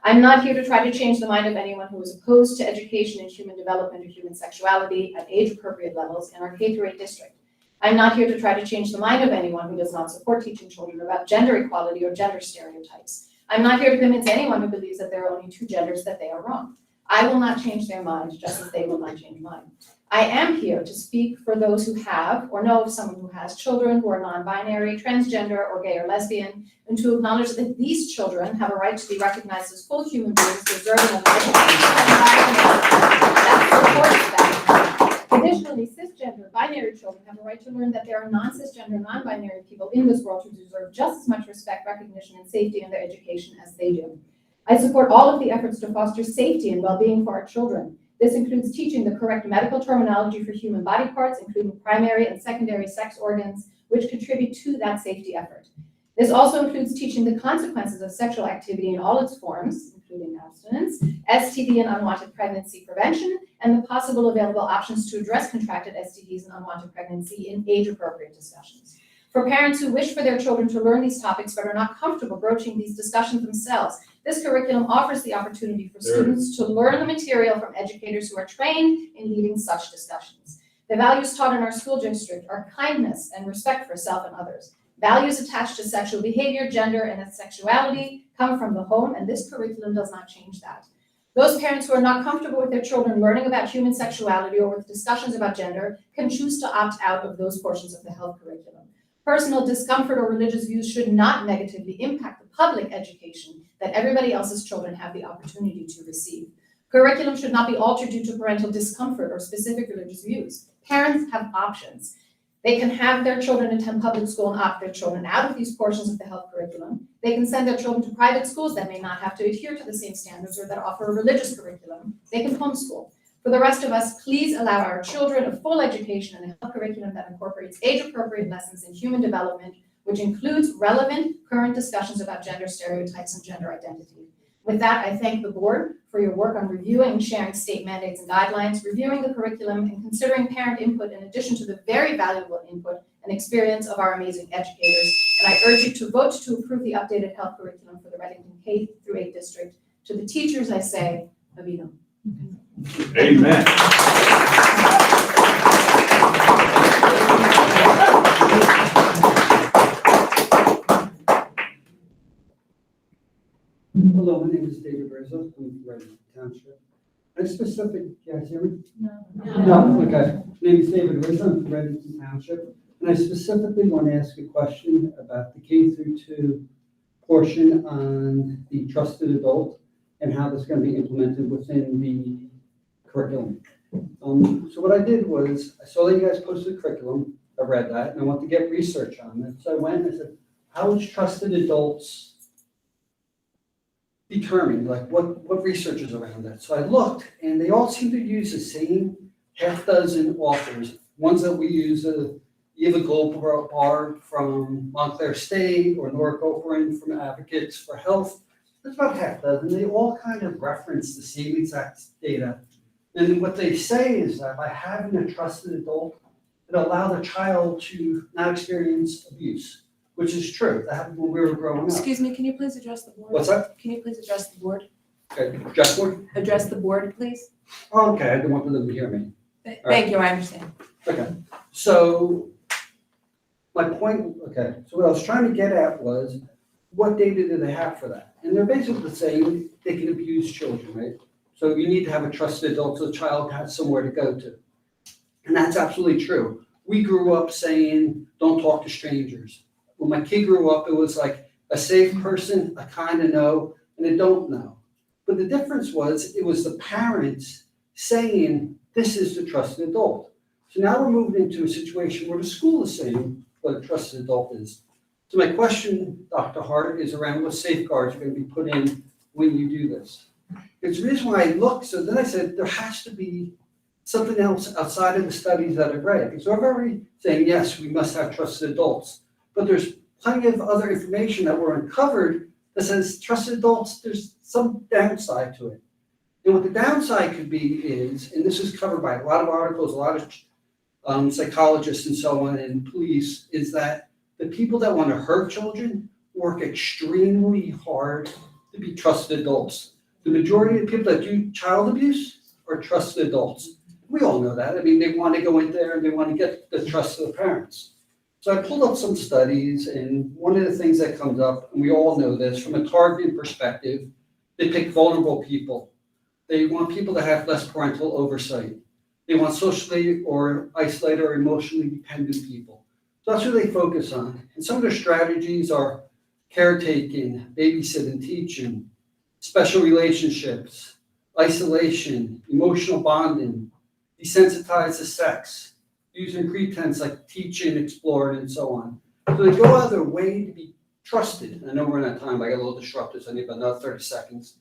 I'm not here to try to change the mind of anyone who is opposed to education in human development or human sexuality at age-appropriate levels in our K-8 district. I'm not here to try to change the mind of anyone who does not support teaching children about gender equality or gender stereotypes. I'm not here to convince anyone who believes that there are only two genders that they are wrong. I will not change their mind, just as they will not change mine. I am here to speak for those who have or know of someone who has children who are non-binary, transgender, or gay or lesbian, and to acknowledge that these children have a right to be recognized as full human beings deserving of education that supports them. Additionally, cisgender, binary children have a right to learn that there are non-cisgender, non-binary people in this world who deserve just as much respect, recognition, and safety in their education as they do. I support all of the efforts to foster safety and well-being for our children. This includes teaching the correct medical terminology for human body parts, including primary and secondary sex organs, which contribute to that safety effort. This also includes teaching the consequences of sexual activity in all its forms, including abstinence, STD and unwanted pregnancy prevention, and the possible available options to address contracted STDs and unwanted pregnancy in age-appropriate discussions. For parents who wish for their children to learn these topics but are not comfortable broaching these discussions themselves, this curriculum offers the opportunity for students to learn the material from educators who are trained in leading such discussions. The values taught in our school district are kindness and respect for self and others. Values attached to sexual behavior, gender, and sexuality come from the home, and this curriculum does not change that. Those parents who are not comfortable with their children learning about human sexuality or with discussions about gender can choose to opt out of those portions of the health curriculum. Personal discomfort or religious views should not negatively impact the public education that everybody else's children have the opportunity to receive. Curriculum should not be altered due to parental discomfort or specific religious views. Parents have options. They can have their children attend public school and opt their children out of these portions of the health curriculum. They can send their children to private schools that may not have to adhere to the same standards or that offer a religious curriculum. They can homeschool. For the rest of us, please allow our children a full education in a health curriculum that incorporates age-appropriate lessons in human development, which includes relevant current discussions about gender stereotypes and gender identity. With that, I thank the board for your work on reviewing and sharing state mandates and guidelines, reviewing the curriculum, and considering parent input in addition to the very valuable input and experience of our amazing educators. And I urge you to vote to approve the updated health curriculum for the Reddington K-8 district. To the teachers, I say, Avito. Amen. Hello, my name is David Rizzo. I'm from Reddington Township. I specific, you guys hear me? No, okay. My name is David Rizzo. I'm from Reddington Township. And I specifically want to ask a question about the K-2 portion on the trusted adult and how that's going to be implemented within the curriculum. So what I did was, I saw that you guys posted the curriculum. I read that, and I want to get research on it. So I went and I said, how is trusted adults determined? Like, what research is around that? So I looked, and they all seem to use the same half dozen authors. Ones that we use, Eva Goldberg from Montclair State, or Nora Copeland from Advocates for Health. There's about half dozen. They all kind of reference the same exact data. And what they say is that by having a trusted adult, it allowed the child to not experience abuse, which is true. That happened when we were growing up. Excuse me, can you please address the board? What's that? Can you please address the board? Okay, address board? Address the board, please. Okay, I didn't want them to hear me. Thank you, I understand. Okay, so my point, okay, so what I was trying to get at was, what data do they have for that? And they're basically saying they can abuse children, right? So you need to have a trusted adult so the child has somewhere to go to. And that's absolutely true. We grew up saying, don't talk to strangers. When my kid grew up, it was like a safe person, a kind of know, and a don't know. But the difference was, it was the parents saying, this is the trusted adult. So now we're moving into a situation where the school is saying what a trusted adult is. So my question, Dr. Hart, is around what safeguards are going to be put in when you do this. It's the reason why I looked, so then I said, there has to be something else outside of the studies that I've read. Because we're already saying, yes, we must have trusted adults. But there's plenty of other information that were uncovered that says trusted adults, there's some downside to it. And what the downside could be is, and this is covered by a lot of articles, a lot of psychologists and so on, and police, is that the people that want to hurt children work extremely hard to be trusted adults. The majority of people that do child abuse are trusted adults. We all know that. I mean, they want to go in there and they want to get the trust of the parents. So I pulled up some studies, and one of the things that comes up, and we all know this, from a targeting perspective, they pick vulnerable people. They want people to have less parental oversight. They want socially or isolated or emotionally dependent people. So that's what they focus on. And some of their strategies are caretaking, babysitting, teaching, special relationships, isolation, emotional bonding, desensitize to sex, using pretense like teaching, exploring, and so on. So they go out of their way to be trusted. I know we're out of time, but I got a little disrupted, so I need about another 30 seconds.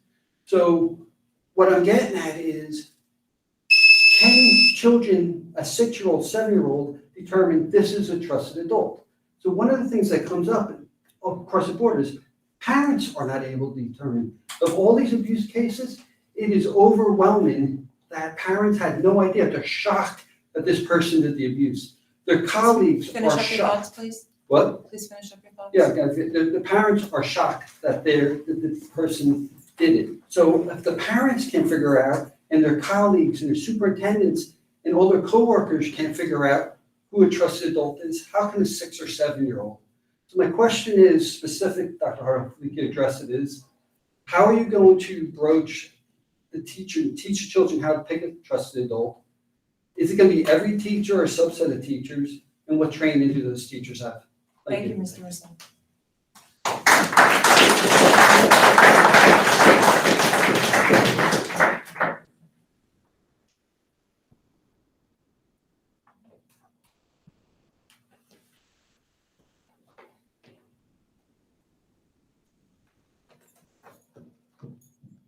So what I'm getting at is, can children, a 6-year-old, 7-year-old, determine this is a trusted adult? So one of the things that comes up across the board is parents are not able to determine. Of all these abuse cases, it is overwhelming that parents had no idea. They're shocked that this person did the abuse. Their colleagues Finish are up your thoughts, shocked. please. What? Please finish up your thoughts. Yeah, guys, the parents are shocked that the person did it. So if the parents can't figure out, and their colleagues and their superintendents and all their coworkers can't figure out who a trusted adult is, how can a 6 or 7-year-old? So my question is specific, Dr. Hart, if we can address it, is how are you going to broach teach the children how to pick a trusted adult? Is it going to be every teacher or a subset of teachers? And what training do those teachers have? Thank you, Mr. Russo.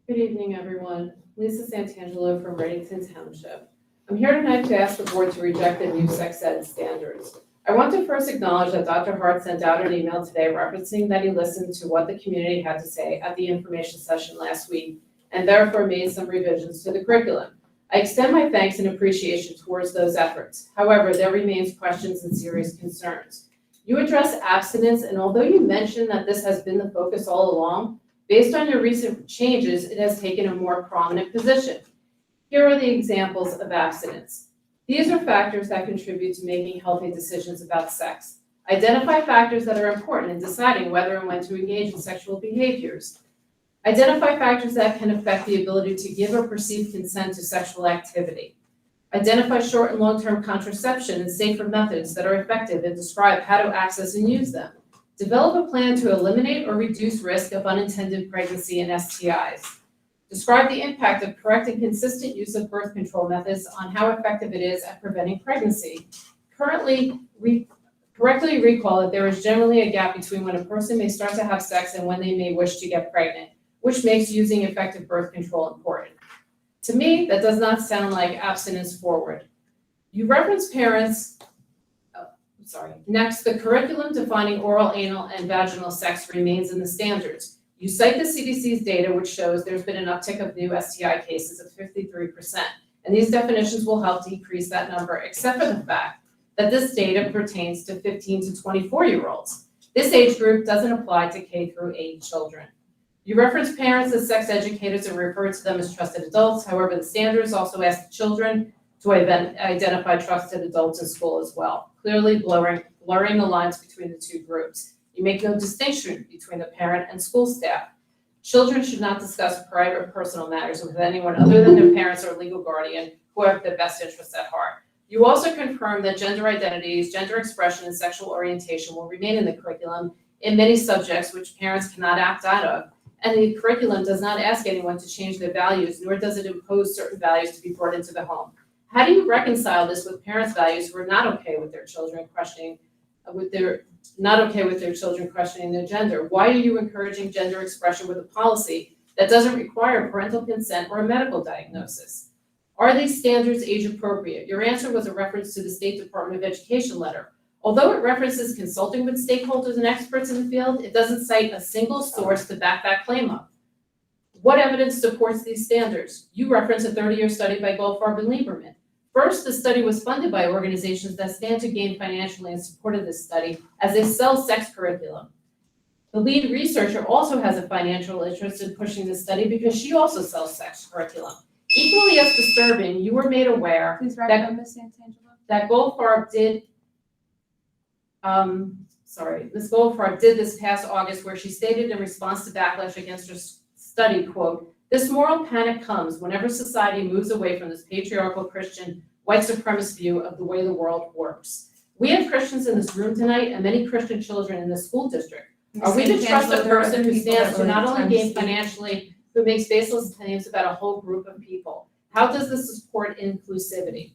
Good evening, everyone. Lisa Santangelo from Reddington Township. I'm here tonight to ask the board to reject the new sex ed standards. I want to first acknowledge that Dr. Hart sent out an email today referencing that he listened to what the community had to say at the information session last week and therefore made some revisions to the curriculum. I extend my thanks and appreciation towards those efforts. However, there remains questions and serious concerns. You address abstinence, and although you mentioned that this has been the focus all along, based on your recent changes, it has taken a more prominent position. Here are the examples of abstinence. These are factors that contribute to making healthy decisions about sex. Identify factors that are important in deciding whether and when to engage in sexual behaviors. Identify factors that can affect the ability to give or perceive consent to sexual activity. Identify short and long-term contraception and safer methods that are effective and describe how to access and use them. Develop a plan to eliminate or reduce risk of unintended pregnancy and STIs. Describe the impact of correct and consistent use of birth control methods on how effective it is at preventing pregnancy. Correctly recall that there is generally a gap between when a person may start to have sex and when they may wish to get pregnant, which makes using effective birth control important. To me, that does not sound like abstinence forward. You reference parents. Next, the curriculum defining oral, anal, and vaginal sex remains in the standards. You cite the CDC's data, which shows there's been an uptick of new STI cases of 53%, and these definitions will help decrease that number, except for the fact that this data pertains to 15 to 24-year-olds. This age group doesn't apply to K through 8 children. You reference parents as sex educators and refer to them as trusted adults. However, the standards also ask the children to identify trusted adults in school as well, clearly blurring the lines between the two groups. You make no distinction between the parent and school staff. Children should not discuss private personal matters with anyone other than their parents or legal guardian who have their best interests at heart. You also confirm that gender identities, gender expression, and sexual orientation will remain in the curriculum in many subjects which parents cannot opt out of. And the curriculum does not ask anyone to change their values, nor does it impose certain values to be brought into the home. How do you reconcile this with parents' values who are not okay with their children questioning their gender? Why are you encouraging gender expression with a policy that doesn't require parental consent or a medical diagnosis? Are these standards age appropriate? Your answer was a reference to the State Department of Education letter. Although it references consulting with stakeholders and experts in the field, it doesn't cite a single source to back that claim up. What evidence supports these standards? You reference a 30-year study by Goldfarb and Lieberman. First, the study was funded by organizations that stand to gain financially in support of this study as they sell sex curriculum. The lead researcher also has a financial interest in pushing this study because she also sells sex curriculum. Equally as disturbing, you were made aware Please wrap up, Ms. Santangelo. that Goldfarb did, Ms. Goldfarb did this past August, where she stated in response to backlash against her study, quote, "This moral panic comes whenever society moves away from this patriarchal Christian white supremacist view of the way the world works." We have Christians in this room tonight and many Christian children in the school district. Are we to trust a person who stands to not only gain financially, who makes baseless claims about a whole group of people? How does this support inclusivity?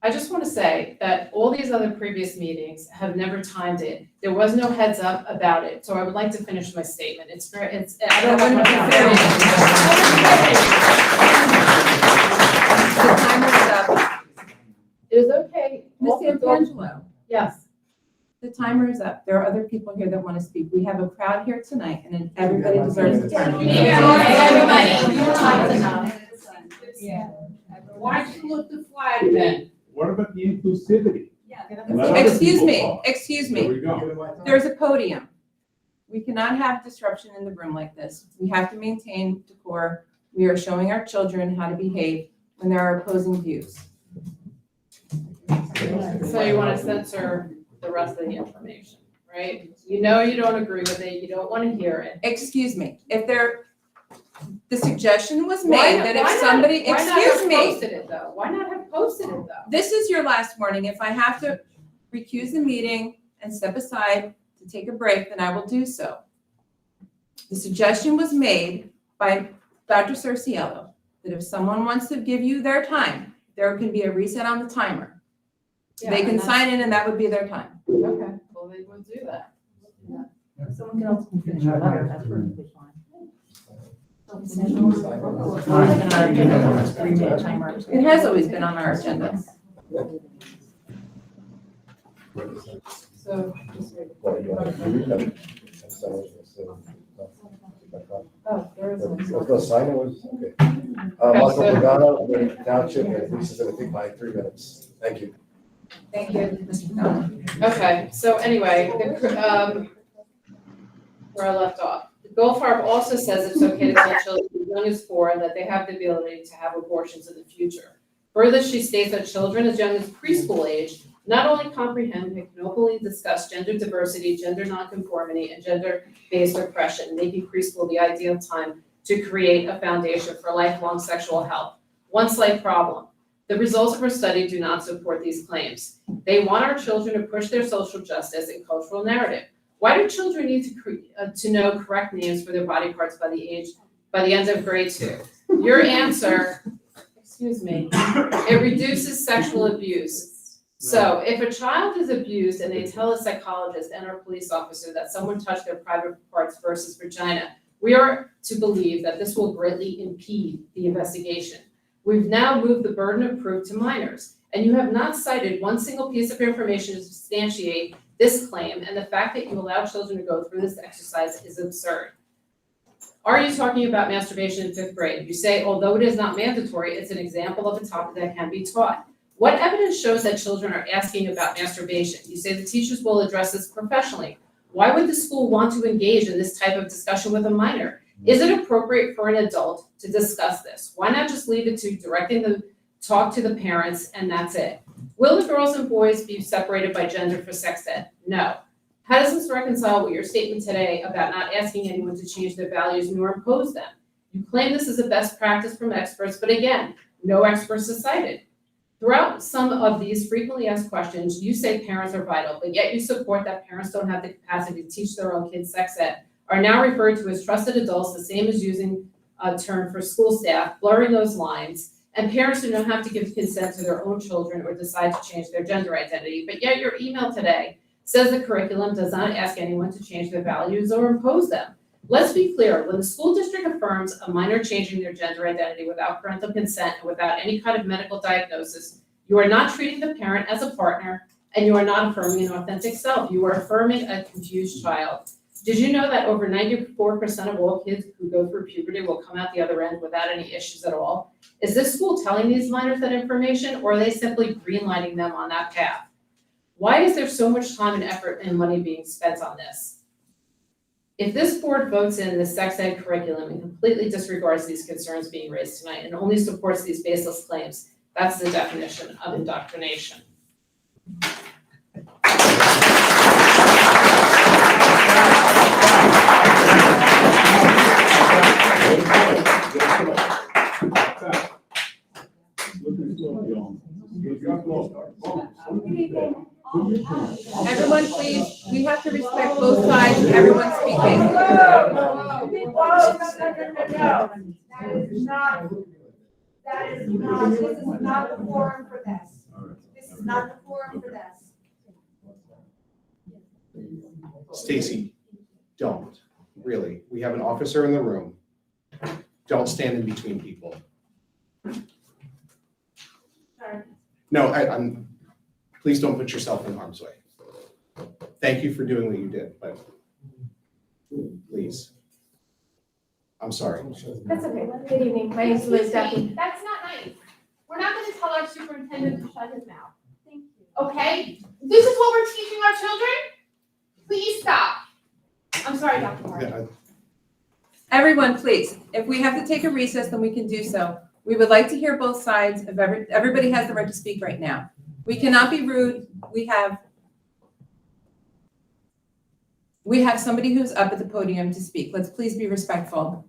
I just want to say that all these other previous meetings have never timed it. There was no heads up about it, so I would like to finish my statement. I don't have much The timer is up. It is okay. Ms. Santangelo, Yes. the timer is up. There are other people here that want to speak. We have a crowd here tonight, and everybody deserves to talk. Why should you look the flag then? What about the inclusivity? Excuse me. There we go. There's a podium. We cannot have disruption in the room like this. We have to maintain decor. We are showing our children how to behave when there are opposing views. So you want to censor the rest of the information, right? You know you don't agree with it, you don't want to hear it. Excuse me, the suggestion was made that if somebody, excuse me. Why not have posted it though? Why not have posted it though? This is your last warning. If I have to recuse the meeting and step aside to take a break, then I will do so. The suggestion was made by Dr. Cerciello that if someone wants to give you their time, there can be a reset on the timer. They can sign in and that would be their time. Okay, well, they would do that. Someone else can finish your letter, that's perfectly fine. It has always been on our agenda. So. Oh, there is one. Let's go sign it, okay. Marco Pagano, Township, and this is gonna take my 3 minutes. Thank you. Thank you, Mr. McDonald. Okay, so anyway, where I left off. Goldfarb also says it's okay to tell children as young as 4 that they have the ability to have abortions in the future. Further, she states that children as young as preschool age not only comprehend but can openly discuss gender diversity, gender nonconformity, and gender-based oppression, making preschool the ideal time to create a foundation for lifelong sexual health. One slight problem. The results of her study do not support these claims. They want our children to push their social justice and cultural narrative. Why do children need to know correct names for their body parts by the end of grade 2? Your answer, excuse me, it reduces sexual abuse. So if a child is abused and they tell a psychologist and or police officer that someone touched their private parts versus vagina, we are to believe that this will greatly impede the investigation. We've now moved the burden of proof to minors, and you have not cited one single piece of information to substantiate this claim, and the fact that you allow children to go through this exercise is absurd. Are you talking about masturbation in 5th grade? You say, although it is not mandatory, it's an example of a topic that can be taught. What evidence shows that children are asking about masturbation? You say the teachers will address this professionally. Why would the school want to engage in this type of discussion with a minor? Is it appropriate for an adult to discuss this? Why not just leave it to directing the talk to the parents and that's it? Will the girls and boys be separated by gender for sex ed? No. How does this reconcile with your statement today about not asking anyone to change their values nor impose them? You claim this is a best practice from experts, but again, no experts are cited. Throughout some of these frequently asked questions, you say parents are vital, but yet you support that parents don't have the capacity to teach their own kids sex ed, are now referred to as trusted adults, the same as using a term for school staff, blurring those lines, and parents do not have to give consent to their own children or decide to change their gender identity. But yet your email today says the curriculum does not ask anyone to change their values or impose them. Let's be clear, when the school district affirms a minor changing their gender identity without parental consent and without any kind of medical diagnosis, you are not treating the parent as a partner, and you are not affirming an authentic self. You are affirming a confused child. Did you know that over 94% of all kids who go through puberty will come out the other end without any issues at all? Is this school telling these minors that information, or are they simply greenlighting them on that path? Why is there so much time and effort and money being spent on this? If this board votes in the sex ed curriculum and completely disregards these concerns being raised tonight and only supports these baseless claims, that's the definition of indoctrination. Everyone, please, we have to respect both sides, everyone's speaking. That is not, this is not the forum for this. This is not the forum for this. Stacy, don't, really. We have an officer in the room. Don't stand in between people. Sorry. No, I'm, please don't put yourself in harm's way. Thank you for doing what you did, but please. I'm sorry. That's okay. Good evening. My name is Liz Duffy. That's not nice. We're not going to tell our superintendent to shut his mouth. Thank you. Okay? This is what we're teaching our children? Please stop. I'm sorry, Dr. Moore. Everyone, please, if we have to take a recess, then we can do so. We would like to hear both sides of everybody has the right to speak right now. We cannot be rude. We have somebody who's up at the podium to speak. Let's please be respectful.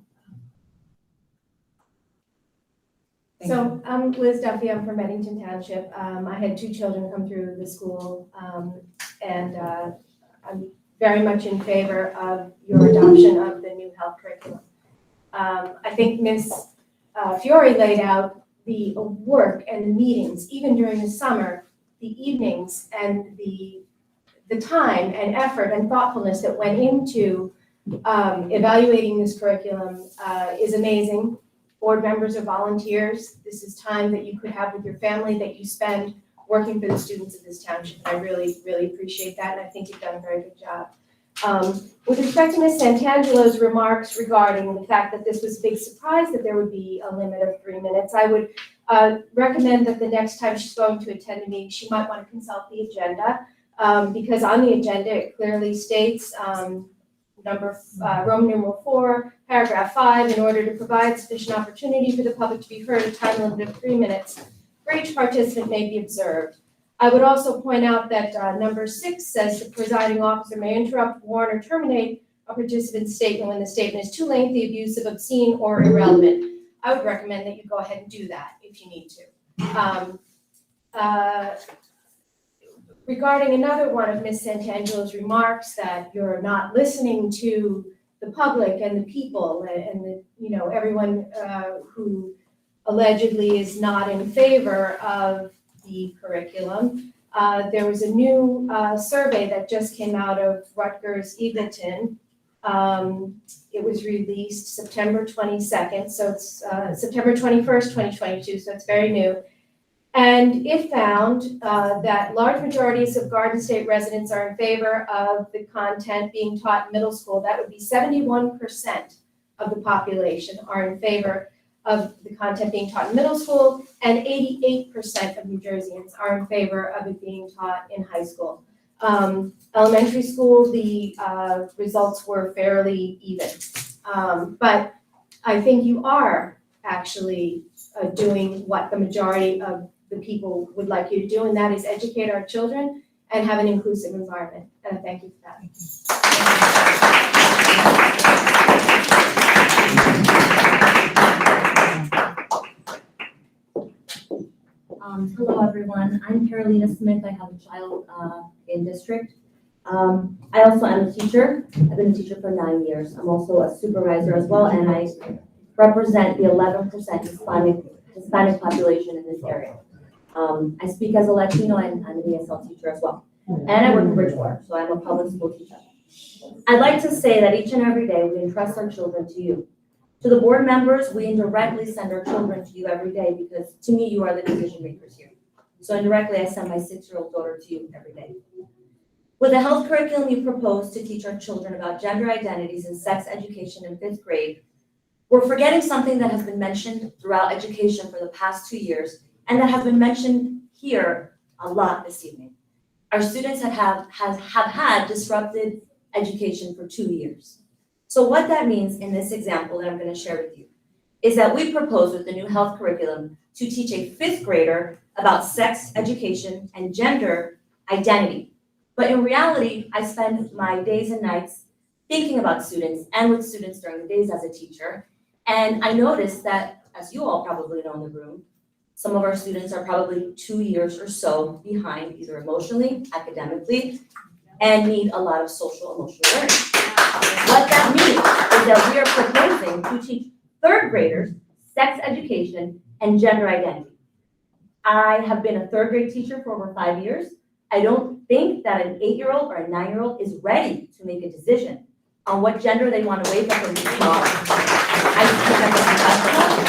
So I'm Liz Duffy. I'm from Reddington Township. I had 2 children come through the school, and I'm very much in favor of your adoption of the new health curriculum. I think Ms. Fiore laid out the work and the meetings, even during the summer, the evenings, and the time and effort and thoughtfulness that went into evaluating this curriculum is amazing. Board members are volunteers. This is time that you could have with your family that you spend working for the students of this township. I really, really appreciate that, and I think you've done a very good job. With respect to Ms. Santangelo's remarks regarding the fact that this was a big surprise that there would be a limit of 3 minutes, I would recommend that the next time she's going to attend a meeting, she might want to consult the agenda, because on the agenda it clearly states Roman numeral 4, paragraph 5, in order to provide sufficient opportunity for the public to be heard, a time limit of 3 minutes for each participant may be observed. I would also point out that number 6 says the presiding officer may interrupt, warn, or terminate a participant's statement when the statement is too lengthy, abusive, obscene, or irrelevant. I would recommend that you go ahead and do that if you need to. Regarding another one of Ms. Santangelo's remarks that you're not listening to the public and the people and everyone who allegedly is not in favor of the curriculum. There was a new survey that just came out of Rutgers Egerton. It was released September 22nd, so it's September 21st, 2022, so it's very new. And it found that large majorities of Garden State residents are in favor of the content being taught in middle school. That would be 71% of the population are in favor of the content being taught in middle school, and 88% of New Jerseyans are in favor of it being taught in high school. Elementary school, the results were fairly even. But I think you are actually doing what the majority of the people would like you to do, and that is educate our children and have an inclusive environment. And I thank you for that. Hello, everyone. I'm Carolina Smith. I have a child in district. I also am a teacher. I've been a teacher for 9 years. I'm also a supervisor as well, and I represent the 11% Hispanic population in this area. I speak as a Latino, and I'm an ESL teacher as well. And I work in Bridgewater, so I'm a public school teacher. I'd like to say that each and every day we entrust our children to you. To the board members, we indirectly send our children to you every day because to me, you are the decision makers here. So indirectly, I send my 6-year-old daughter to you every day. With the health curriculum you propose to teach our children about gender identities and sex education in 5th grade, we're forgetting something that has been mentioned throughout education for the past 2 years and that has been mentioned here a lot this evening. Our students have had disrupted education for 2 years. So what that means in this example that I'm going to share with you is that we propose with the new health curriculum to teach a 5th grader about sex education and gender identity. But in reality, I spend my days and nights thinking about students and with students during the days as a teacher. And I noticed that, as you all probably know in the room, some of our students are probably 2 years or so behind, either emotionally, academically, and need a lot of social emotional learning. What that means is that we are proposing to teach 3rd graders sex education and gender identity. I have been a 3rd grade teacher for over 5 years. I don't think that an 8-year-old or a 9-year-old is ready to make a decision on what gender they want to wake up and be tomorrow. I speak as a professional,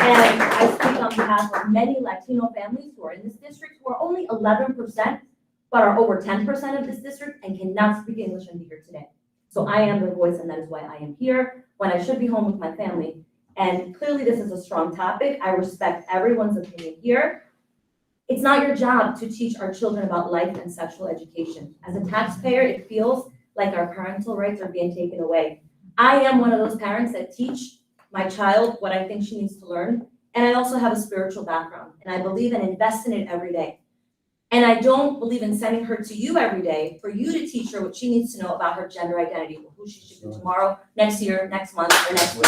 and I speak on behalf of many Latino families who are in this district who are only 11%, but are over 10% of this district and cannot speak English and be here today. So I am their voice, and that is why I am here when I should be home with my family. And clearly this is a strong topic. I respect everyone's opinion here. It's not your job to teach our children about life and sexual education. As a taxpayer, it feels like our parental rights are being taken away. I am one of those parents that teach my child what I think she needs to learn. And I also have a spiritual background, and I believe and invest in it every day. And I don't believe in sending her to you every day for you to teach her what she needs to know about her gender identity, or who she should be tomorrow, next year, next month, or next week.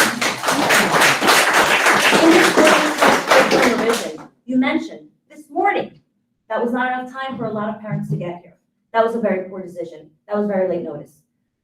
In this curriculum revision, you mentioned this morning that was not enough time for a lot of parents to get here. That was a very poor decision. That was very late notice.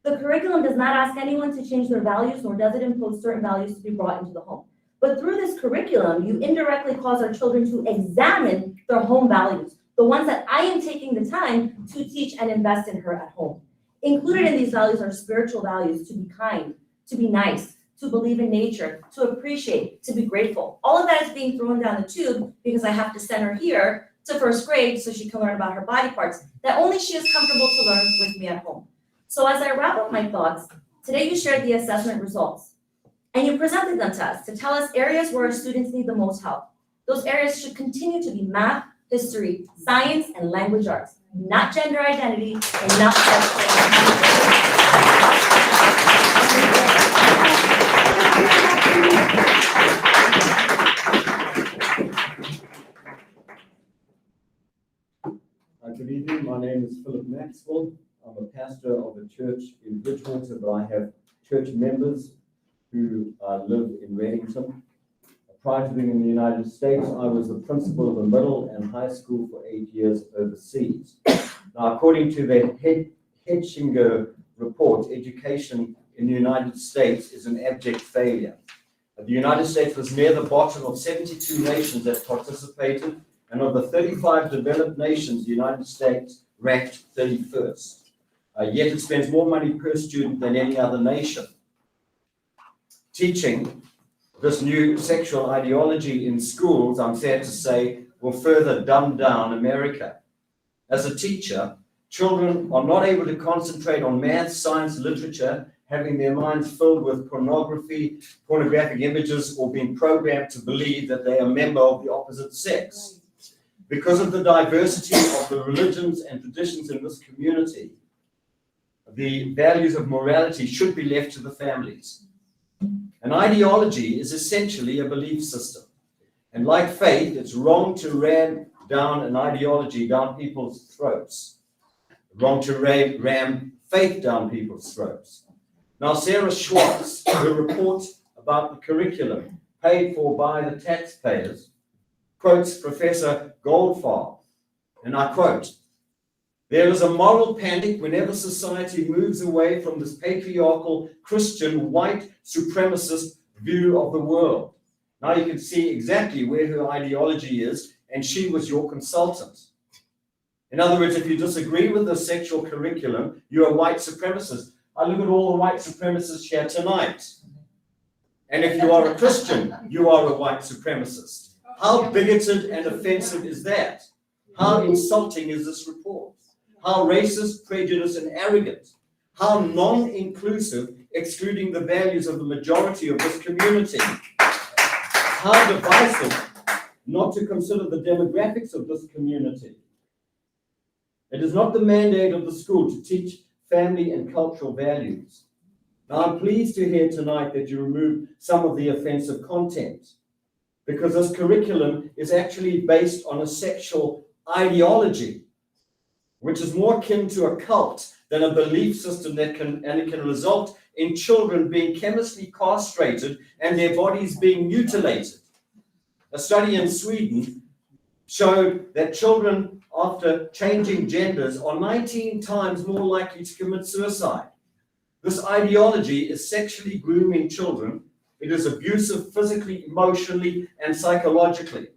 The curriculum does not ask anyone to change their values, nor does it impose certain values to be brought into the home. But through this curriculum, you indirectly cause our children to examine their home values, the ones that I am taking the time to teach and invest in her at home. Included in these values are spiritual values: to be kind, to be nice, to believe in nature, to appreciate, to be grateful. All of that is being thrown down the tube because I have to send her here to 1st grade so she can learn about her body parts that only she is comfortable to learn with me at home. So as I wrap up my thoughts, today you shared the assessment results and you presented them to us to tell us areas where our students need the most help. Those areas should continue to be math, history, science, and language arts, not gender identity and not sexual identity. Good evening, my name is Philip Maxwell. I'm a pastor of a church in Bridgewater, but I have church members who live in Reddington. Prior to being in the United States, I was the principal of a middle and high school for 8 years overseas. Now, according to the Hechinger report, education in the United States is an abject failure. The United States was near the bottom of 72 nations that participated, and of the 35 developed nations, the United States ranked 31st. Yet it spends more money per student than any other nation. Teaching this new sexual ideology in schools, I'm sad to say, will further dumb down America. As a teacher, children are not able to concentrate on math, science, literature, having their minds filled with pornography, pornographic images, or being programmed to believe that they are a member of the opposite sex. Because of the diversity of the religions and traditions in this community, the values of morality should be left to the families. An ideology is essentially a belief system. And like faith, it's wrong to ram down an ideology down people's throats. Wrong to ram faith down people's throats. Now, Sarah Schwartz, her report about the curriculum paid for by the taxpayers, quotes Professor Goldfarb, and I quote, "There is a moral panic whenever society moves away from this patriarchal, Christian, white supremacist view of the world." Now you can see exactly where her ideology is, and she was your consultant. In other words, if you disagree with the sexual curriculum, you're a white supremacist. I look at all the white supremacists here tonight. And if you are a Christian, you are a white supremacist. How bigoted and offensive is that? How insulting is this report? How racist, prejudiced, and arrogant. How non-inclusive, excluding the values of the majority of this community. How divisive, not to consider the demographics of this community. It is not the mandate of the school to teach family and cultural values. Now, I'm pleased to hear tonight that you removed some of the offensive content, because this curriculum is actually based on a sexual ideology, which is more akin to a cult than a belief system it can result in children being chemically castrated and their bodies being mutilated. A study in Sweden showed that children, after changing genders, are 19 times more likely to commit suicide. This ideology is sexually grooming children. It is abusive physically, emotionally, and psychologically.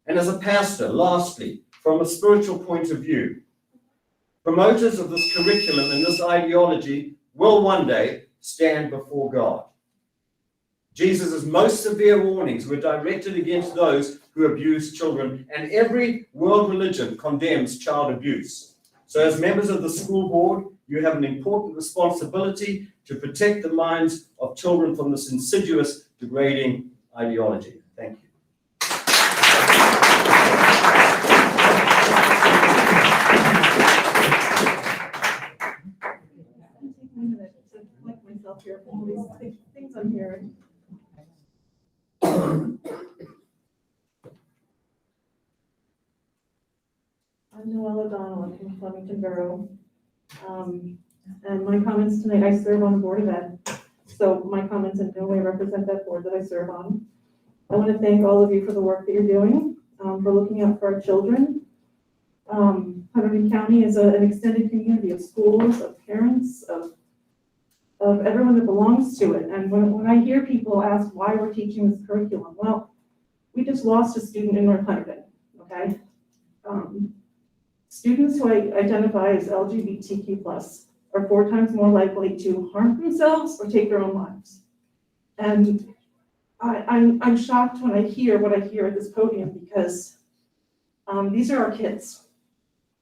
And as a pastor, lastly, from a spiritual point of view, promoters of this curriculum and this ideology will one day stand before God. Jesus' most severe warnings were directed against those who abuse children, and every world religion condemns child abuse. So as members of the school board, you have an important responsibility to protect the minds of children from this insidious, degrading ideology. Thank you. Myself here from all these things I'm hearing. I'm Noelle O'Donnell, I'm from Flemington Borough. And my comments tonight, I serve on the Board of Ed, so my comments in no way represent that board that I serve on. I want to thank all of you for the work that you're doing, for looking out for our children. Hunterdon County is an extended community of schools, of parents, of everyone that belongs to it. And when I hear people ask why we're teaching this curriculum, well, we just lost a student in North Hunterdon, okay? Students who identify as LGBTQ+ are 4 times more likely to harm themselves or take their own lives. And I'm shocked when I hear what I hear at this podium, because these are our kids.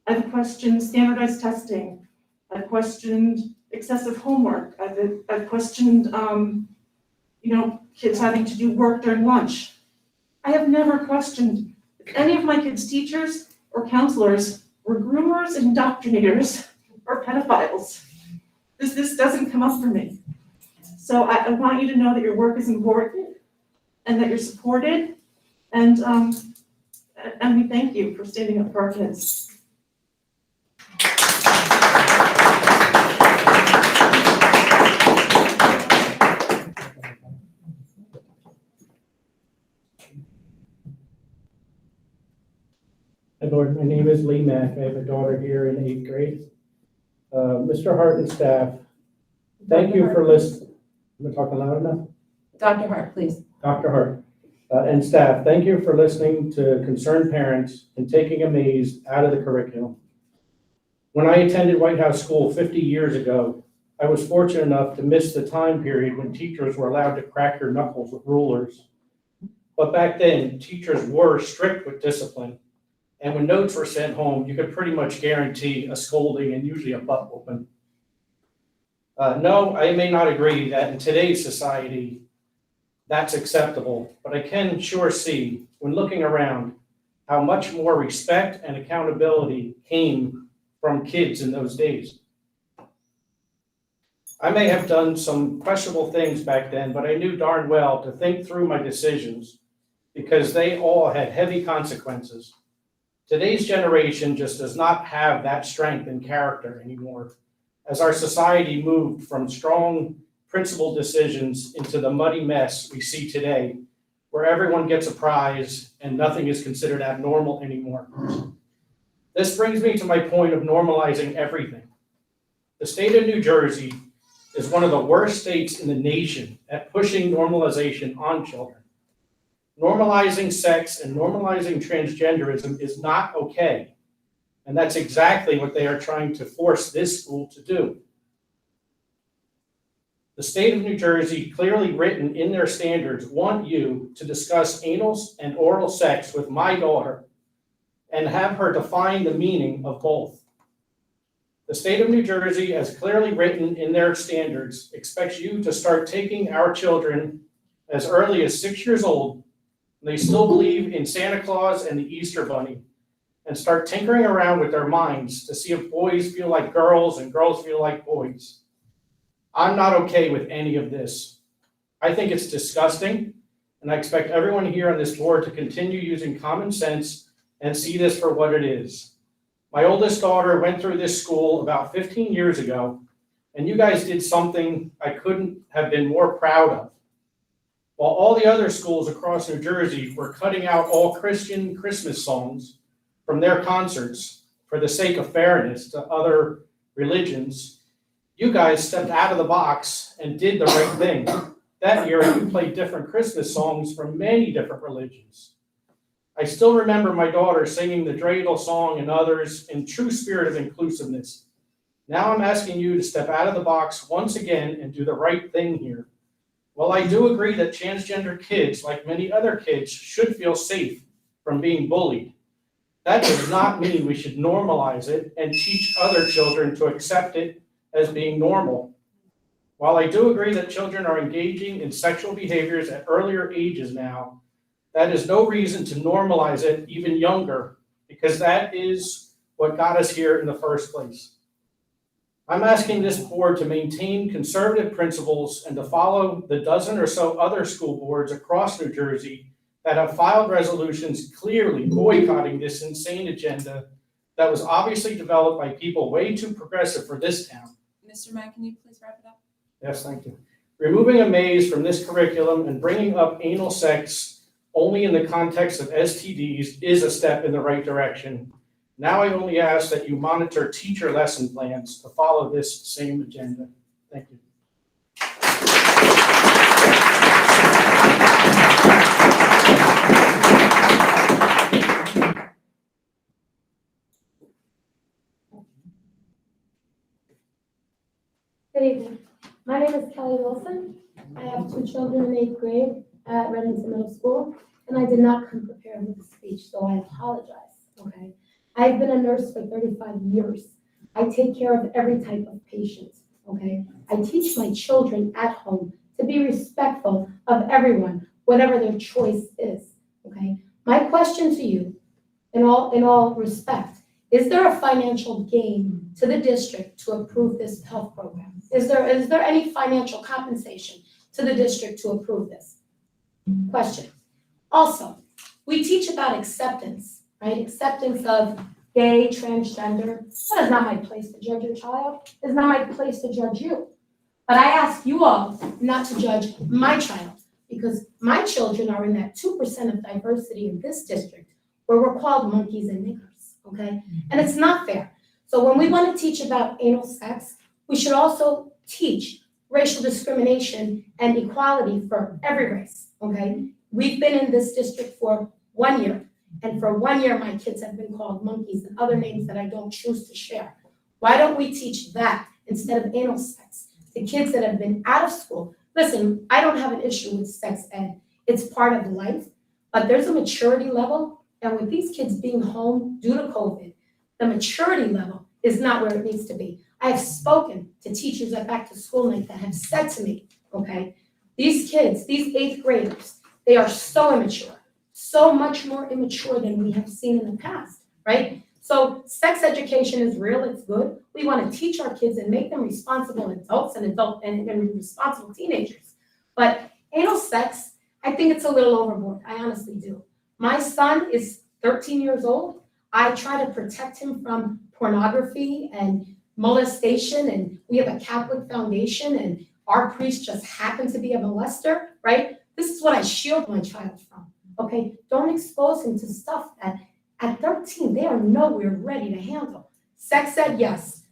I've questioned standardized testing. I've questioned excessive homework. I've questioned, kids having to do work during lunch. I have never questioned if any of my kids' teachers or counselors were groomers, indoctrinators, or pedophiles. This doesn't come up for me. So I want you to know that your work is important and that you're supported, and we thank you for standing up for our kids. Hi, Lord. My name is Lee Mack. I have a daughter here in 8th grade. Mr. Hart and staff, thank you for listening. Am I talking loud enough? Dr. Hart, please. Dr. Hart and staff, thank you for listening to concerned parents and taking a maze out of the curriculum. When I attended White House School 50 years ago, I was fortunate enough to miss the time period when teachers were allowed to crack their knuckles with rulers. But back then, teachers were strict with discipline. And when notes were sent home, you could pretty much guarantee a scolding and usually a butt whooping. No, I may not agree that in today's society, that's acceptable, but I can sure see, when looking around, how much more respect and accountability came from kids in those days. I may have done some questionable things back then, but I knew darn well to think through my decisions, because they all had heavy consequences. Today's generation just does not have that strength and character anymore, as our society moved from strong, principled decisions into the muddy mess we see today, where everyone gets a prize and nothing is considered abnormal anymore. This brings me to my point of normalizing everything. The state of New Jersey is one of the worst states in the nation at pushing normalization on children. Normalizing sex and normalizing transgenderism is not okay. And that's exactly what they are trying to force this school to do. The state of New Jersey, clearly written in their standards, want you to discuss anal and oral sex with my daughter and have her define the meaning of both. The state of New Jersey, as clearly written in their standards, expects you to start taking our children as early as 6 years old. They still believe in Santa Claus and the Easter Bunny, and start tinkering around with their minds to see if boys feel like girls and girls feel like boys. I'm not okay with any of this. I think it's disgusting, and I expect everyone here on this board to continue using common sense and see this for what it is. My oldest daughter went through this school about 15 years ago, and you guys did something I couldn't have been more proud of. While all the other schools across New Jersey were cutting out all Christian Christmas songs from their concerts for the sake of fairness to other religions, you guys stepped out of the box and did the right thing. That year, you played different Christmas songs from many different religions. I still remember my daughter singing the dreidel song and others in true spirit of inclusiveness. Now I'm asking you to step out of the box once again and do the right thing here. While I do agree that transgender kids, like many other kids, should feel safe from being bullied, that does not mean we should normalize it and teach other children to accept it as being normal. While I do agree that children are engaging in sexual behaviors at earlier ages now, that is no reason to normalize it even younger, because that is what got us here in the first place. I'm asking this board to maintain conservative principles and to follow the dozen or so other school boards across New Jersey that have filed resolutions clearly boycotting this insane agenda that was obviously developed by people way too progressive for this town. Mr. Mack, can you please wrap it up? Yes, thank you. Removing a maze from this curriculum and bringing up anal sex only in the context of STDs is a step in the right direction. Now I only ask that you monitor teacher lesson plans to follow this same agenda. Thank you. Good evening. My name is Kelly Wilson. I have 2 children in 8th grade at Reddington Middle School, and I did not come prepared with a speech, so I apologize, okay? I've been a nurse for 35 years. I take care of every type of patient, okay? I teach my children at home to be respectful of everyone, whatever their choice is, okay? My question to you, in all respect, is there a financial gain to the district to approve this health program? Is there any financial compensation to the district to approve this? Question. Also, we teach about acceptance, right? Acceptance of gay, transgender. That is not my place to judge your child. It's not my place to judge you. But I ask you all not to judge my child, because my children are in that 2% of diversity in this district where we're called monkeys and niggers, okay? And it's not fair. So when we want to teach about anal sex, we should also teach racial discrimination and equality for every race, okay? We've been in this district for 1 year, and for 1 year, my kids have been called monkeys and other names that I don't choose to share. Why don't we teach that instead of anal sex to kids that have been out of school? Listen, I don't have an issue with sex ed. It's part of life, but there's a maturity level, and with these kids being home due to COVID, the maturity level is not where it needs to be. I have spoken to teachers at back to school night that have said to me, okay, these kids, these 8th graders, they are so immature, so much more immature than we have seen in the past, right? So sex education is real, it's good. We want to teach our kids and make them responsible adults and responsible teenagers. But anal sex, I think it's a little overboard. I honestly do. My son is 13 years old. I try to protect him from pornography and molestation, and we have a Catholic foundation, and our priest just happened to be a molester, right? This is what I shield my child from, okay? Don't expose him to stuff that at 13, they are nowhere ready to handle. Sex ed, yes.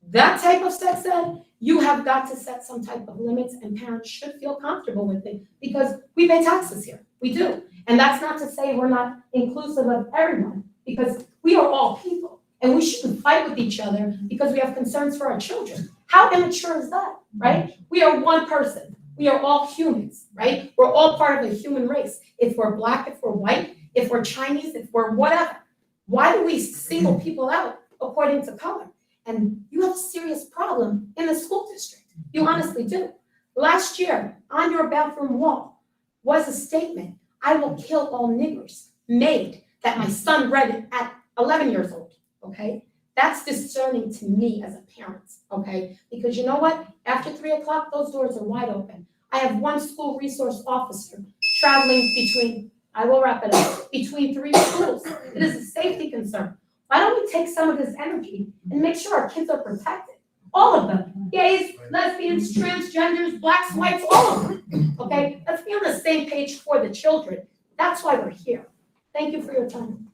That type of sex ed, you have got to set some type of limits, and parents should feel comfortable with it because we pay taxes here, we do. And that's not to say we're not inclusive of everyone, because we are all people, and we shouldn't fight with each other because we have concerns for our children. How immature is that, right? We are one person. We are all humans, right? We're all part of a human race. If we're Black, if we're white, if we're Chinese, if we're whatever. Why do we single people out according to color? And you have a serious problem in the school district. You honestly do. Last year, on your bathroom wall was a statement, "I will kill all niggers," made that my son read it at 11 years old, okay? That's discerning to me as a parent, okay? Because you know what? After 3 o'clock, those doors are wide open. I have one school resource officer traveling between, I will wrap it up, between 3 schools. It is a safety concern. Why don't we take some of this energy and make sure our kids are protected? All of them, gays, lesbians, transgenders, blacks, whites, all of them, okay? Let's be on the same page for the children. That's why we're here. Thank you for your time.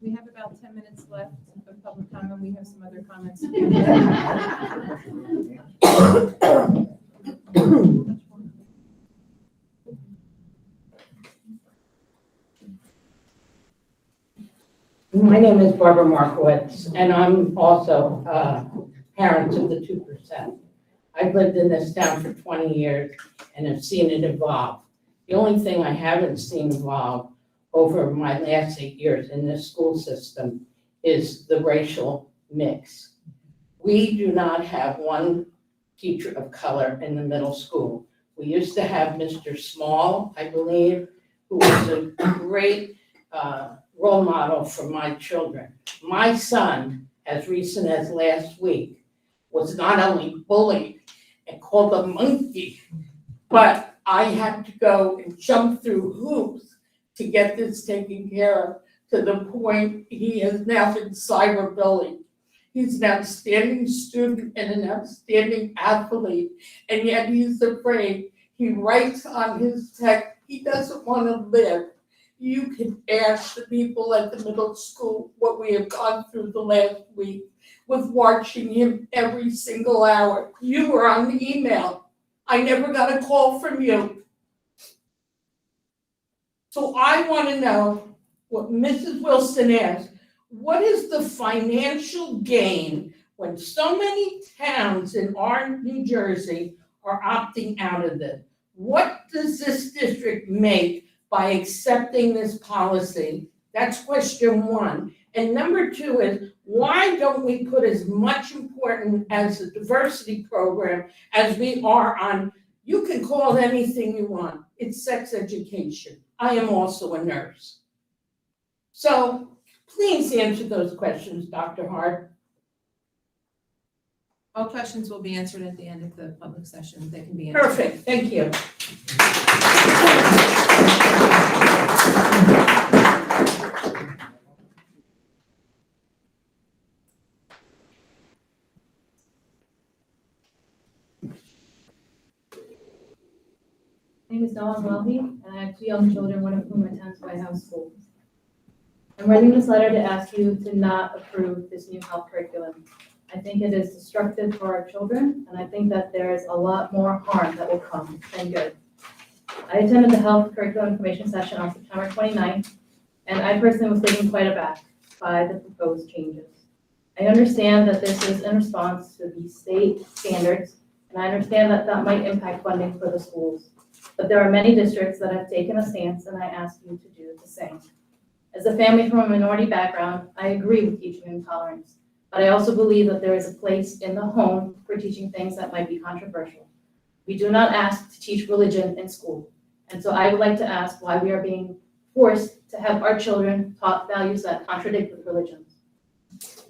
We have about 10 minutes left of public comment. We have some other comments. My name is Barbara Markowitz, and I'm also a parent of the 2%. I've lived in this town for 20 years and have seen it evolve. The only thing I haven't seen evolve over my last 8 years in this school system is the racial mix. We do not have one teacher of color in the middle school. We used to have Mr. Small, I believe, who was a great role model for my children. My son, as recent as last week, was not only bullied and called a monkey, but I had to go and jump through hoops to get this taken care of, to the point he has now been cyberbullied. He's an outstanding student and an outstanding athlete, and yet he's afraid. He writes on his text, he doesn't want to live. You can ask the people at the middle school what we have gone through the last week with watching him every single hour. You were on the email. I never got a call from you. So I want to know what Mrs. Wilson asked. What is the financial gain when so many towns in our New Jersey are opting out of this? What does this district make by accepting this policy? That's question one. And number two is, why don't we put as much importance as the diversity program as we are on, you can call it anything you want, it's sex education. I am also a nurse. So please answer those questions, Dr. Hart. All questions will be answered at the end of the public session. They can be answered. Perfect, thank you. My name is Dawn Welby, and I have 2 young children, one of whom attends White House School. I'm writing this letter to ask you to not approve this new health curriculum. I think it is destructive for our children, and I think that there is a lot more harm that will come than good. I attended the health curriculum information session on September 29th, and I personally was taken quite aback by the proposed changes. I understand that this is in response to the state standards, and I understand that that might impact funding for the schools. But there are many districts that have taken a stance, and I ask you to do the same. As a family from a minority background, I agree with teaching intolerance, but I also believe that there is a place in the home for teaching things that might be controversial. We do not ask to teach religion in school, and so I would like to ask why we are being forced to have our children taught values that contradict with religions.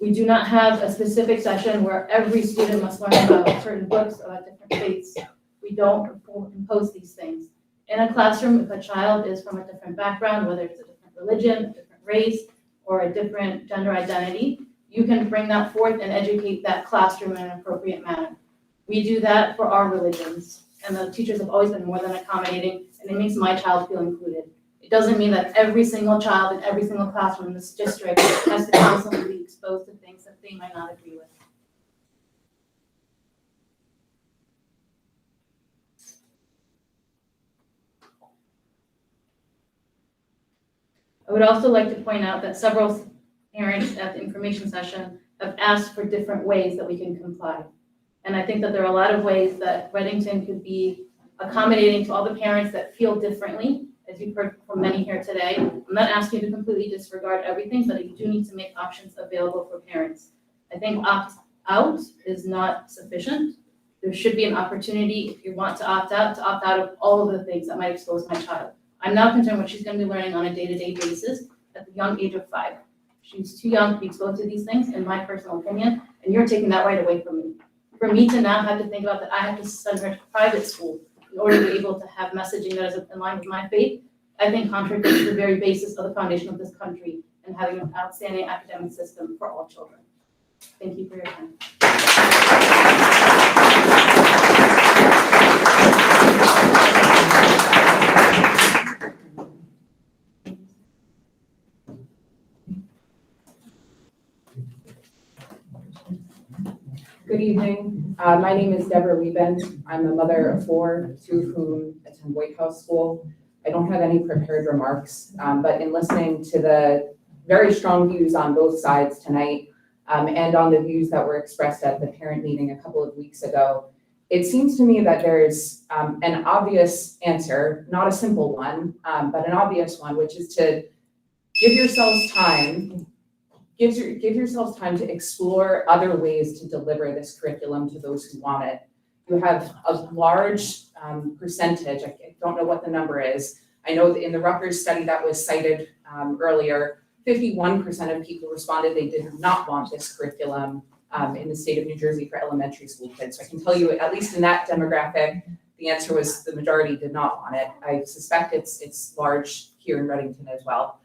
We do not have a specific session where every student must learn about certain books about different faiths. We don't impose these things. In a classroom, if a child is from a different background, whether it's a different religion, a different race, or a different gender identity, you can bring that forth and educate that classroom in an appropriate manner. We do that for our religions, and the teachers have always been more than accommodating, and it makes my child feel included. It doesn't mean that every single child in every single classroom in this district has to constantly be exposed to things that they might not agree with. I would also like to point out that several parents at the information session have asked for different ways that we can comply. And I think that there are a lot of ways that Reddington could be accommodating to all the parents that feel differently, as you've heard from many here today. I'm not asking you to completely disregard everything, but you do need to make options available for parents. I think opt-out is not sufficient. There should be an opportunity, if you want to opt out of all of the things that might expose my child. I'm now concerned what she's gonna be learning on a day-to-day basis at the young age of 5. She's too young to be exposed to these things, in my personal opinion, and you're taking that right away from me. For me to now have to think about that I have to send her to private school in order to be able to have messaging that is in line with my faith, I think contradicts the very basis of the foundation of this country and having an outstanding academic system for all children. Thank you for your time. Good evening. My name is Deborah Lieben. I'm a mother of 4, 2 of whom attend White House School. I don't have any prepared remarks, but in listening to the very strong views on both sides tonight, and on the views that were expressed at the parent meeting a couple of weeks ago, it seems to me that there's an obvious answer, not a simple one, but an obvious one, which is to give yourselves time to explore other ways to deliver this curriculum to those who want it. You have a large percentage, I don't know what the number is. I know that in the Rutgers study that was cited earlier, 51% of people responded they did not want this curriculum in the state of New Jersey for elementary school kids. So I can tell you, at least in that demographic, the answer was the majority did not want it. I suspect it's large here in Readington as well.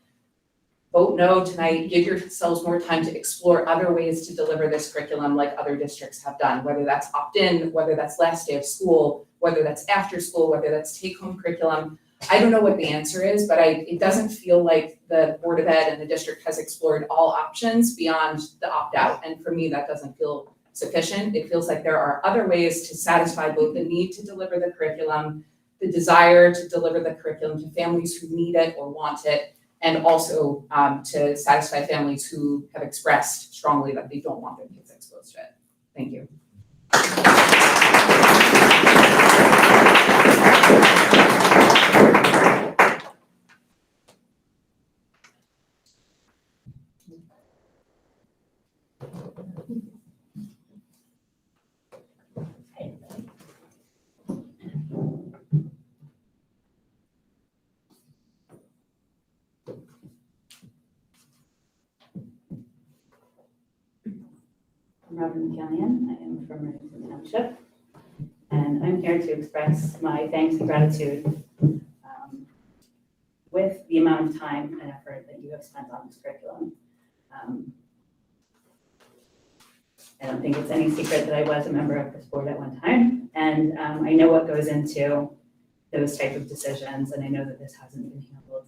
Vote no tonight, give yourselves more time to explore other ways to deliver this curriculum like other districts have done, whether that's opt-in, whether that's last day of school, whether that's after school, whether that's take-home curriculum. I don't know what the answer is, but it doesn't feel like the Board of Ed and the district has explored all options beyond the opt-out. And for me, that doesn't feel sufficient. It feels like there are other ways to satisfy both the need to deliver the curriculum, the desire to deliver the curriculum to families who need it or want it, and also to satisfy families who have expressed strongly that they don't want their kids exposed to it. Thank you. I'm Robin McCallion. I am from Readington Township, and I'm here to express my thanks and gratitude with the amount of time and effort that you have spent on this curriculum. I don't think it's any secret that I was a member of this board at one time, and I know what goes into those type of decisions, and I know that this hasn't been handled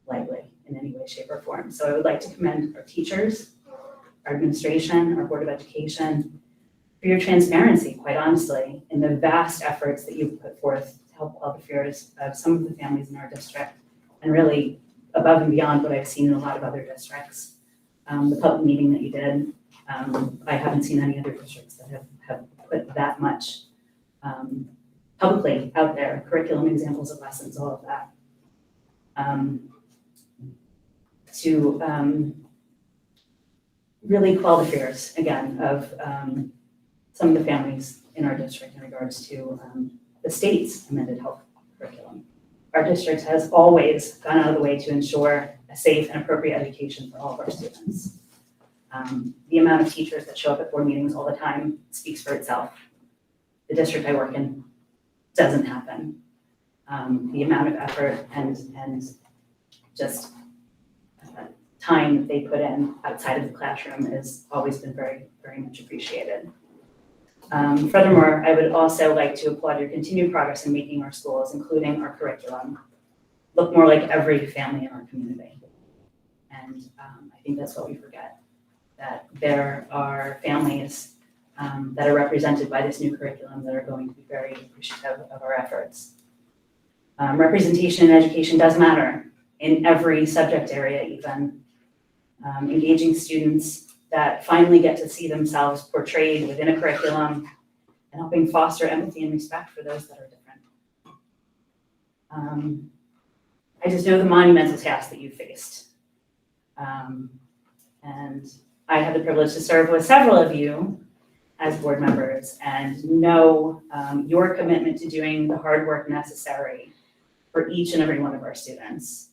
lightly in any way, shape, or form. So I would like to commend our teachers, our administration, our Board of Education, for your transparency, quite honestly, in the vast efforts that you've put forth to help quell the fears of some of the families in our district, and really above and beyond what I've seen in a lot of other districts. The public meeting that you did, I haven't seen any other districts that have put that much publicly out there, curriculum, examples of lessons, all of that. To really quell the fears, again, of some of the families in our district in regards to the state's amended health curriculum. Our district has always gone out of the way to ensure a safe and appropriate education for all of our students. The amount of teachers that show up at board meetings all the time speaks for itself. The district I work in doesn't happen. The amount of effort and just time that they put in outside of the classroom has always been very, very much appreciated. Furthermore, I would also like to applaud your continued progress in making our schools, including our curriculum, look more like every family in our community. And I think that's what we forget, that there are families that are represented by this new curriculum that are going to be very appreciative of our efforts. Representation in education does matter in every subject area, even. Engaging students that finally get to see themselves portrayed within a curriculum and helping foster empathy and respect for those that are different. I just know the monumental task that you faced. And I had the privilege to serve with several of you as board members and know your commitment to doing the hard work necessary for each and every one of our students,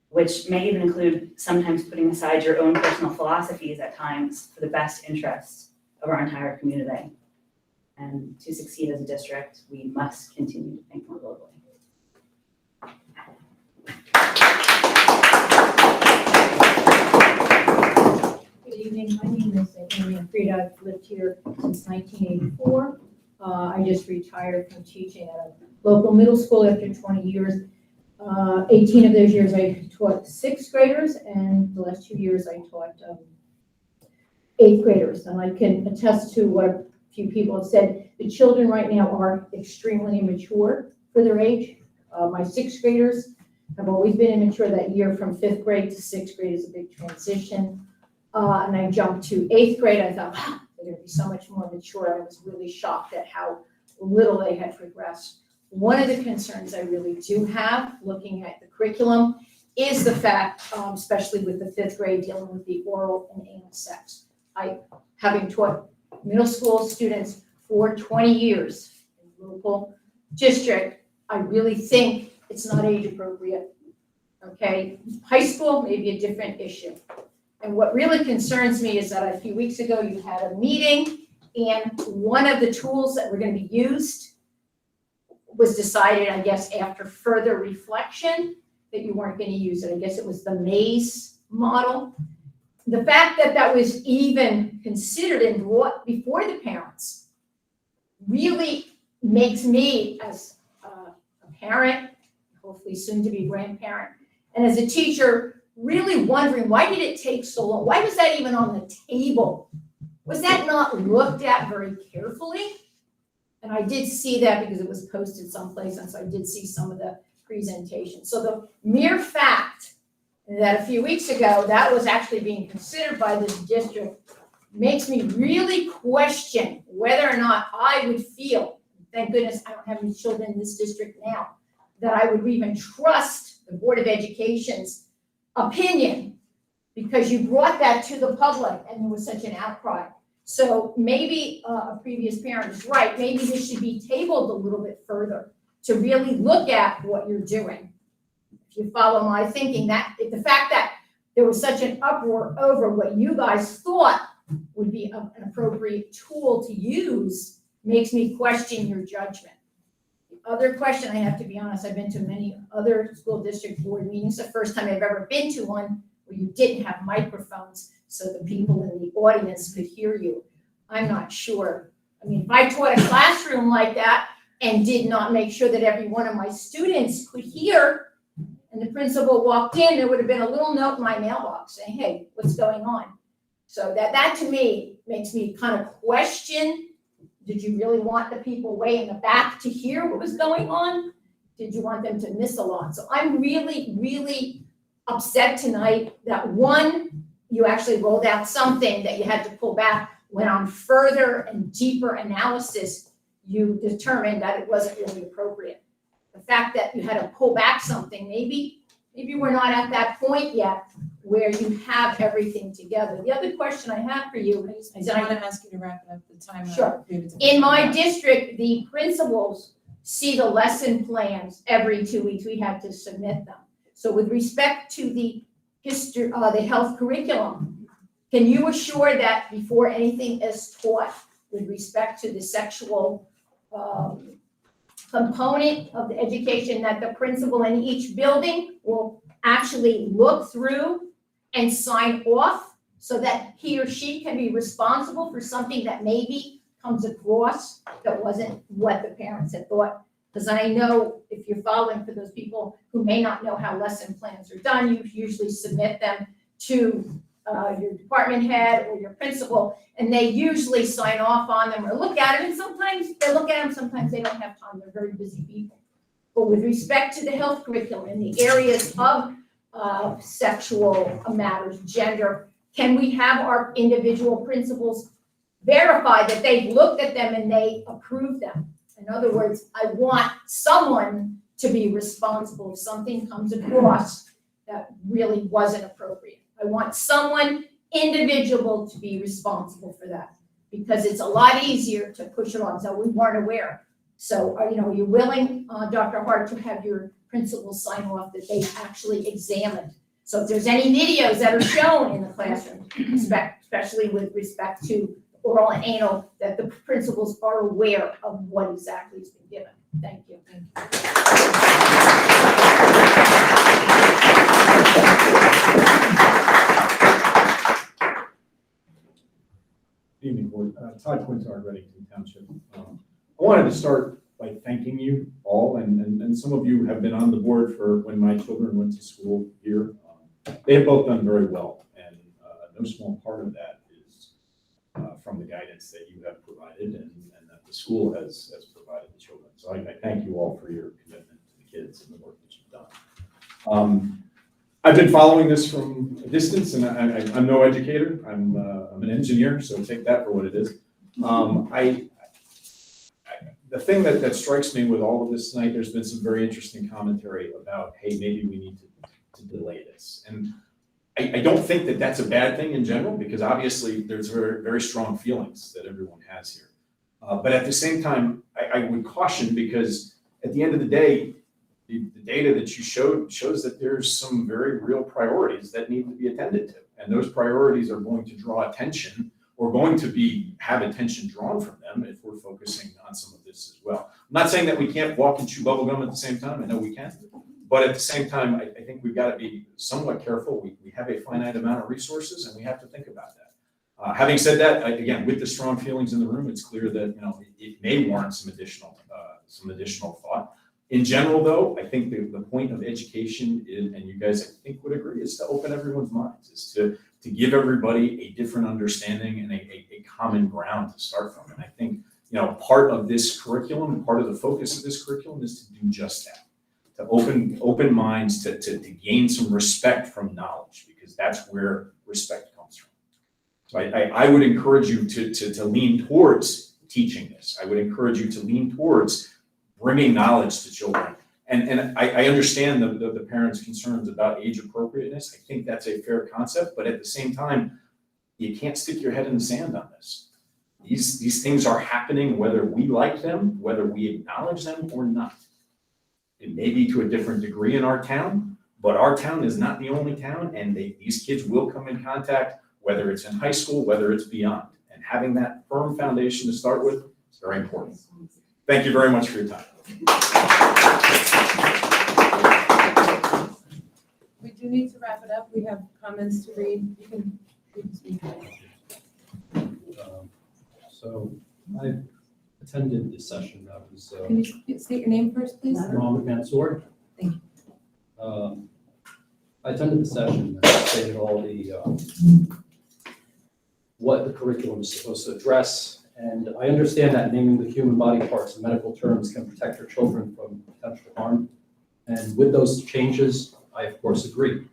which may even include sometimes putting aside your own personal philosophies at times for the best interest of our entire community. And to succeed as a district, we must continue to think more globally. Good evening, my name is Amy Frida. I've lived here since 1984. I just retired from teaching at a local middle school after 20 years. 18 of those years I taught sixth graders, and the last 2 years I taught eighth graders. And I can attest to what a few people have said. The children right now are extremely immature for their age. My sixth graders have always been immature. That year from fifth grade to sixth grade is a big transition. And I jumped to eighth grade. I thought, wow, they're going to be so much more mature. I was really shocked at how little they had progressed. One of the concerns I really do have, looking at the curriculum, is the fact, especially with the fifth grade, dealing with the oral and anal sex. Having taught middle school students for 20 years in the local district, I really think it's not age appropriate. Okay, high school may be a different issue. And what really concerns me is that a few weeks ago you had a meeting, and one of the tools that were going to be used was decided, I guess, after further reflection, that you weren't going to use it. I guess it was the maze model. The fact that that was even considered and brought before the parents really makes me, as a parent, hopefully soon to be grandparent, and as a teacher, really wondering, why did it take so long? Why was that even on the table? Was that not looked at very carefully? And I did see that because it was posted someplace, and so I did see some of the presentation. So the mere fact that a few weeks ago that was actually being considered by this district makes me really question whether or not I would feel, thank goodness I don't have any children in this district now, that I would even trust the Board of Education's opinion, because you brought that to the public and there was such an outcry. So maybe a previous parent is right. Maybe this should be tabled a little bit further to really look at what you're doing. If you follow my thinking, that the fact that there was such an uproar over what you guys thought would be an appropriate tool to use makes me question your judgment. The other question, I have to be honest, I've been to many other school district board meetings. The first time I've ever been to one where you didn't have microphones so the people in the audience could hear you. I'm not sure. I mean, if I taught a classroom like that and did not make sure that every one of my students could hear, and the principal walked in, there would have been a little note in my mailbox saying, hey, what's going on? So that to me makes me kind of question, did you really want the people way in the back to hear what was going on? Did you want them to miss a lot? So I'm really, really upset tonight that one, you actually rolled out something that you had to pull back, when on further and deeper analysis, you determined that it wasn't really appropriate. The fact that you had to pull back something, maybe we're not at that point yet where you have everything together. The other question I have for you is, I want to ask you to wrap it up the time. Sure. In my district, the principals see the lesson plans every 2 weeks. We have to submit them. So with respect to the history, the health curriculum, can you assure that before anything is taught with respect to the sexual component of the education, that the principal in each building will actually look through and sign off so that he or she can be responsible for something that maybe comes across that wasn't what the parents had thought? Because I know if you're following, for those people who may not know how lesson plans are done, you usually submit them to your department head or your principal, and they usually sign off on them or look at them, and sometimes they look at them, sometimes they don't have time, they're very busy people. But with respect to the health curriculum in the areas of sexual matters, gender, can we have our individual principals verify that they've looked at them and they approve them? In other words, I want someone to be responsible if something comes across that really wasn't appropriate. I want someone individual to be responsible for that. because it's a lot easier to push along, so we weren't aware. So, you know, are you willing, Dr. Hart, to have your principals sign off that they actually examined? So if there's any videos that are shown in the classroom, especially with respect to oral and anal, that the principals are aware of what exactly has been given. Thank you. Evening, Board. Todd Quintard, Reddington Township. I wanted to start by thanking you all, and some of you have been on the board for when my children went to school here. They have both done very well, and no small part of that is from the guidance that you have provided and that the school has provided the children. So I thank you all for your commitment to the kids and the work that you've done. I've been following this from a distance, and I'm no educator. I'm an engineer, so take that for what it is. The thing that strikes me with all of this tonight, there's been some very interesting commentary about, hey, maybe we need to delay this. And I don't think that that's a bad thing in general, because obviously there's very, very strong feelings that everyone has here. But at the same time, I would caution, because at the end of the day, the data that you showed shows that there's some very real priorities that need to be attended to. And those priorities are going to draw attention, or going to have attention drawn from them if we're focusing on some of this as well. I'm not saying that we can't walk and chew bubble gum at the same time. I know we can. But at the same time, I think we've got to be somewhat careful. We have a finite amount of resources, and we have to think about that. Having said that, again, with the strong feelings in the room, it's clear that it may warrant some additional thought. In general, though, I think the point of education is, and you guys I think would agree, is to open everyone's minds, is to give everybody a different understanding and a common ground to start from. And I think part of this curriculum, part of the focus of this curriculum, is to do just that. To open minds, to gain some respect from knowledge, because that's where respect comes from. So I would encourage you to lean towards teaching this. I would encourage you to lean towards bringing knowledge to children. And I understand the parents' concerns about age appropriateness. I think that's a fair concept, but at the same time, you can't stick your head in the sand on this. These things are happening whether we like them, whether we acknowledge them or not. It may be to a different degree in our town, but our town is not the only town, and these kids will come in contact, whether it's in high school, whether it's beyond. And having that firm foundation to start with is very important. Thank you very much for your time. We do need to wrap it up. We have comments to read. You can speak. So I attended this session. That was Can you state your name first, please? Mohammed Mansour. Thank you. I attended the session that stated all the what the curriculum is supposed to address. And I understand that naming the human body parts in medical terms can protect your children from potential harm. And with those changes, I of course agree.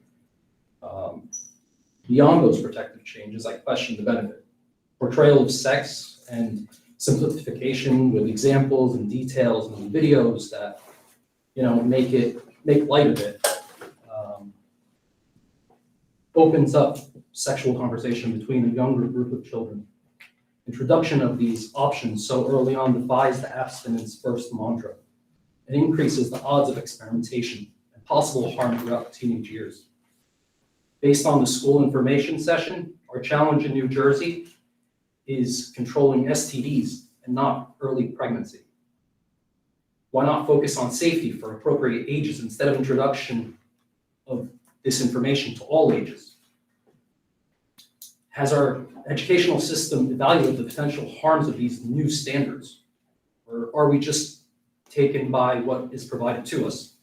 Beyond those protective changes, I question the benefit. Portrayal of sex and simplification with examples and details and videos that, make light of it, opens up sexual conversation between a younger group of children. Introduction of these options so early on defies the abstinence first mantra. It increases the odds of experimentation and possible harm throughout teenage years. Based on the school information session, our challenge in New Jersey is controlling STDs and not early pregnancy. Why not focus on safety for appropriate ages instead of introduction of this information to all ages? Has our educational system evaluated the potential harms of these new standards? Or are we just taken by what is provided to us?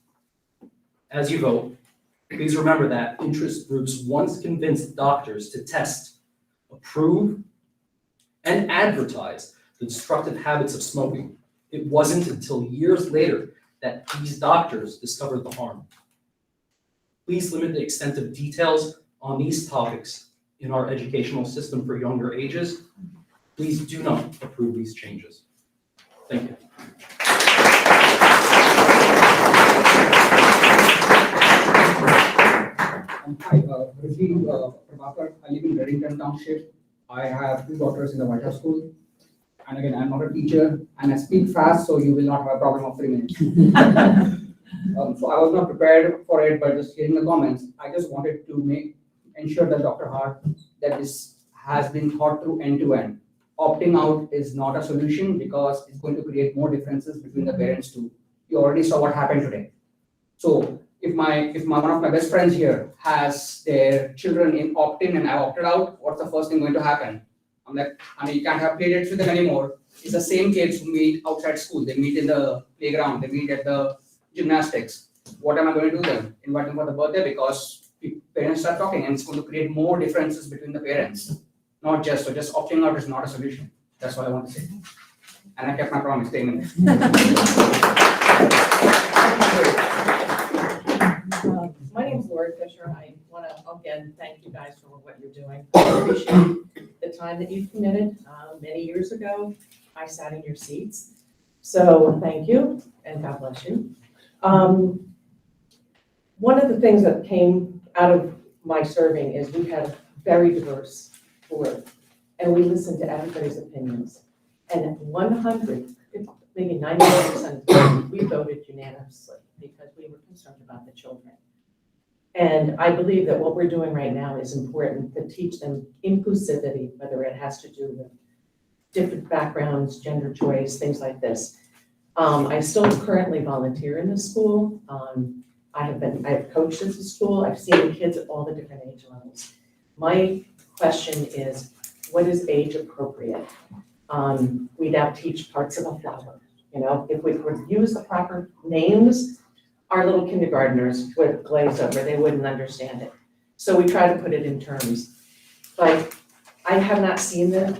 As you vote, please remember that interest groups once convinced doctors to test, approve, and advertise the destructive habits of smoking. It wasn't until years later that these doctors discovered the harm. Please limit the extent of details on these topics in our educational system for younger ages. Please do not approve these changes. Thank you. Hi, Rishi Prabhakar. I live in Reddington Township. I have two daughters in the White House School. And again, I'm not a teacher and I speak fast, so you will not have a problem of 3 minutes. So I was not prepared for it, but just hearing the comments, I just wanted to ensure that Dr. Hart, that this has been thought through end to end. Opting out is not a solution because it's going to create more differences between the parents too. You already saw what happened today. So if one of my best friends here has their children in opt-in and I opted out, what's the first thing going to happen? I'm like, you can't have play dates with them anymore. It's the same kids who meet outside school. They meet in the playground. They meet at the gymnastics. What am I going to do then? Invite them for the birthday because parents start talking and it's going to create more differences between the parents. Not just, so just opting out is not a solution. That's what I want to say. And I kept my promise, staying in there. My name is Lori Fisher. I want to again thank you guys for what you're doing. I appreciate the time that you've committed. Many years ago, I sat in your seats. So thank you and God bless you. One of the things that came out of my serving is we had a very diverse board and we listened to everybody's opinions. And 100, maybe 99% of the time, we voted unanimously because we were concerned about the children. And I believe that what we're doing right now is important to teach them inclusivity, whether it has to do with different backgrounds, gender choice, things like this. I still currently volunteer in the school. I have coached at the school. I've seen kids at all the different age levels. My question is, what is age appropriate? We now teach parts of a flower. You know, if we would use the proper names, our little kindergartners would glaze over, they wouldn't understand it. So we try to put it in terms. But I have not seen the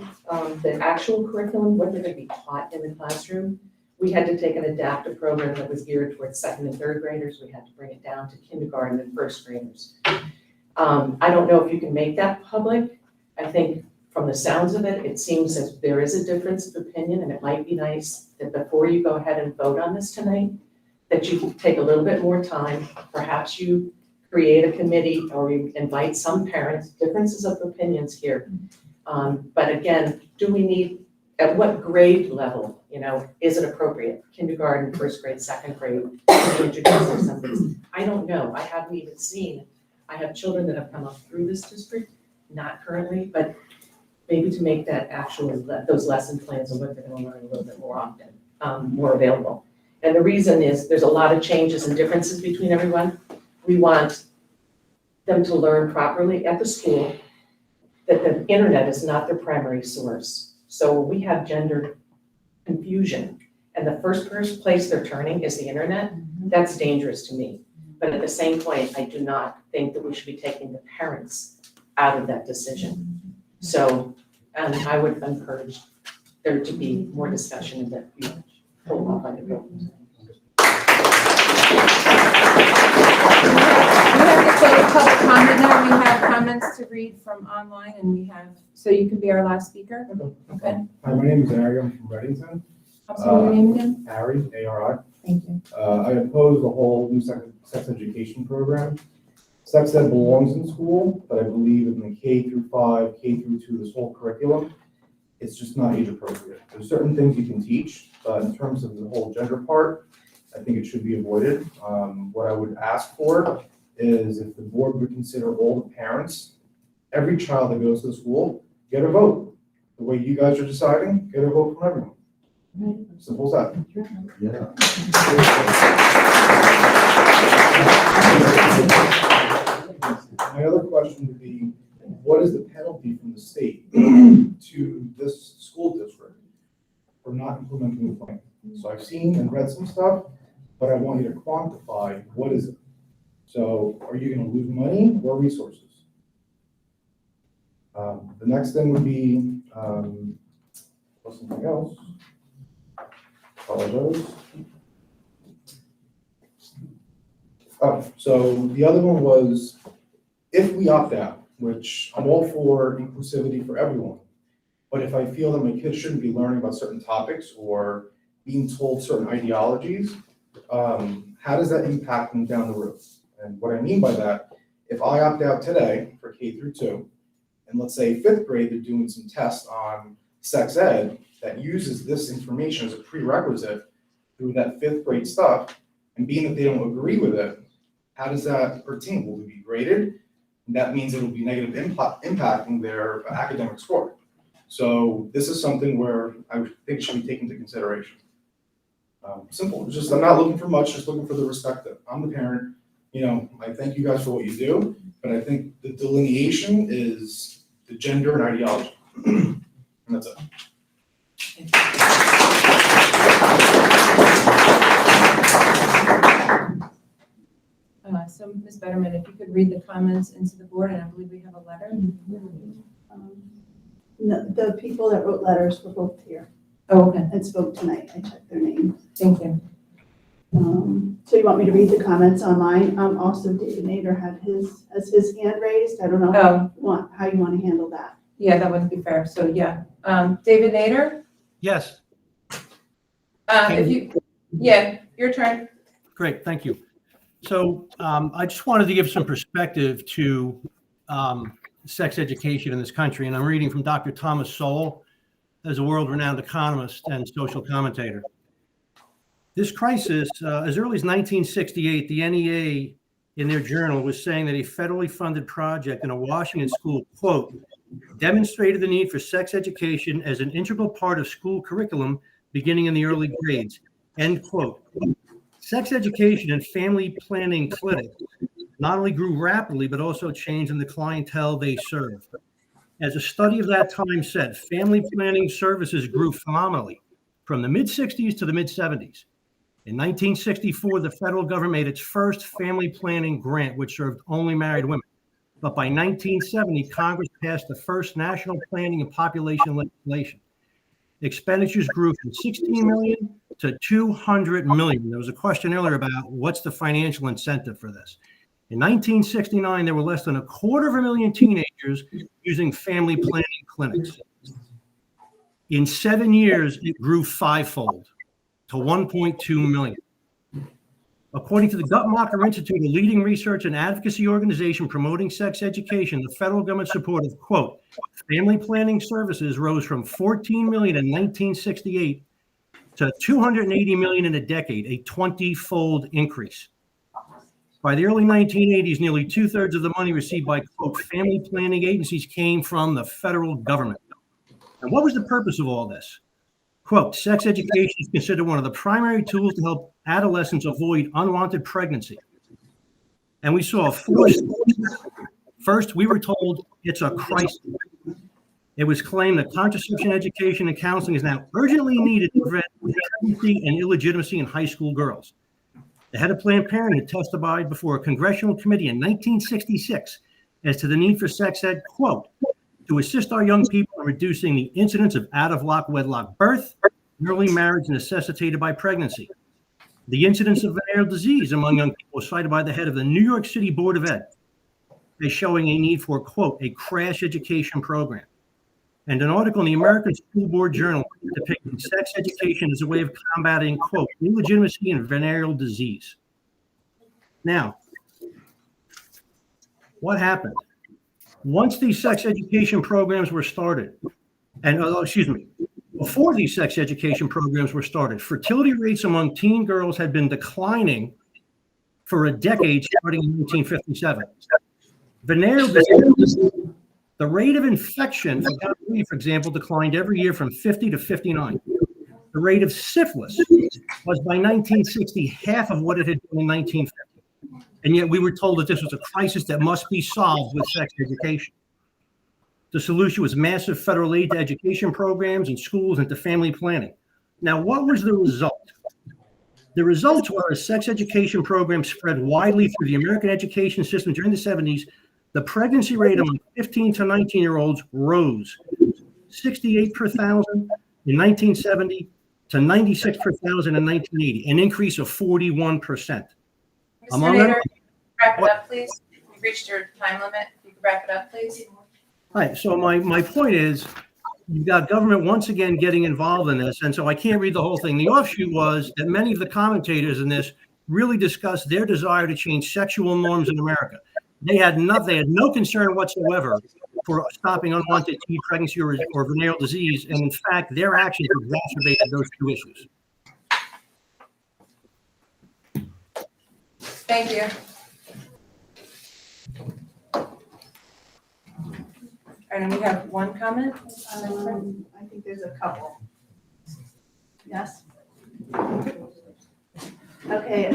actual curriculum, what they're going to be taught in the classroom. We had to take an adaptive program that was geared towards second and third graders. We had to bring it down to kindergarten and first graders. I don't know if you can make that public. I think from the sounds of it, it seems as there is a difference of opinion, and it might be nice that before you go ahead and vote on this tonight, that you take a little bit more time. Perhaps you create a committee or you invite some parents, differences of opinions here. But again, do we need, at what grade level, you know, is it appropriate? Kindergarten, first grade, second grade, introduce or something. I don't know. I haven't even seen. I have children that have come up through this district, not currently, but maybe to make that actual, those lesson plans and what they're going to learn a little bit more often, more available. And the reason is there's a lot of changes and differences between everyone. We want them to learn properly at the school that the internet is not their primary source. So when we have gender confusion and the first place they're turning is the internet, that's dangerous to me. But at the same point, I do not think that we should be taking the parents out of that decision. So I would encourage there to be more discussion and that you hold off on the vote. We have to close public comment now. We have comments to read from online and we have, so you can be our last speaker. Okay. Hi, my name is Ari. I'm from Reddington. What's your name again? Ari, A-R-I. Thank you. I oppose the whole new sex education program. Sex ed belongs in school, but I believe in the K through 5, K through 2, this whole curriculum, it's just not age appropriate. There's certain things you can teach, but in terms of the whole gender part, I think it should be avoided. What I would ask for is if the board would consider all the parents, every child that goes to the school, get a vote. The way you guys are deciding, get a vote from everyone. Simple as that. Yeah. My other question would be, what is the penalty from the state to this school district for not implementing the plan? So I've seen and read some stuff, but I want you to quantify what is it. So are you going to lose money or resources? The next thing would be something else. Apologize. Oh, so the other one was, if we opt out, which I'm all for inclusivity for everyone, but if I feel that my kids shouldn't be learning about certain topics or being told certain ideologies, how does that impact them down the road? And what I mean by that, if I opt out today for K through 2, and let's say fifth grade, they're doing some tests on sex ed that uses this information as a prerequisite through that fifth grade stuff, and being that they don't agree with it, how does that pertain? Will it be graded? And that means it will be negative impacting their academic score. So this is something where I think it should be taken into consideration. Simple, it's just, I'm not looking for much, just looking for the respect that I'm the parent. You know, I thank you guys for what you do, but I think the delineation is the gender and ideology. And that's it. So Ms. Betterman, if you could read the comments into the board, and I believe we have a letter. No, the people that wrote letters were both here Oh, okay, and spoke tonight. I checked their names. thank you. So you want me to read the comments online? Also, David Nader had his hand raised. I don't know how you want to handle that. Yeah, that wouldn't be fair, so yeah. David Nader, Yes, if you, yeah, your turn. great, thank you. So I just wanted to give some perspective to sex education in this country, and I'm reading from Dr. Thomas Sowell, as a world-renowned economist and social commentator. This crisis, as early as 1968, the NEA in their journal was saying that a federally funded project in a Washington school, quote, demonstrated the need for sex education as an integral part of school curriculum beginning in the early grades, end quote. Sex education and family planning clinics not only grew rapidly, but also changed in the clientele they served. As a study of that time said, family planning services grew phenomenally from the mid-60s to the mid-70s. In 1964, the federal government made its first family planning grant, which served only married women. But by 1970, Congress passed the first national planning and population legislation. Expenditures grew from 16 million to 200 million. There was a question earlier about what's the financial incentive for this. In 1969, there were less than 250,000 teenagers using family planning clinics. In 7 years, it grew fivefold to 1.2 million. According to the Guttmacher Institute, a leading research and advocacy organization promoting sex education, the federal government support of, quote, family planning services rose from 14 million in 1968 to 280 million in a decade, a 20-fold increase. By the early 1980s, nearly 2/3 of the money received by, quote, family planning agencies came from the federal government. And what was the purpose of all this? Quote, sex education is considered one of the primary tools to help adolescents avoid unwanted pregnancy. And we saw four steps. First, we were told it's a crisis. It was claimed that contraception education and counseling is now urgently needed to prevent pregnancy and illegitimacy in high school girls. The head of Planned Parenthood testified before a congressional committee in 1966 as to the need for sex ed, quote, to assist our young people in reducing the incidence of out-of-wedlock birth, and early marriage necessitated by pregnancy. The incidence of venereal disease among young people was cited by the head of the New York City Board of Ed as showing a need for, quote, a crash education program. And an article in the American School Board Journal depicting sex education as a way of combating, quote, illegitimacy and venereal disease. Now, what happened? Once these sex education programs were started, and before these sex education programs were started, fertility rates among teen girls had been declining for a decade starting in 1957. Venereal disease, the rate of infection for gonorrhea, for example, declined every year from 50 to 59. The rate of syphilis was by 1960 half of what it had been in 1950. And yet we were told that this was a crisis that must be solved with sex education. The solution was massive federal aid to education programs and schools and to family planning. Now, what was the result? The results were as sex education programs spread widely through the American education system during the 70s, the pregnancy rate among 15 to 19-year-olds rose 68 per thousand in 1970 to 96 per thousand in 1980, an increase of 41%. Mr. Nader, wrap it up, please. We've reached your time limit. You can wrap it up, please. Right. So my point is, you've got government once again getting involved in this, and so I can't read the whole thing. The offshoot was that many of the commentators in this really discussed their desire to change sexual norms in America. They had no concern whatsoever for stopping unwanted teen pregnancy or venereal disease, and in fact, their actions exacerbated those two issues. Thank you. And we have one comment? I think there's a couple. Yes? Okay,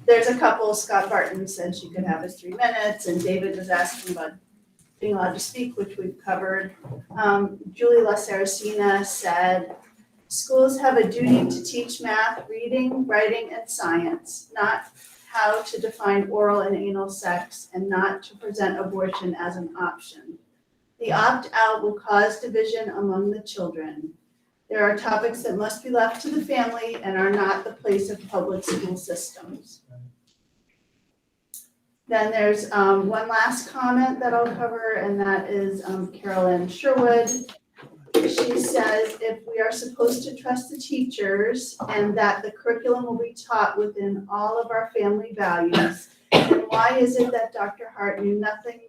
there's a couple. Scott Barton said she could have his 3 minutes, and David was asking about being allowed to speak, which we've covered. Julie La Saracena said, schools have a duty to teach math, reading, writing, and science, not how to define oral and anal sex, and not to present abortion as an option. The opt-out will cause division among the children. There are topics that must be left to the family and are not the place of public school systems. Then there's one last comment that I'll cover, and that is Carolyn Sherwood. She says, if we are supposed to trust the teachers and that the curriculum will be taught within all of our family values, then why is it that Dr. Hart knew nothing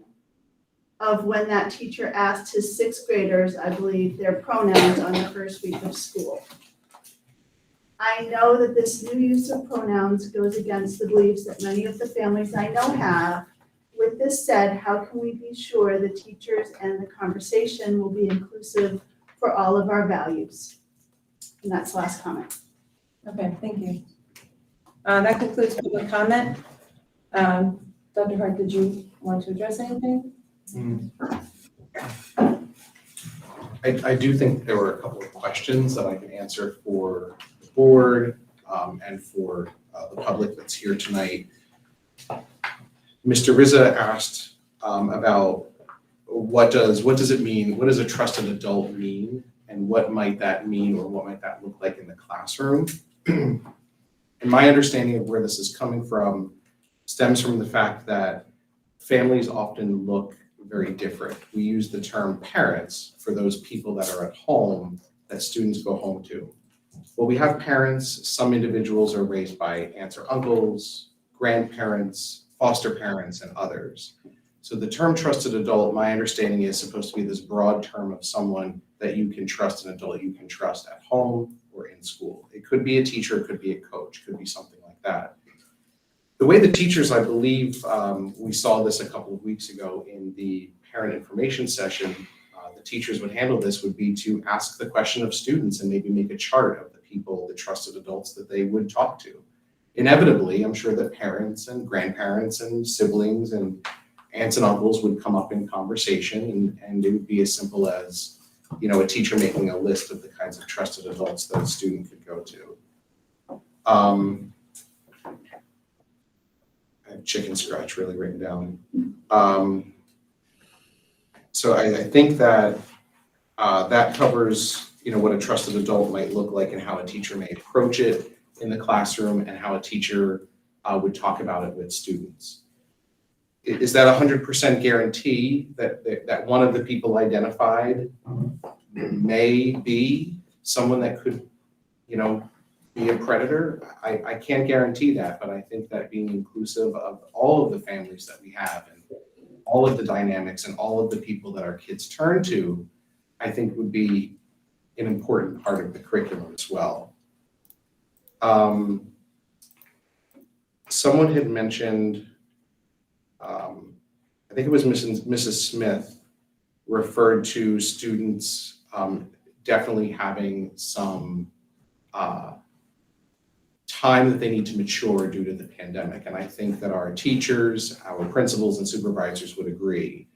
of when that teacher asked his 6th graders, I believe, their pronouns on the first week of school? I know that this new use of pronouns goes against the beliefs that many of the families I know have. With this said, how can we be sure the teachers and the conversation will be inclusive for all of our values? And that's the last comment. Okay, thank you. That concludes public comment. Dr. Hart, did you want to address anything? I do think there were a couple of questions that I can answer for the board and for the public that's here tonight. Mr. Rizza asked about what does it mean? What does a trusted adult mean? And what might that mean, or what might that look like in the classroom? And my understanding of where this is coming from stems from the fact that families often look very different. We use the term parents for those people that are at home that students go home to. Well, we have parents. Some individuals are raised by aunts or uncles, grandparents, foster parents, and others. So the term trusted adult, my understanding, is supposed to be this broad term of someone that you can trust, an adult you can trust at home or in school. It could be a teacher, it could be a coach, it could be something like that. The way the teachers, I believe, we saw this a couple of weeks ago in the parent information session, the teachers would handle this would be to ask the question of students and maybe make a chart of the people, the trusted adults that they would talk to. Inevitably, I'm sure that parents and grandparents and siblings and aunts and uncles would come up in conversation, and it would be as simple as, you know, a teacher making a list of the kinds of trusted adults that a student could go to. I have chicken scratch really written down. So I think that that covers, you know, what a trusted adult might look like and how a teacher may approach it in the classroom and how a teacher would talk about it with students. Is that 100% guarantee that one of the people identified may be someone that could, you know, be a predator? I can't guarantee that, but I think that being inclusive of all of the families that we have and all of the dynamics and all of the people that our kids turn to, I think would be an important part of the curriculum as well. Someone had mentioned, I think it was Mrs. Smith, referred to students definitely having some time that they need to mature due to the pandemic. And I think that our teachers, our principals and supervisors would agree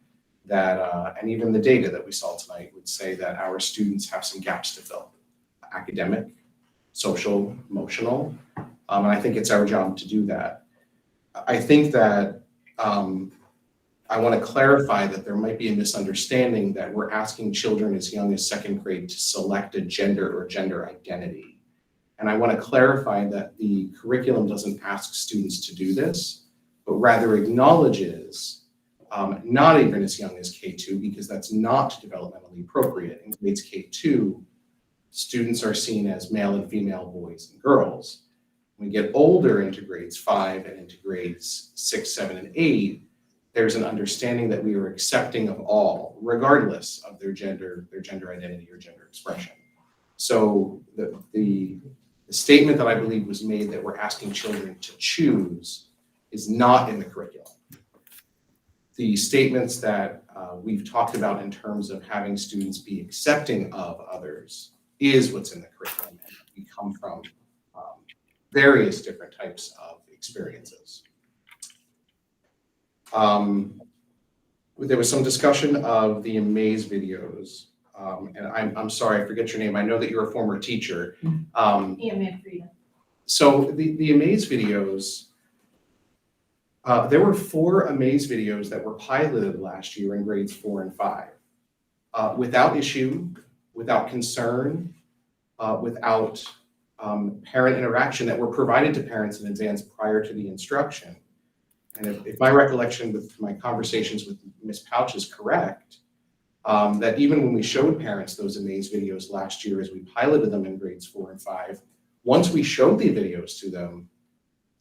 that, and even the data that we saw tonight would say that our students have some gaps to fill: academic, social, emotional. And I think it's our job to do that. I think that I want to clarify that there might be a misunderstanding that we're asking children as young as 2nd grade to select a gender or gender identity. And I want to clarify that the curriculum doesn't ask students to do this, but rather acknowledges, not even as young as K2, because that's not developmentally appropriate. In grades K2, students are seen as male and female boys and girls. When we get older into grades 5 and into grades 6, 7, and 8, there's an understanding that we are accepting of all, regardless of their gender identity or gender expression. So the statement that I believe was made that we're asking children to choose is not in the curriculum. The statements that we've talked about in terms of having students be accepting of others is what's in the curriculum, and we come from various different types of experiences. There was some discussion of the Amaze videos, and I'm sorry, I forget your name. I know that you're a former teacher. Manfreda. So the Amaze videos, there were 4 Amaze videos that were piloted last year in grades 4 and 5, without issue, without concern, without parent interaction that were provided to parents in advance prior to the instruction. And if my recollection with my conversations with Ms. Pouch is correct, that even when we showed parents those Amaze videos last year as we piloted them in grades 4 and 5, once we showed the videos to them,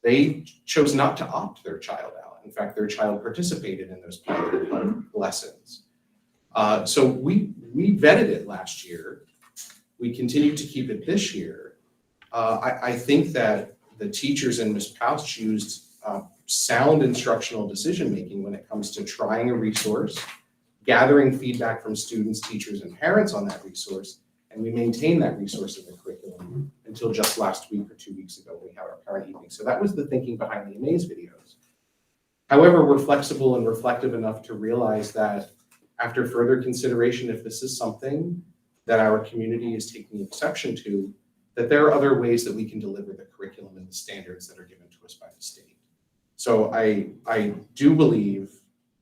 they chose not to opt their child out. In fact, their child participated in those piloted lessons. So we vetted it last year. We continue to keep it this year. I think that the teachers and Ms. Pouch used sound instructional decision-making when it comes to trying a resource, gathering feedback from students, teachers, and parents on that resource, and we maintain that resource in the curriculum until just last week or 2 weeks ago when we had our parent evening. So that was the thinking behind the Amaze videos. However, we're flexible and reflective enough to realize that after further consideration, if this is something that our community is taking exception to, that there are other ways that we can deliver the curriculum and the standards that are given to us by the state. So I do believe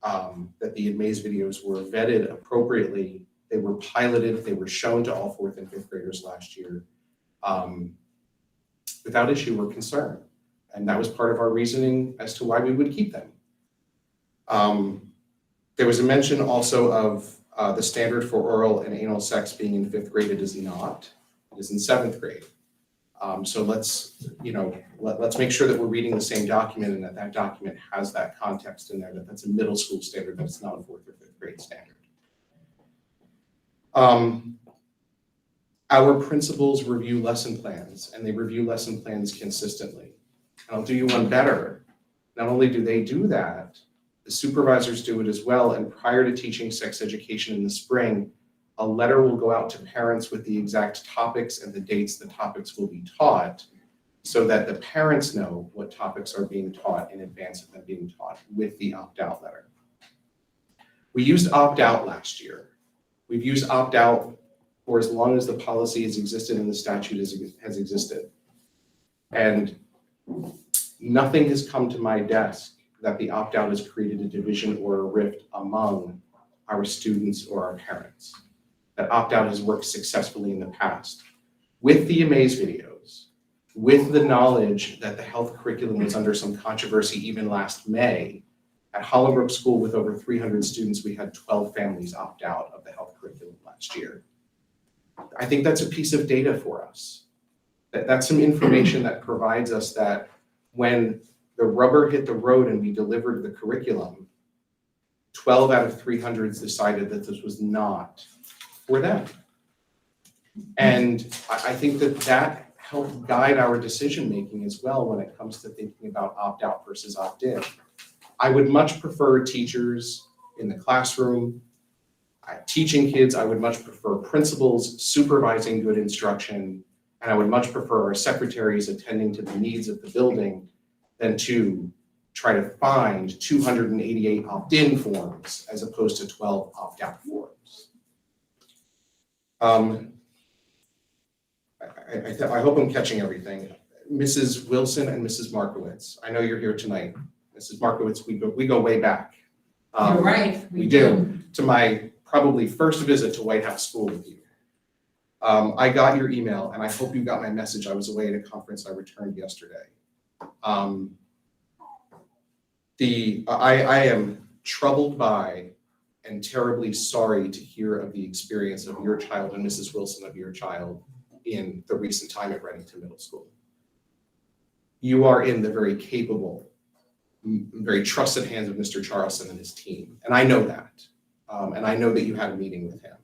that the Amaze videos were vetted appropriately. They were piloted, they were shown to all 4th and 5th graders last year without issue or concern. And that was part of our reasoning as to why we would keep them. There was a mention also of the standard for oral and anal sex being in 5th grade. It is not. It is in 7th grade. So let's make sure that we're reading the same document and that document has that context in there, that that's a middle school standard, that it's not a 4th or 5th grade standard. Our principals review lesson plans, and they review lesson plans consistently. And I'll do you one better. Not only do they do that, the supervisors do it as well, and prior to teaching sex education in the spring, a letter will go out to parents with the exact topics and the dates the topics will be taught, so that the parents know what topics are being taught in advance of them being taught with the opt-out letter. We used opt-out last year. We've used opt-out for as long as the policy has existed and the statute has existed. And nothing has come to my desk that the opt-out has created a division or a rift among our students or our parents. That opt-out has worked successfully in the past. With the Amaze videos, with the knowledge that the health curriculum was under some controversy even last May, at Hollenbrook School with over 300 students, we had 12 families opt out of the health curriculum last year. I think that's a piece of data for us. That's some information that provides us that when the rubber hit the road and we delivered the curriculum, 12 out of 300 decided that this was not for them. And I think that helped guide our decision-making as well when it comes to thinking about opt-out versus opt-in. I would much prefer teachers in the classroom teaching kids. I would much prefer principals supervising good instruction, and I would much prefer our secretaries attending to the needs of the building than to try to find 288 opt-in forms as opposed to 12 opt-out forms. I hope I'm catching everything. Mrs. Wilson and Mrs. Markowitz, I know you're here tonight. Mrs. Markowitz, we go way back. You're right. We do. To my probably first visit to White House School with you. I got your email, and I hope you got my message. I was away at a conference I returned yesterday. I am troubled by and terribly sorry to hear of the experience of your child and Mrs. Wilson of your child in the recent time at Reddington Middle School. You are in the very capable very trusted hands of Mr. Charleston and his team. And I know that. And I know that you had a meeting with him.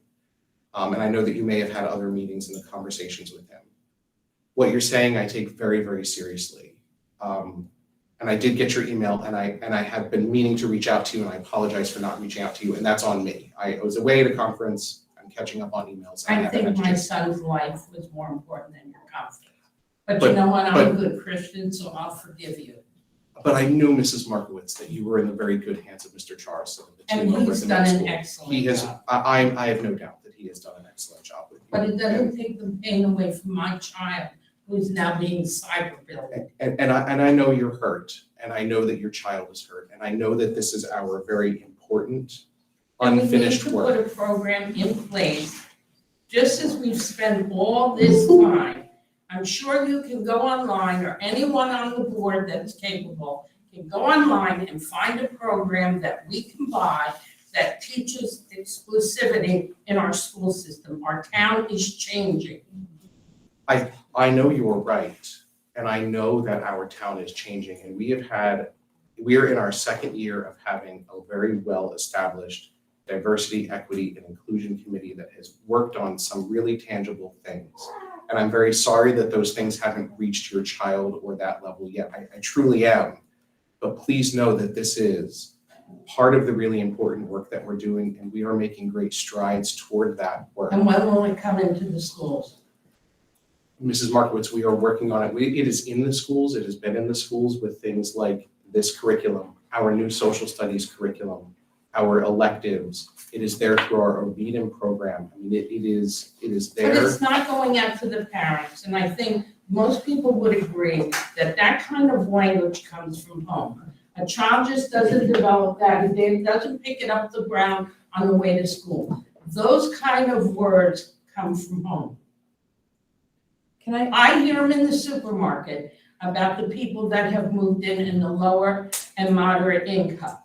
And I know that you may have had other meetings and conversations with him. What you're saying, I take very, very seriously. And I did get your email, and I have been meaning to reach out to you, and I apologize for not reaching out to you, and that's on me. I was away at a conference. I'm catching up on emails. I think my son's life was more important than your conflict. But you know what, I'm a good Christian, so I'll forgive you. But I knew, Mrs. Markowitz, that you were in the very good hands of Mr. Charleston. And he's done an excellent He has, job. I have no doubt that he has done an excellent job with you. But it doesn't take the pain away from my child, who's now being cyberbullied. And I know you're hurt, and I know that your child is hurt, and I know that this is our very important, unfinished work. And we need to put a program in place, just as we've spent all this time. I'm sure you can go online, or anyone on the board that is capable can go online and find a program that we can buy that teaches exclusivity in our school system. Our town is changing. I know you are right, and I know that our town is changing, and we are in our second year of having a very well-established diversity, equity, and inclusion committee that has worked on some really tangible things. And I'm very sorry that those things haven't reached your child or that level yet. I truly am. But please know that this is part of the really important work that we're doing, and we are making great strides toward that work. And when will it come into the schools? Mrs. Markowitz, we are working on it. It is in the schools. It has been in the schools with things like this curriculum, our new social studies curriculum, our electives. It is there through our BOE Meeting program. I mean, it is there. But it's not going out to the parents, and I think most people would agree that that kind of language comes from home. A child just doesn't develop that, and it doesn't pick it up the ground on the way to school. Those kind of words come from home. I hear them in the supermarket about the people that have moved in the lower and moderate income.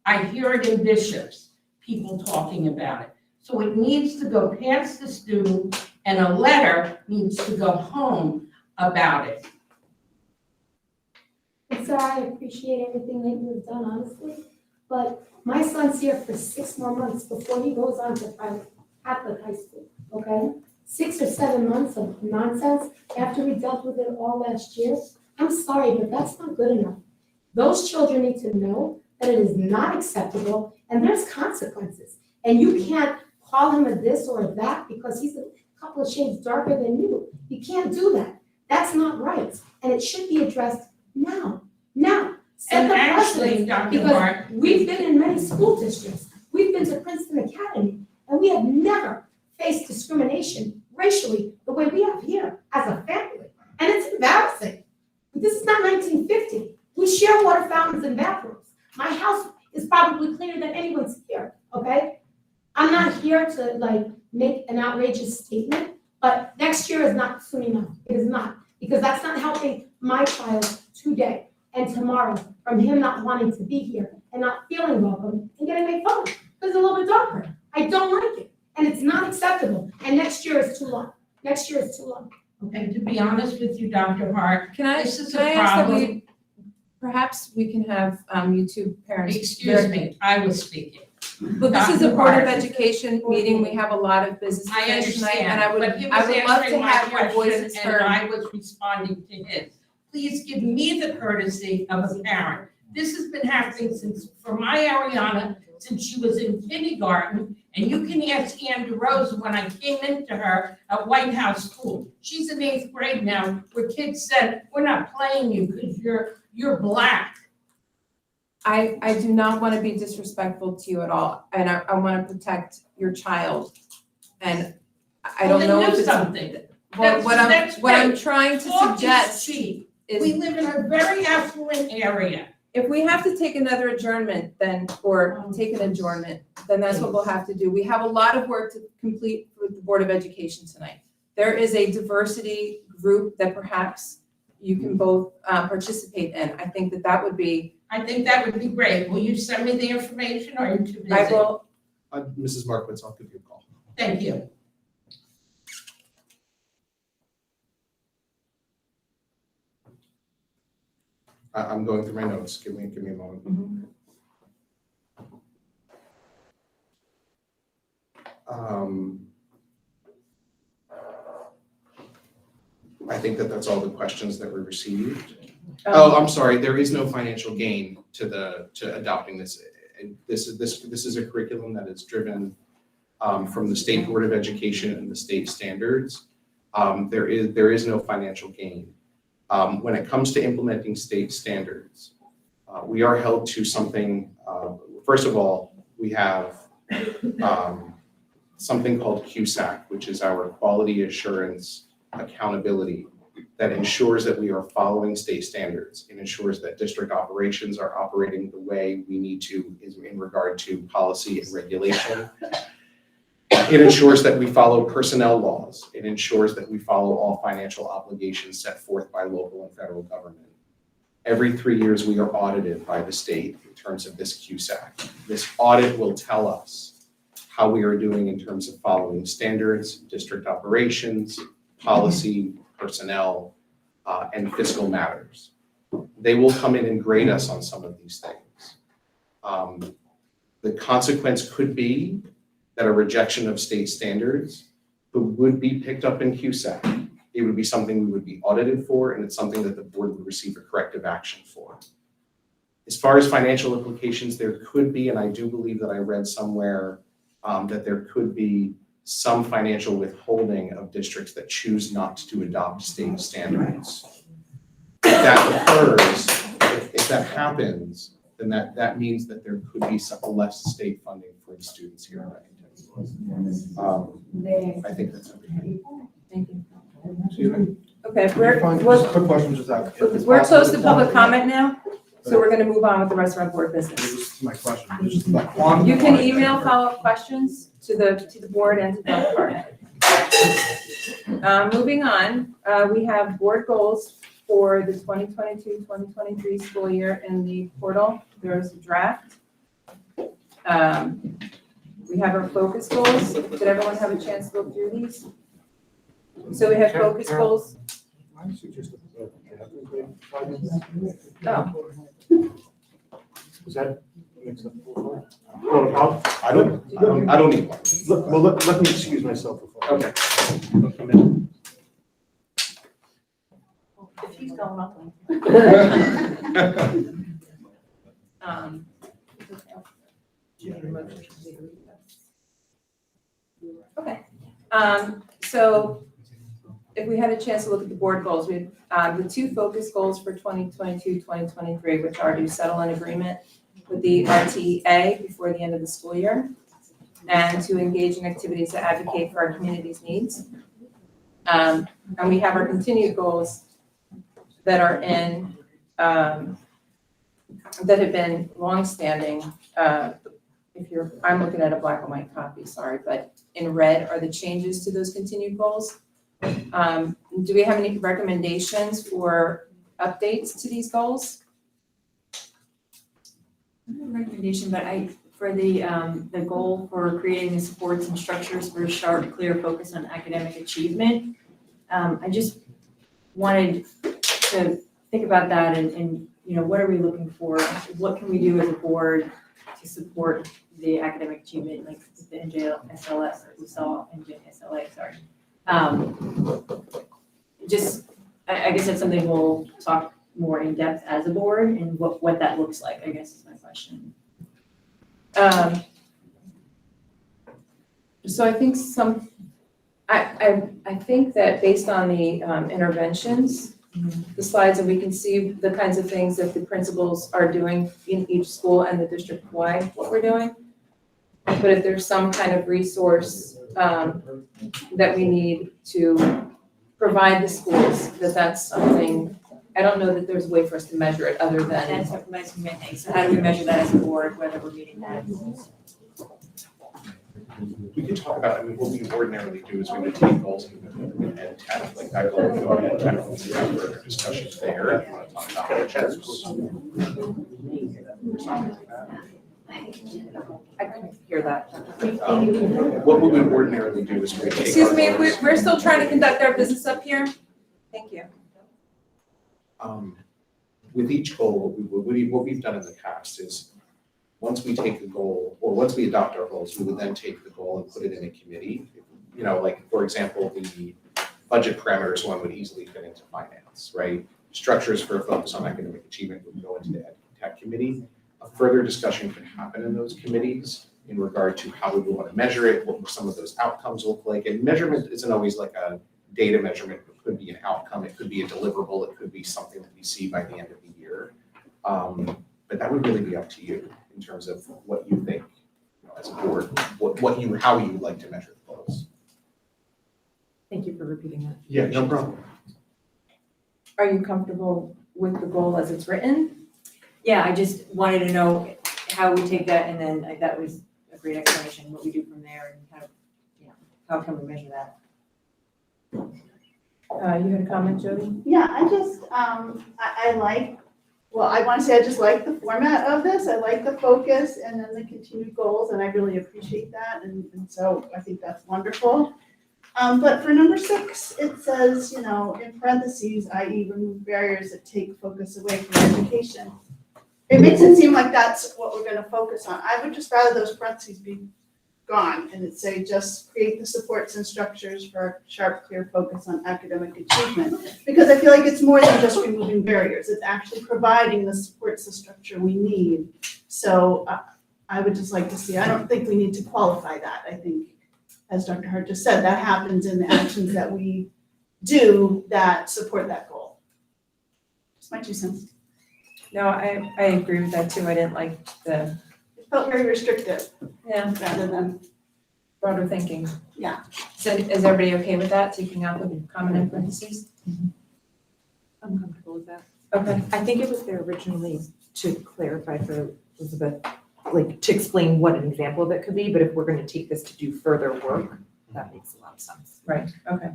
I hear it in bishops, people talking about it. So it needs to go past the student, and a letter needs to go home about it. And so I appreciate everything that you've done, honestly, but my son's here for 6 more months before he goes on to private Catholic high school, okay? 6 or 7 months of nonsense after we dealt with it all last year. I'm sorry, but that's not good enough. Those children need to know that it is not acceptable and there's consequences. And you can't call him a this or a that because he's a couple of shades darker than you. You can't do that. That's not right. And it should be addressed now. Now. Set And the actually, precedent, Dr. because Hart, we've been in many school districts. We've been to Princeton Academy, and we have never faced discrimination racially the way we have here as a family. And it's embarrassing. This is not 1950. We share water fountains and bathrooms. My house is probably cleaner than anyone's here, okay? I'm not here to make an outrageous statement, but next year is not soon enough. It is not, because that's not helping my child today and tomorrow from him not wanting to be here and not feeling welcome and getting made fun of because it's a little bit darker. I don't like it, and it's not acceptable. And next year is too long. Next year is too long. and to be honest with you, Dr. Hart, this is a ask that problem. Perhaps we can have you two parents. Excuse me, I was speaking. But this is a Dr. Board of Hart. Education meeting. We have a lot of business to I finish tonight, and understand, but he was I would love to answering my have your question, voices and heard. I was responding to his. Please give me the courtesy of a parent. This has been happening for my Ariana, since she was in kindergarten, and you can ask Ann DeRosa when I came into her at White House School. She's in 8th grade now, where kids said, "We're not playing you because you're black." I do not want to be disrespectful to you at all, and I want to protect your child. And I don't know if it's something. what I'm trying to Talk is suggest cheap. is We live in a very affluent area. if we have to take another adjournment or take an adjournment, then that's what we'll have to do. We have a lot of work to complete with the Board of Education tonight. There is a diversity group that perhaps you can both participate in. I think that would be. I think that would be great. Will you send me the information, or are you too busy? I will. Mrs. Markowitz, I'll give you a call. Thank you. I'm going through my notes. Give me a moment. I think that's all the questions that were received. Oh, I'm sorry, there is no financial gain to adopting this. This is a curriculum that is driven from the State Board of Education and the state standards. There is no financial gain. When it comes to implementing state standards, we are held to something, first of all, we have something called QSAC, which is our quality assurance accountability that ensures that we are following state standards. It ensures that district operations are operating the way we need to in regard to policy and regulation. It ensures that we follow personnel laws. It ensures that we follow all financial obligations set forth by local and federal government. Every 3 years, we are audited by the state in terms of this QSAC. This audit will tell us how we are doing in terms of following standards, district operations, policy, personnel, and fiscal matters. They will come in and grade us on some of these things. The consequence could be that a rejection of state standards would be picked up in QSAC. It would be something we would be audited for, and it's something that the board would receive a corrective action for. As far as financial implications, there could be, and I do believe that I read somewhere that there could be some financial withholding of districts that choose not to adopt state standards. If that occurs, if that happens, then that means that there could be some less state funding for the students here in Reddington. I think that's everything. Thank you. Excuse me? Okay, Just a quick question, just that. we're close to public comment now, so we're gonna move on with the rest of our board business. This is my question. It's just about quantum. You can email follow-up questions to the board and to the department. Moving on, we have board goals for the 2022-2023 school year in the portal. There's a draft. We have our focus goals. Did everyone have a chance to look through these? So we have focus goals. Oh. Is that mix up? Well, I don't need one. Well, let me excuse myself. Okay. If he's going up. Okay. So if we had a chance to look at the board goals, we have the two focus goals for 2022-2023, which are to settle an agreement with the RTA before the end of the school year and to engage in activities that advocate for our community's needs. And we have our continued goals that are in, that have been longstanding. I'm looking at a black and white copy, sorry, but in red are the changes to those continued goals. Do we have any recommendations for updates to these goals? Recommendation, but for the goal for creating the supports and structures for a sharp, clear focus on academic achievement. I just wanted to think about that and what are we looking for? What can we do as a board to support the academic achievement, like the NJSLS that we saw, NJSLA, sorry. I guess that's something we'll talk more in depth as a board and what that looks like, I guess is my question. So I think I think that based on the interventions, the slides, and we can see the kinds of things that the principals are doing in each school and the district-wide, what we're doing. But if there's some kind of resource that we need to provide the schools, that's something, I don't know that there's a way for us to measure it other than. That's what my thing. So how do we measure that as a board, whether we're meeting that? We can talk about, what we ordinarily do is we would take goals and have like that goal going and kind of have further discussions there. If you want to talk about measures. I couldn't hear that. What we would ordinarily do is we would take. Excuse me, we're still trying to conduct our business up here. Thank you. with each goal, what we've done in the past is, once we take the goal, or once we adopt our goals, we would then take the goal and put it in a committee. You know, like, for example, the budget parameters one would easily fit into finance, right? Structures for a focus on academic achievement would go into the ed tech committee. A further discussion could happen in those committees in regard to how we want to measure it, what some of those outcomes look like. And measurement isn't always like a data measurement. It could be an outcome, it could be a deliverable, it could be something that we see by the end of the year. But that would really be up to you in terms of what you think, you know, as a board, how you would like to measure the goals. Thank you for repeating that. Yeah, no problem. Are you comfortable with the goal as it's written? Yeah, I just wanted to know how we take that, and then that was a great explanation, what we do from there, and how, you know, how can we measure that? You had a comment, Jody? Yeah, I just, I like, well, I want to say I just like the format of this. I like the focus and then the continued goals, and I really appreciate that. And so I think that's wonderful. But for number 6, it says, you know, in parentheses, i.e. remove barriers that take focus away from education. It makes it seem like that's what we're going to focus on. I would just rather those parentheses be gone and it say just create the supports and structures for sharp, clear focus on academic achievement. Because I feel like it's more than just removing barriers. It's actually providing the supports, the structure we need. So I would just like to see, I don't think we need to qualify that. I think, as Dr. Hart just said, that happens in the actions that we do that support that goal. Just my 2 cents. No, I agree with that too. I didn't like the. It felt very restrictive. Yeah. Rather than. Broader thinking. Yeah. So is everybody okay with that, taking out the comment in parentheses? I'm comfortable with that. Okay. I think it was there originally to clarify for Elizabeth, like to explain what an example of it could be, but if we're going to take this to do further work, that makes a lot of sense. Right, okay.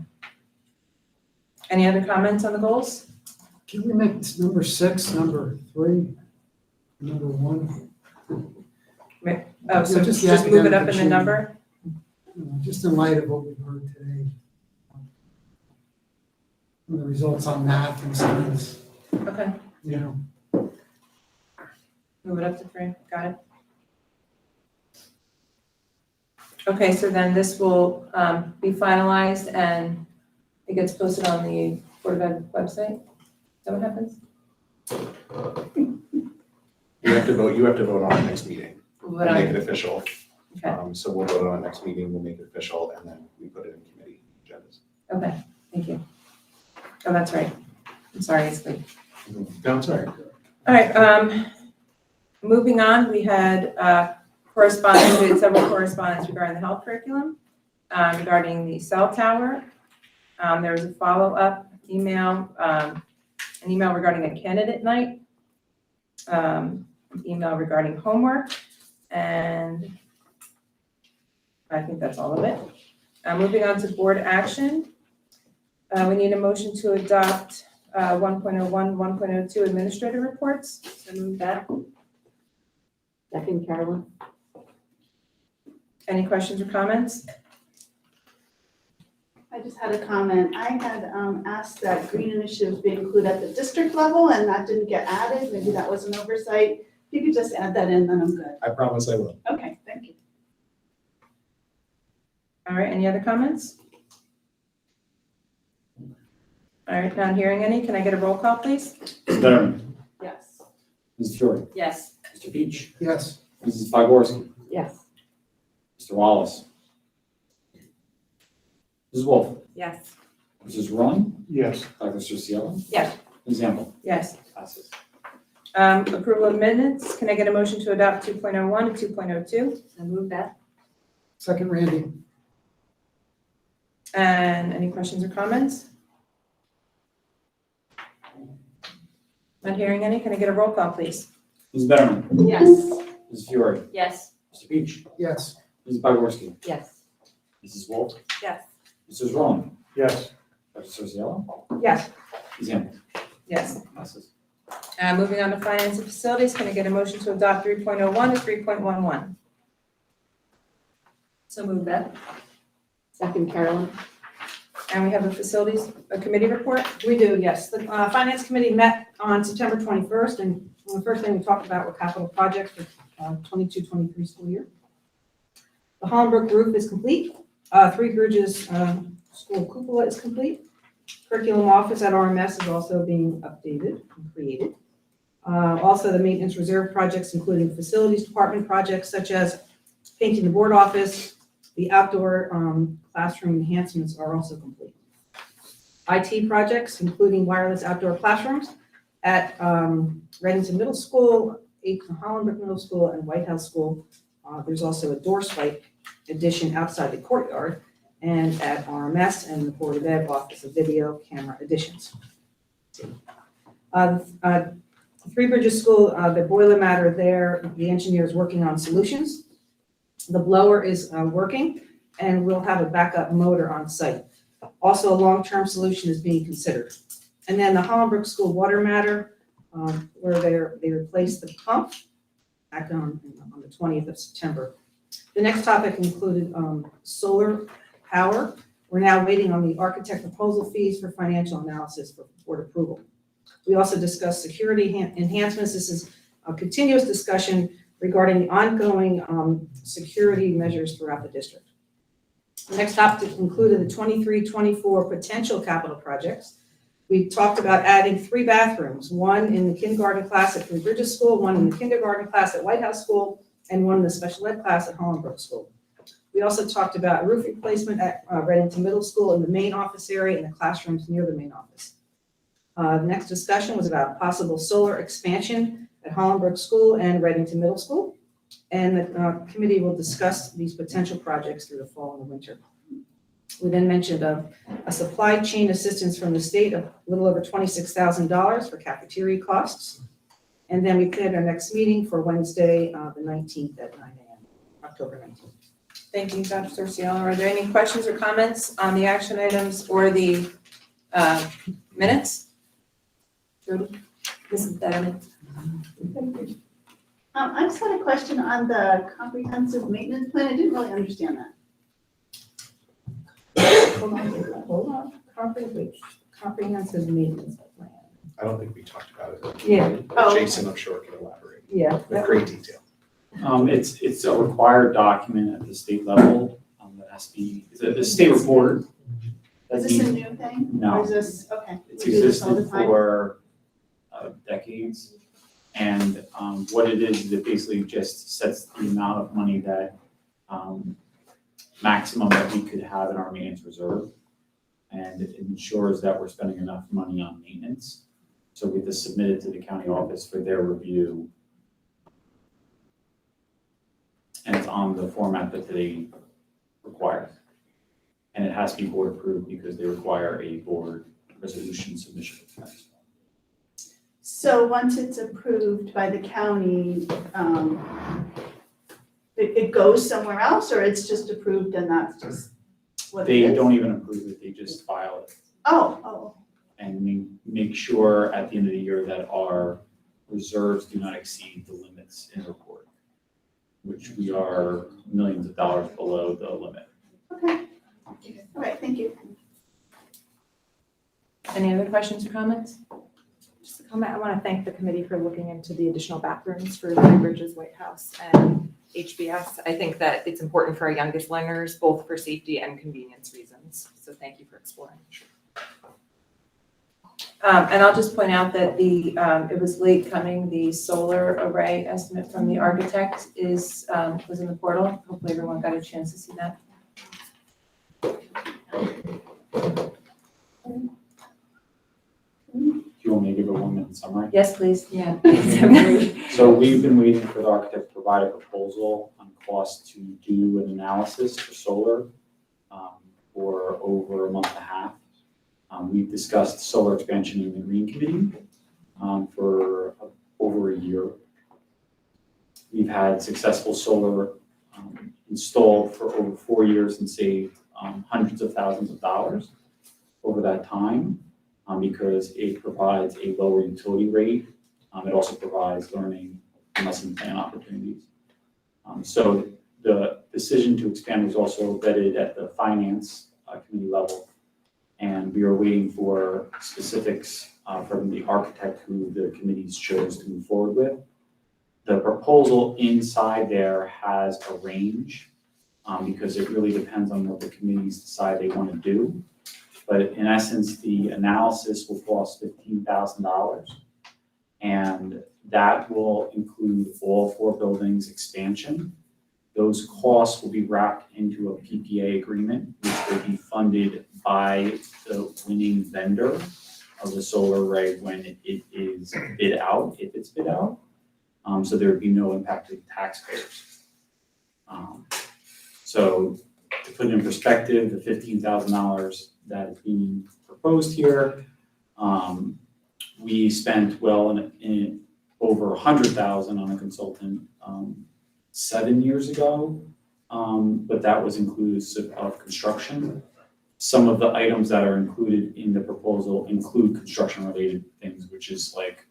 Any other comments on the goals? Can we make number 6, number 3, number 1? Oh, so Yeah, just move it up in the number? Just in light of what we've heard today. And the results on math and science, Okay, you know. move it up to 3, got it. Okay, so then this will be finalized and it gets posted on the Board of Ed website? Is that what happens? You have to vote on it next meeting Vote and on make it. it official. Okay. So we'll vote on it next meeting, we'll make it official, and then we put it in committee agendas. Okay, thank you. Oh, that's right. I'm sorry, it's late. No, it's all right. All right, moving on, we had correspondence, we had several correspondence regarding the health curriculum, regarding the cell tower. There was a follow-up email, an email regarding a candidate night, an email regarding homework, and I think that's all of it. Moving on to board action. We need a motion to adopt 1.01, 1.02 administrative reports. So move that. Second, Carolyn. Any questions or comments? I just had a comment. I had asked that green initiatives be included at the district level and that didn't get added. Maybe that was an oversight. If you could just add that in, then I'm good. I promise I will. Okay, thank you. All right, any other comments? All right, not hearing any. Can I get a roll call, please? Mrs. Betterman. Yes. Mrs. Fiore. Yes. Mr. Peach. Yes. Mrs. Wyborski. Yes. Mr. Wallace. Mrs. Wolf. Yes. Mrs. Rowan. Yes. Dr. Cerciolo. Yes. Ms. Zamble. Yes. Passes. Approval of minutes. Can I get a motion to adopt 2.01 and 2.02? I move that. Second, Randy. And any questions or comments? Not hearing any. Can I get a roll call, please? Mrs. Betterman. Yes. Mrs. Fiore. Yes. Mr. Peach. Yes. Mrs. Wyborski. Yes. Mrs. Wolf. Yes. Mrs. Rowan. Yes. Dr. Cerciolo. Yes. Ms. Zamble. Yes. Passes. Moving on to finance and facilities. Can I get a motion to adopt 3.01 and 3.11? So move that. Second, Carolyn. And we have a facilities, a committee report? We do, yes. The Finance Committee met on September 21st, and the first thing we talked about were capital projects for 22-23 school year. The Hollenbrook roof is complete. Three Bridges school cupola is complete. Curriculum office at RMS is also being updated and created. Also, the maintenance reserve projects, including facilities department projects such as painting the board office, the outdoor classroom enhancements are also complete. IT projects, including wireless outdoor classrooms at Reddington Middle School, Hollenbrook Middle School, and White House School. There's also a door swipe addition outside the courtyard, and at RMS and the Board of Ed office of video camera additions. Three Bridges School, the boiler matter there, the engineer is working on solutions. The blower is working, and we'll have a backup motor on site. Also, a long-term solution is being considered. And then the Hollenbrook School water matter, where they replaced the pump back on the 20th of September. The next topic included solar power. We're now waiting on the architect proposal fees for financial analysis for board approval. We also discussed security enhancements. This is a continuous discussion regarding the ongoing security measures throughout the district. The next topic included the 23-24 potential capital projects. We talked about adding 3 bathrooms, one in the kindergarten class at Three Bridges School, one in the kindergarten class at White House School, and one in the special ed class at Hollenbrook School. We also talked about roof replacement at Reddington Middle School in the main office area and the classrooms near the main office. The next discussion was about possible solar expansion at Hollenbrook School and Reddington Middle School. And the committee will discuss these potential projects through the fall and the winter. We then mentioned a supply chain assistance from the state of a little over $26,000 for cafeteria costs. And then we planned our next meeting for Wednesday, the 19th at 9 a.m., October 19th. Thank you, Dr. Cerciolo. Are there any questions or comments on the action items or the minutes? Jody? Mrs. Betterman? I just had a question on the comprehensive maintenance plan. I didn't really understand that. Hold on. Comprehensive maintenance plan. I don't think we talked about it. Yeah. But Jason, I'm sure, can elaborate Yeah. with great detail. It's a required document at the state level, that has to be, it's a state report. Is this a new thing? No. Or is this, okay. It's we do this all the existed time? for decades. And what it is it basically just sets the amount of money that, maximum that we could have in our maintenance reserve. And it ensures that we're spending enough money on maintenance. So we just submit it to the county office for their review. And it's on the format that they require. And it has to be board approved because they require a board resolution submission. So once it's approved by the county, it goes somewhere else, or it's just approved and that's just what it They is? don't even approve it, they just file it. Oh. And we make sure at the end of the year that our reserves do not exceed the limits in the report, which we are millions of dollars below the limit. Okay. All right, thank you. Any other questions or comments? Just a comment, I want to thank the committee for looking into the additional bathrooms for Three Bridges, White House, and HBS. I think that it's important for our youngest learners, both for safety and convenience reasons. So thank you for exploring. And I'll just point out that it was late coming, the solar array estimate from the architect was in the portal. Hopefully everyone got a chance to see that. Do you want me to give a 1-minute summary? Yes, please. Yeah. So we've been waiting for the architect to provide a proposal on cost to do an analysis for solar for over a month and a half. We've discussed solar expansion in the Green Committee for over a year. We've had successful solar installed for over 4 years and saved hundreds of thousands of dollars over that time because it provides a lower utility rate. It also provides learning and lesson plan opportunities. So the decision to expand was also vetted at the finance committee level. And we are waiting for specifics from the architect who the committees chose to move forward with. The proposal inside there has a range because it really depends on what the committees decide they want to do. But in essence, the analysis will cost $15,000. And that will include all 4 buildings expansion. Those costs will be wrapped into a PPA agreement, which will be funded by the winning vendor of the solar array when it is bid out, if it's bid out. So there would be no impact to taxpayers. So to put it in perspective, the $15,000 that is being proposed here, we spent in over $100,000 on a consultant 7 years ago, but that was inclusive of construction. Some of the items that are included in the proposal include construction-related things, which is like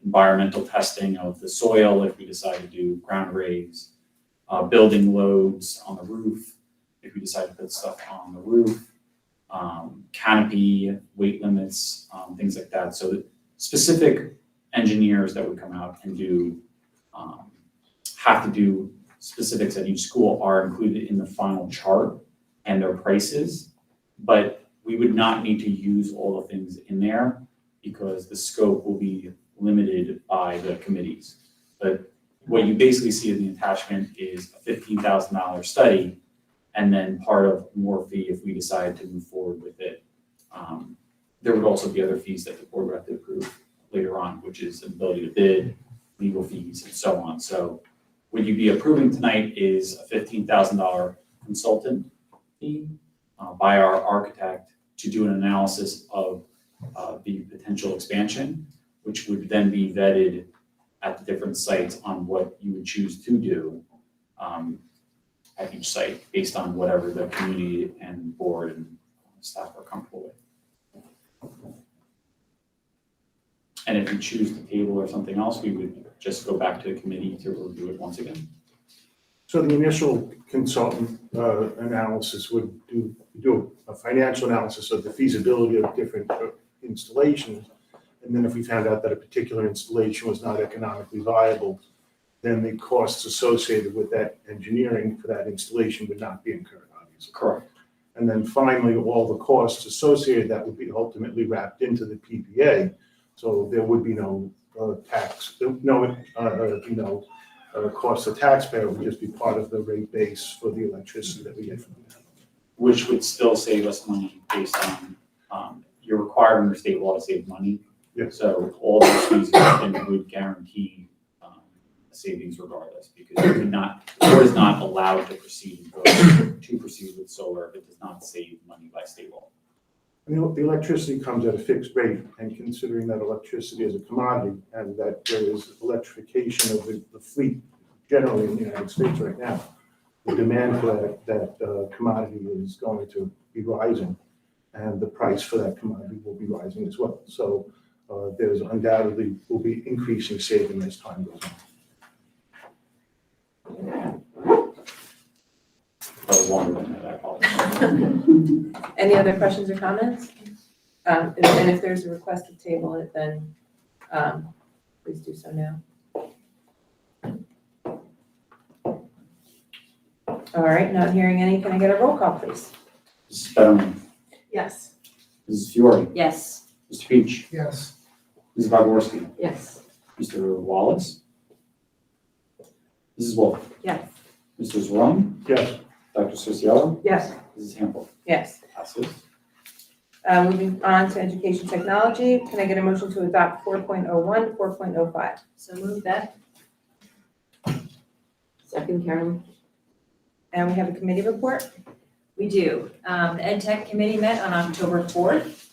environmental testing of the soil if we decide to do ground raise, building loads on the roof if we decide to put stuff on the roof, canopy, weight limits, things like that. So specific engineers that would come out and have to do specifics at each school are included in the final chart and their prices, but we would not need to use all the things in there because the scope will be limited by the committees. But what you basically see in the attachment is a $15,000 study and then part of more fee if we decide to move forward with it. There would also be other fees that the board would have to approve later on, which is an ability to bid, legal fees, and so on. So what you'd be approving tonight is a $15,000 consultant fee by our architect to do an analysis of the potential expansion, which would then be vetted at the different sites on what you would choose to do at each site based on whatever the community and board and staff are comfortable with. And if you choose to table or something else, we would just go back to the committee to review it once again. So the initial consultant analysis would do a financial analysis of the feasibility of different installations. And then if we found out that a particular installation was not economically viable, then the costs associated with that engineering for that installation would not be incurred, obviously. Correct. And then finally, all the costs associated that would be ultimately wrapped into the PPA. So there would be no cost to taxpayer, would just be part of the rate base for the electricity that we get from that. Which would still save us money based on, you're required under state law to save money. Yes. So all those fees would guarantee savings regardless, because the board is not allowed to proceed with solar if it does not save money by state law. I mean, the electricity comes at a fixed rate, and considering that electricity is a commodity and that there is electrification of the fleet generally in the United States right now, the demand for that commodity is going to be rising, and the price for that commodity will be rising as well. So there's undoubtedly will be increasing saving as time goes on. That was longer than that, I apologize. Any other questions or comments? And if there's a request to table it, then please do so now. All right, not hearing any, can I get a roll call, please? Mrs. Fetterman, Yes. Mrs. Fiore, Yes. Mr. Peach, Yes. Mrs. Bogorski, Yes. Mr. Wallace, Mrs. Wolf, Yes. Mr. Zerone, Yes. Dr. Susiello, Yes. Mrs. Hample. Yes. Passes. Moving on to education technology, can I get a motion to adopt 4.01 to 4.05? So move that. Second, Carolyn. And we have a committee report? We do. The Ed Tech Committee met on October 4th.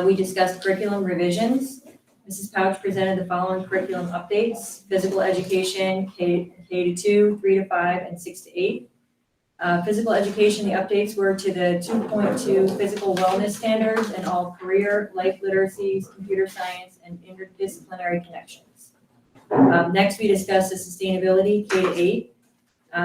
We discussed curriculum revisions. Mrs. Pouch presented the following curriculum updates: physical education, K-2, 3 to 5, and 6 to 8. Physical education, the updates were to the 2.2 physical wellness standards and all career, life literacies, computer science, and interdisciplinary connections. Next, we discussed the sustainability, K to 8.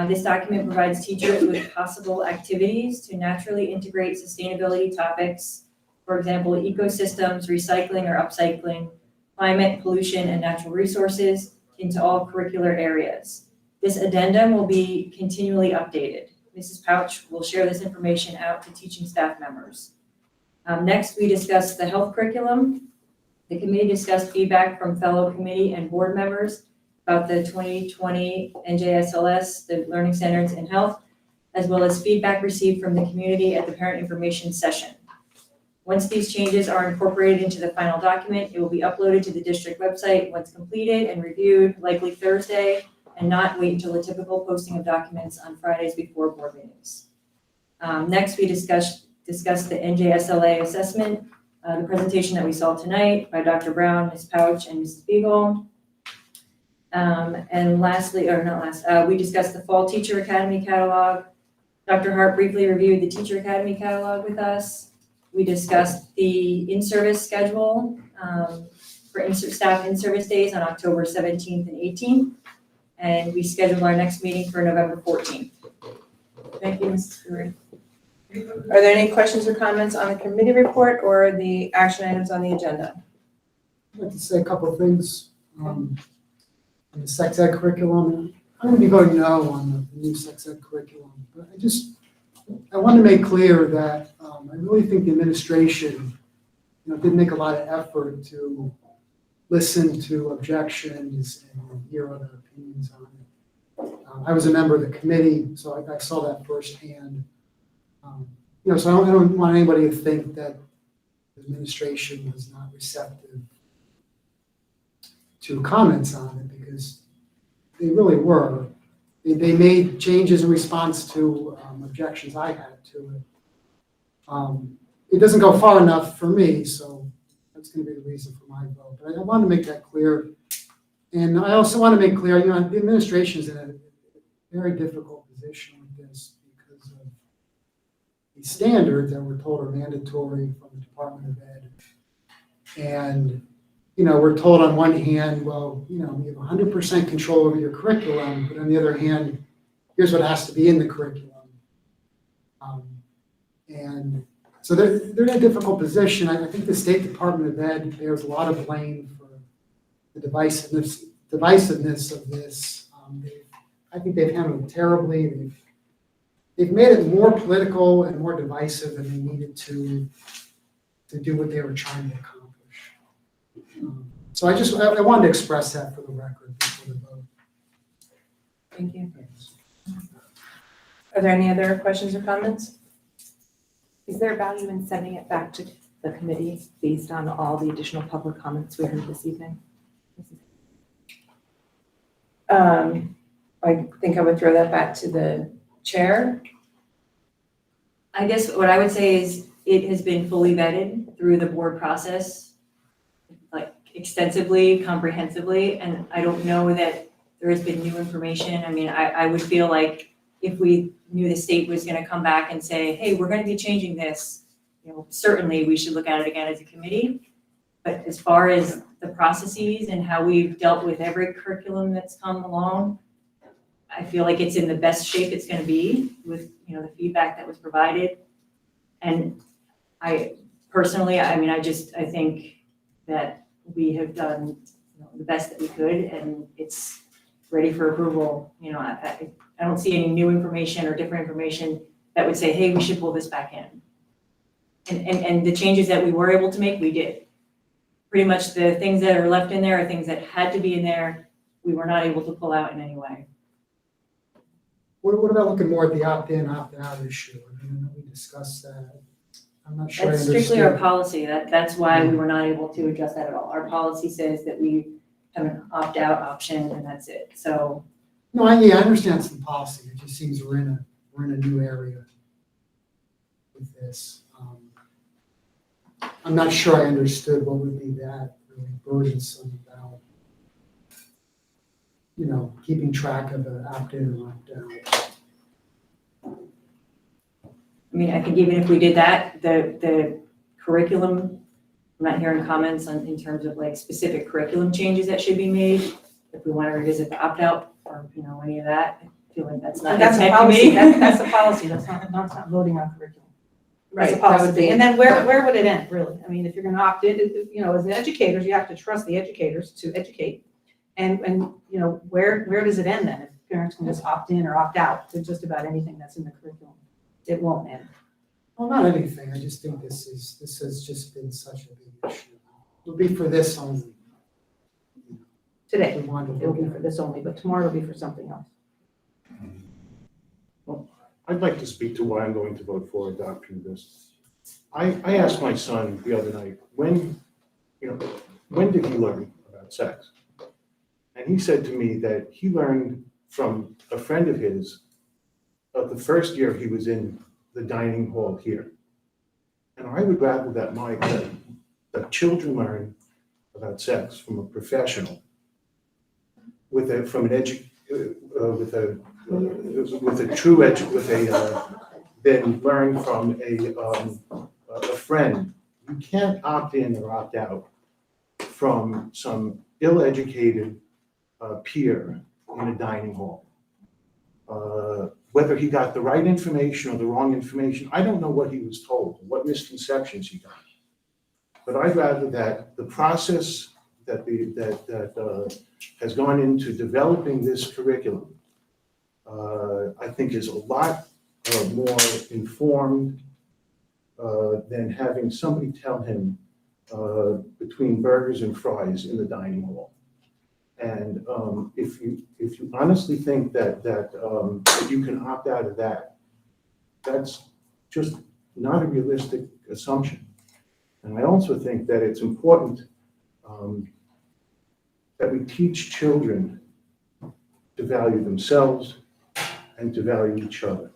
This document provides teachers with possible activities to naturally integrate sustainability topics, for example, ecosystems, recycling or upcycling, climate, pollution, and natural resources into all curricular areas. This addendum will be continually updated. Mrs. Pouch will share this information out to teaching staff members. Next, we discussed the health curriculum. The committee discussed feedback from fellow committee and board members about the 2020 NJSLS, the Learning Standards in Health, as well as feedback received from the community at the parent information session. Once these changes are incorporated into the final document, it will be uploaded to the district website once completed and reviewed, likely Thursday, and not wait until the typical posting of documents on Fridays before board meetings. Next, we discussed the NJSLA assessment, the presentation that we saw tonight by Dr. Brown, Ms. Pouch, and Mrs. Beagle. And lastly, or not last, we discussed the Fall Teacher Academy catalog. Dr. Hart briefly reviewed the Teacher Academy catalog with us. We discussed the in-service schedule for staff in-service days on October 17th and 18th. And we scheduled our next meeting for November 14th. Thank you, Mrs. Curry. Are there any questions or comments on the committee report or the action items on the agenda? I'd like to say a couple of things on the sex ed curriculum. I'm going to be voting no on the new sex ed curriculum, but I want to make clear that I really think the administration, did make a lot of effort to listen to objections and hear other opinions on it. I was a member of the committee, so I saw that firsthand. So I don't want anybody to think that the administration was not receptive to comments on it, because they really were. They made changes in response to objections I had to it. It doesn't go far enough for me, so that's going to be the reason for my vote. But I want to make that clear. And I also want to make clear, the administration is in a very difficult position with this because of the standards that we're told are mandatory from the Department of Ed. And we're told on one hand, well, you have 100% control over your curriculum, but on the other hand, here's what has to be in the curriculum. And so they're in a difficult position. I think the State Department of Ed bears a lot of blame for the divisiveness of this. I think they've handled it terribly. They've made it more political and more divisive than they needed to do what they were trying to accomplish. So I wanted to express that for the record before the vote. Thank you. Are there any other questions or comments? Is there value in sending it back to the committee based on all the additional public comments we heard this evening? I think I would throw that back to the chair. I guess what I would say is it has been fully vetted through the board process, like extensively, comprehensively, and I don't know that there has been new information. I mean, I would feel like if we knew the state was going to come back and say, hey, we're going to be changing this, certainly we should look at it again as a committee. But as far as the processes and how we've dealt with every curriculum that's come along, I feel like it's in the best shape it's going to be with, the feedback that was provided. And I personally, I think that we have done the best that we could, and it's ready for approval. I don't see any new information or different information that would say, hey, we should pull this back in. And the changes that we were able to make, we did. Pretty much the things that are left in there are things that had to be in there, we were not able to pull out in any way. What about looking more at the opt-in, opt-out issue? I know we discussed that. I'm not sure I That's understood. strictly our policy. That's why we were not able to adjust that at all. Our policy says that we have an opt-out option and that's it. So. No, I understand it's the policy. It just seems we're in a new area with this. I'm not sure I understood what would be that really burdensome about, keeping track of the opt-in and opt-out. I mean, I think even if we did that, the curriculum, I'm not hearing comments in terms of like specific curriculum changes that should be made. If we want to revisit the opt-out or, any of that, feel like that's not That's ed a tech policy, committee. that's a policy, that's not voting on curriculum. That's a Right, that would policy. be. And then where would it end, really? I mean, if you're gonna opt in, you know, as educators, you have to trust the educators to educate. And, you know, where does it end then? If parents can just opt in or opt out to just about anything that's in the curriculum, it won't end. Well, not anything, I just think this has just been such a big issue. It'll be for this only. Today, We want to it'll look be at for it. this only, but tomorrow it'll be for something else. I'd like to speak to why I'm going to vote for adopting this. I asked my son the other night, when did he learn about sex? And he said to me that he learned from a friend of his of the first year he was in the dining hall here. And I would rather that children learn about sex from a professional then learn from a friend. You can't opt in or opt out from some ill-educated peer in a dining hall. Whether he got the right information or the wrong information, I don't know what he was told, what misconceptions he got. But I'd rather that the process that has gone into developing this curriculum, I think is a lot more informed than having somebody tell him between burgers and fries in the dining hall. And if you honestly think that you can opt out of that, that's just not a realistic assumption. And I also think that it's important that we teach children to value themselves and to value each other.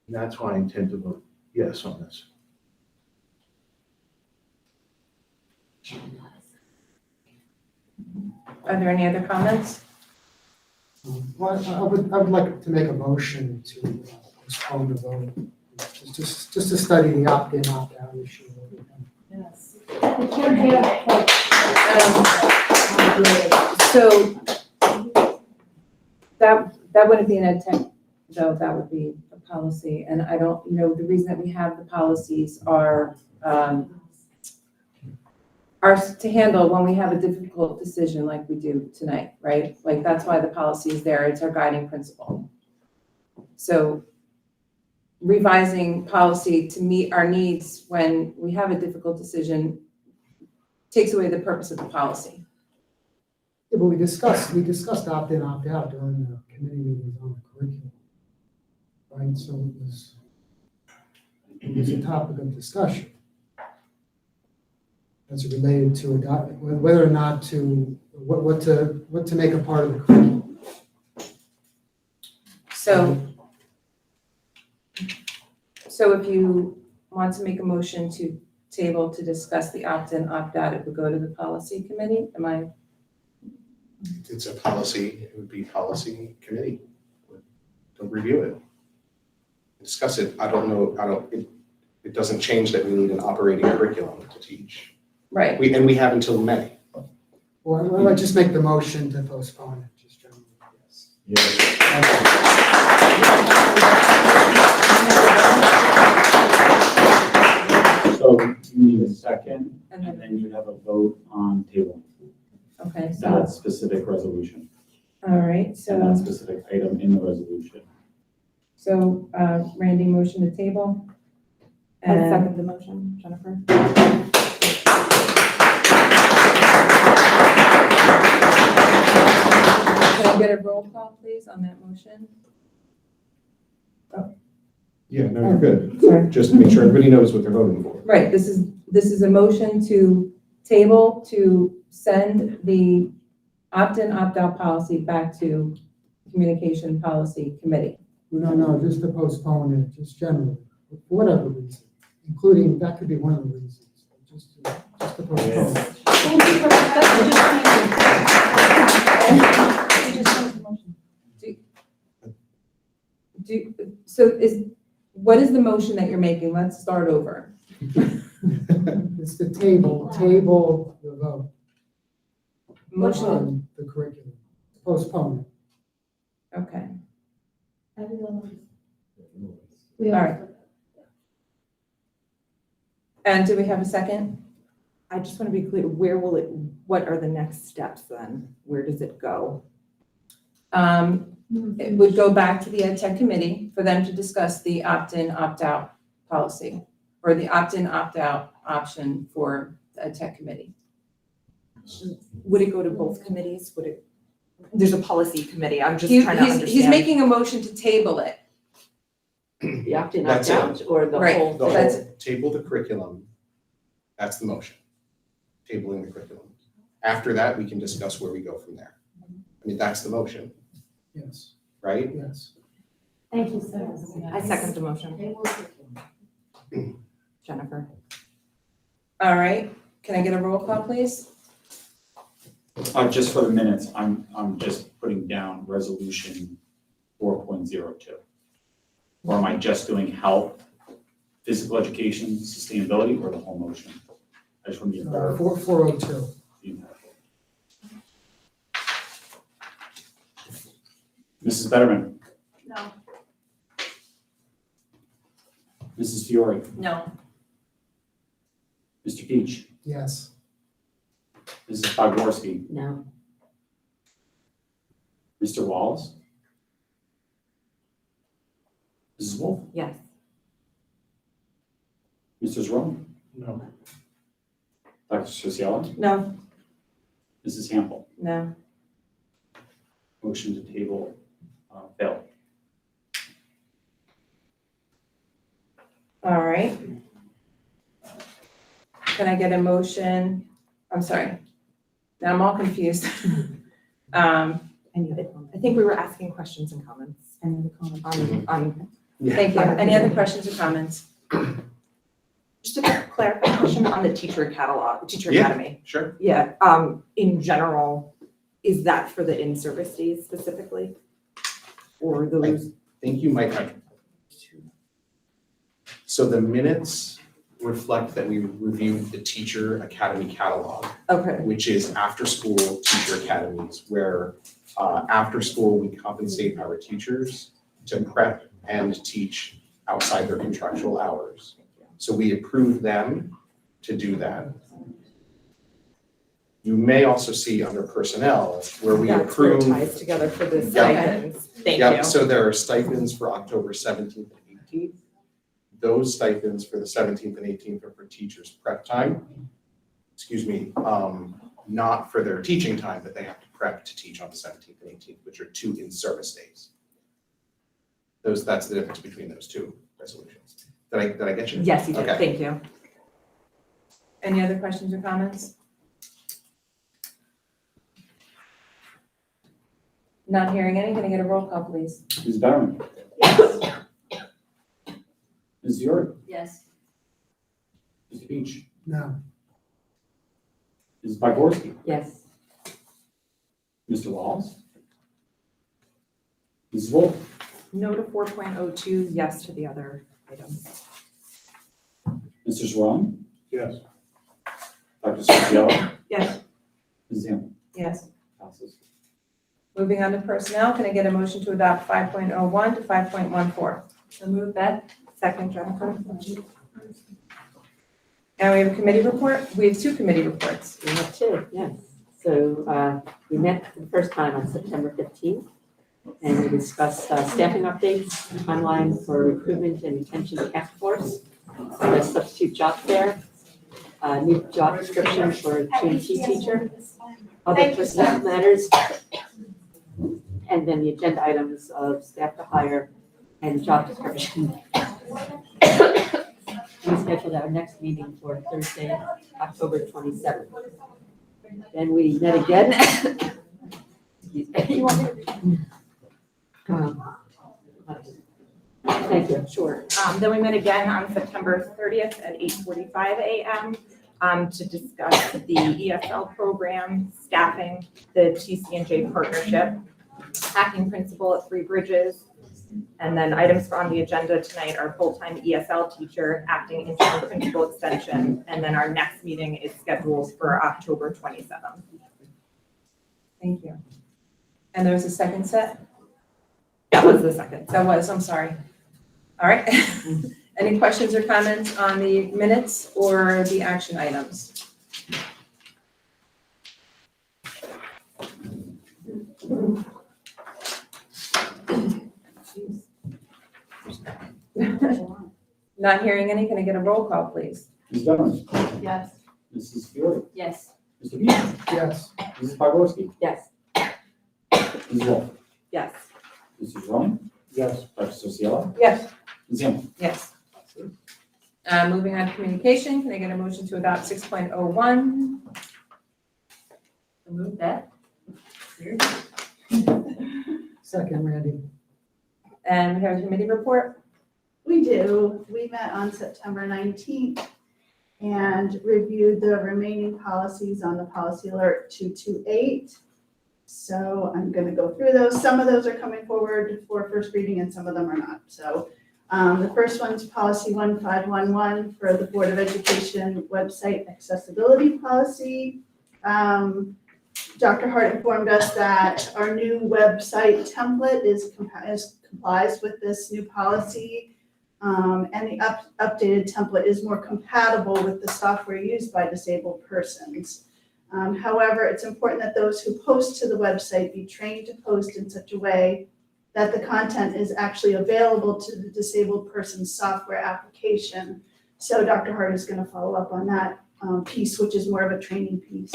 And that's why I intend to vote yes on this. Are there any other comments? Well, I would like to make a motion to postpone the vote, just to study the opt-in, opt-out issue. Yes. We can't have, So that wouldn't be an ed tech, though, that would be a policy. And I don't, the reason that we have the policies are to handle when we have a difficult decision like we do tonight, right? Like, that's why the policy is there. It's our guiding principle. So revising policy to meet our needs when we have a difficult decision takes away the purpose of the policy. Yeah, but we discussed opt-in, opt-out during the committee meetings on the curriculum. Right, so it was a topic of discussion. As it related to whether or not to, what to make a part of the curriculum. So if you want to make a motion to table to discuss the opt-in, opt-out, it would go to the policy committee, am I? It's a policy, it would be policy committee. They'll review it. Discuss it. It doesn't change that we need an operating curriculum to teach. Right. We have until May. Well, I'll just make the motion to postpone it, just generally, yes. So you need a second, and then you have a vote on table. Okay, That specific resolution, all right, and that so, specific item in the resolution. Randy, motion to table. I And second the motion, Jennifer. can I get a roll call, please, on that motion? Yeah, no, you're good. Sorry. Just to make sure everybody knows what they're voting for. Right, this is a motion to table to send the opt-in, opt-out policy back to Communication Policy Committee. No, just to postpone it, just generally, for whatever reason, including, that could be one of the reasons, just to postpone it. thank you for that. What is the motion that you're making? Let's start over. It's the table the vote Motion, on the curriculum, postpone it. okay. Everyone. All right. And do we have a second? I just want to be clear, what are the next steps then? Where does it go? It would go back to the Ed Tech Committee for them to discuss the opt-in, opt-out policy, or the opt-in, opt-out option for the Ed Tech Committee. Would it go to both committees? There's a policy committee, I'm just He- trying to he's- understand. He's making a motion to table it. The opt-in, That's opt-out, or the Right. whole The thing? That's- whole, table the curriculum. That's the motion. Tabling the curriculum. After that, we can discuss where we go from there. I mean, that's the motion, Yes, right? yes. Thank you, sir. I second the motion. Jennifer. All right, can I get a roll call, please? Just for the minutes, I'm just putting down resolution 4.02. Or am I just doing health, physical education, sustainability, or the whole motion? I just want to be clear. 402. Mrs. Betterman, No. Mrs. Fiore, No. Mr. Peach, Yes. Mrs. Podgorski, No. Mr. Wallace, Mrs. Wolf, Yes. Mr. Zrom, No. Dr. Sosiala, No. Mrs. Hample. No. Motion to table failed. All right. Can I get a motion? I'm sorry. Now I'm all confused. I think we were asking questions and comments. Any other comments? Thank you. Any other questions or comments? Just a clarification on the teacher catalog, teacher Yeah. academy. Sure. Yeah, in general, is that for the in-service days specifically? Or those? I think you might have. So the minutes reflect that we reviewed the teacher academy catalog, Okay, which is after-school teacher academies, where after school, we compensate our teachers to prep and teach outside their contractual hours. So we approve them to do that. You may also see under personnel where we that's where it approve. ties together for the Yep. stipends. Thank Yep, you. so there are stipends for October 17th and 18th. Those stipends for the 17th and 18th are for teachers' prep time. Excuse me, not for their teaching time, but they have to prep to teach on the 17th and 18th, which are 2 in-service days. That's the difference between those two resolutions. Did I get you? Yes, you did, Okay. thank you. Any other questions or comments? Not hearing any. Can I get a roll call, please? Mrs. Betterman, Mrs. Fiore, Yes. Mr. Peach, No. Mrs. Podgorski, Yes. Mr. Wallace, Mrs. Wolf, No to 4.02, yes to the other items. Mr. Zrom, Yes. Dr. Sosiala, Yes. Mrs. Hample. Yes. Passes. Moving on to personnel, can I get a motion to adopt 5.01 to 5.14? So move, Beth? Second, Jennifer. And we have a committee report. We have 2 committee reports. We have two, yes. So we met for the first time on September 15th, and we discussed staffing updates, timeline for recruitment and retention task force, the substitute job fair, new job description for T&T teacher, other personnel matters, and then the agenda items of staff to hire and job description. We scheduled our next meeting for Thursday, October 27th. Then we met again. You want Thank you. Sure. Then we met again on September 30th at 8:45 a.m. To discuss the ESL program, staffing, the TC&J partnership, acting principal at Three Bridges. And then items on the agenda tonight are full-time ESL teacher, acting interim principal extension, and then our next meeting is scheduled for October 27th. Thank you. And there's a second set? Yes, That was the second. That was, I'm sorry. All right. Any questions or comments on the minutes or the action items? Not hearing any, can I get a roll call, please? Ms. Dunn, Yes. Mrs. Fiore, Yes. Mr. Beasley, Yes. Mrs. Pogorski, Yes. Ms. Wolf, Yes. Mrs. Roman, Yes. Dr. Sosiela, Yes. Ms. Hamel. Yes. Moving on to communication, can I get a motion to adopt 6.01? Move that. Second, Randy. And we have a committee report? We do. We met on September 19th and reviewed the remaining policies on the policy alert 228. So I'm going to go through those. Some of those are coming forward for first reading and some of them are not. So the first one's policy 1511 for the Board of Education website accessibility policy. Dr. Hart informed us that our new website template complies with this new policy. And the updated template is more compatible with the software used by disabled persons. However, it's important that those who post to the website be trained to post in such a way that the content is actually available to the disabled person's software application. So Dr. Hart is going to follow up on that piece, which is more of a training piece.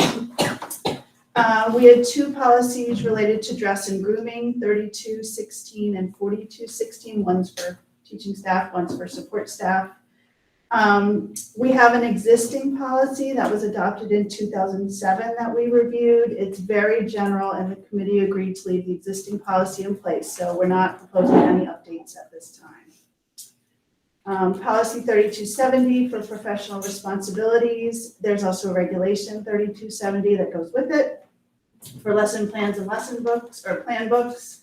We had two policies related to dress and grooming, 3216 and 4216. One's for teaching staff, one's for support staff. We have an existing policy that was adopted in 2007 that we reviewed. It's very general and the committee agreed to leave the existing policy in place. So we're not proposing any updates at this time. Policy 3270 for professional responsibilities. There's also regulation 3270 that goes with it for lesson plans and lesson books or plan books.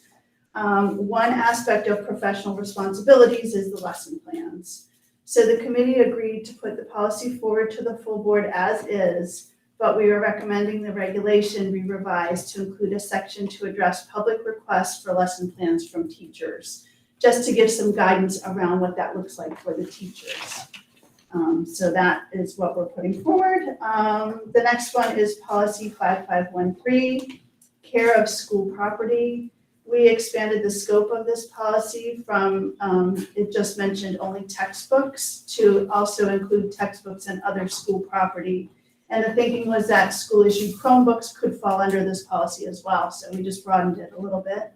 One aspect of professional responsibilities is the lesson plans. So the committee agreed to put the policy forward to the full board as is, but we are recommending the regulation be revised to include a section to address public requests for lesson plans from teachers, just to give some guidance around what that looks like for the teachers. So that is what we're putting forward. The next one is policy 5513, care of school property. We expanded the scope of this policy from, it just mentioned only textbooks to also include textbooks and other school property. And the thinking was that school issued Chromebooks could fall under this policy as well. So we just broadened it a little bit.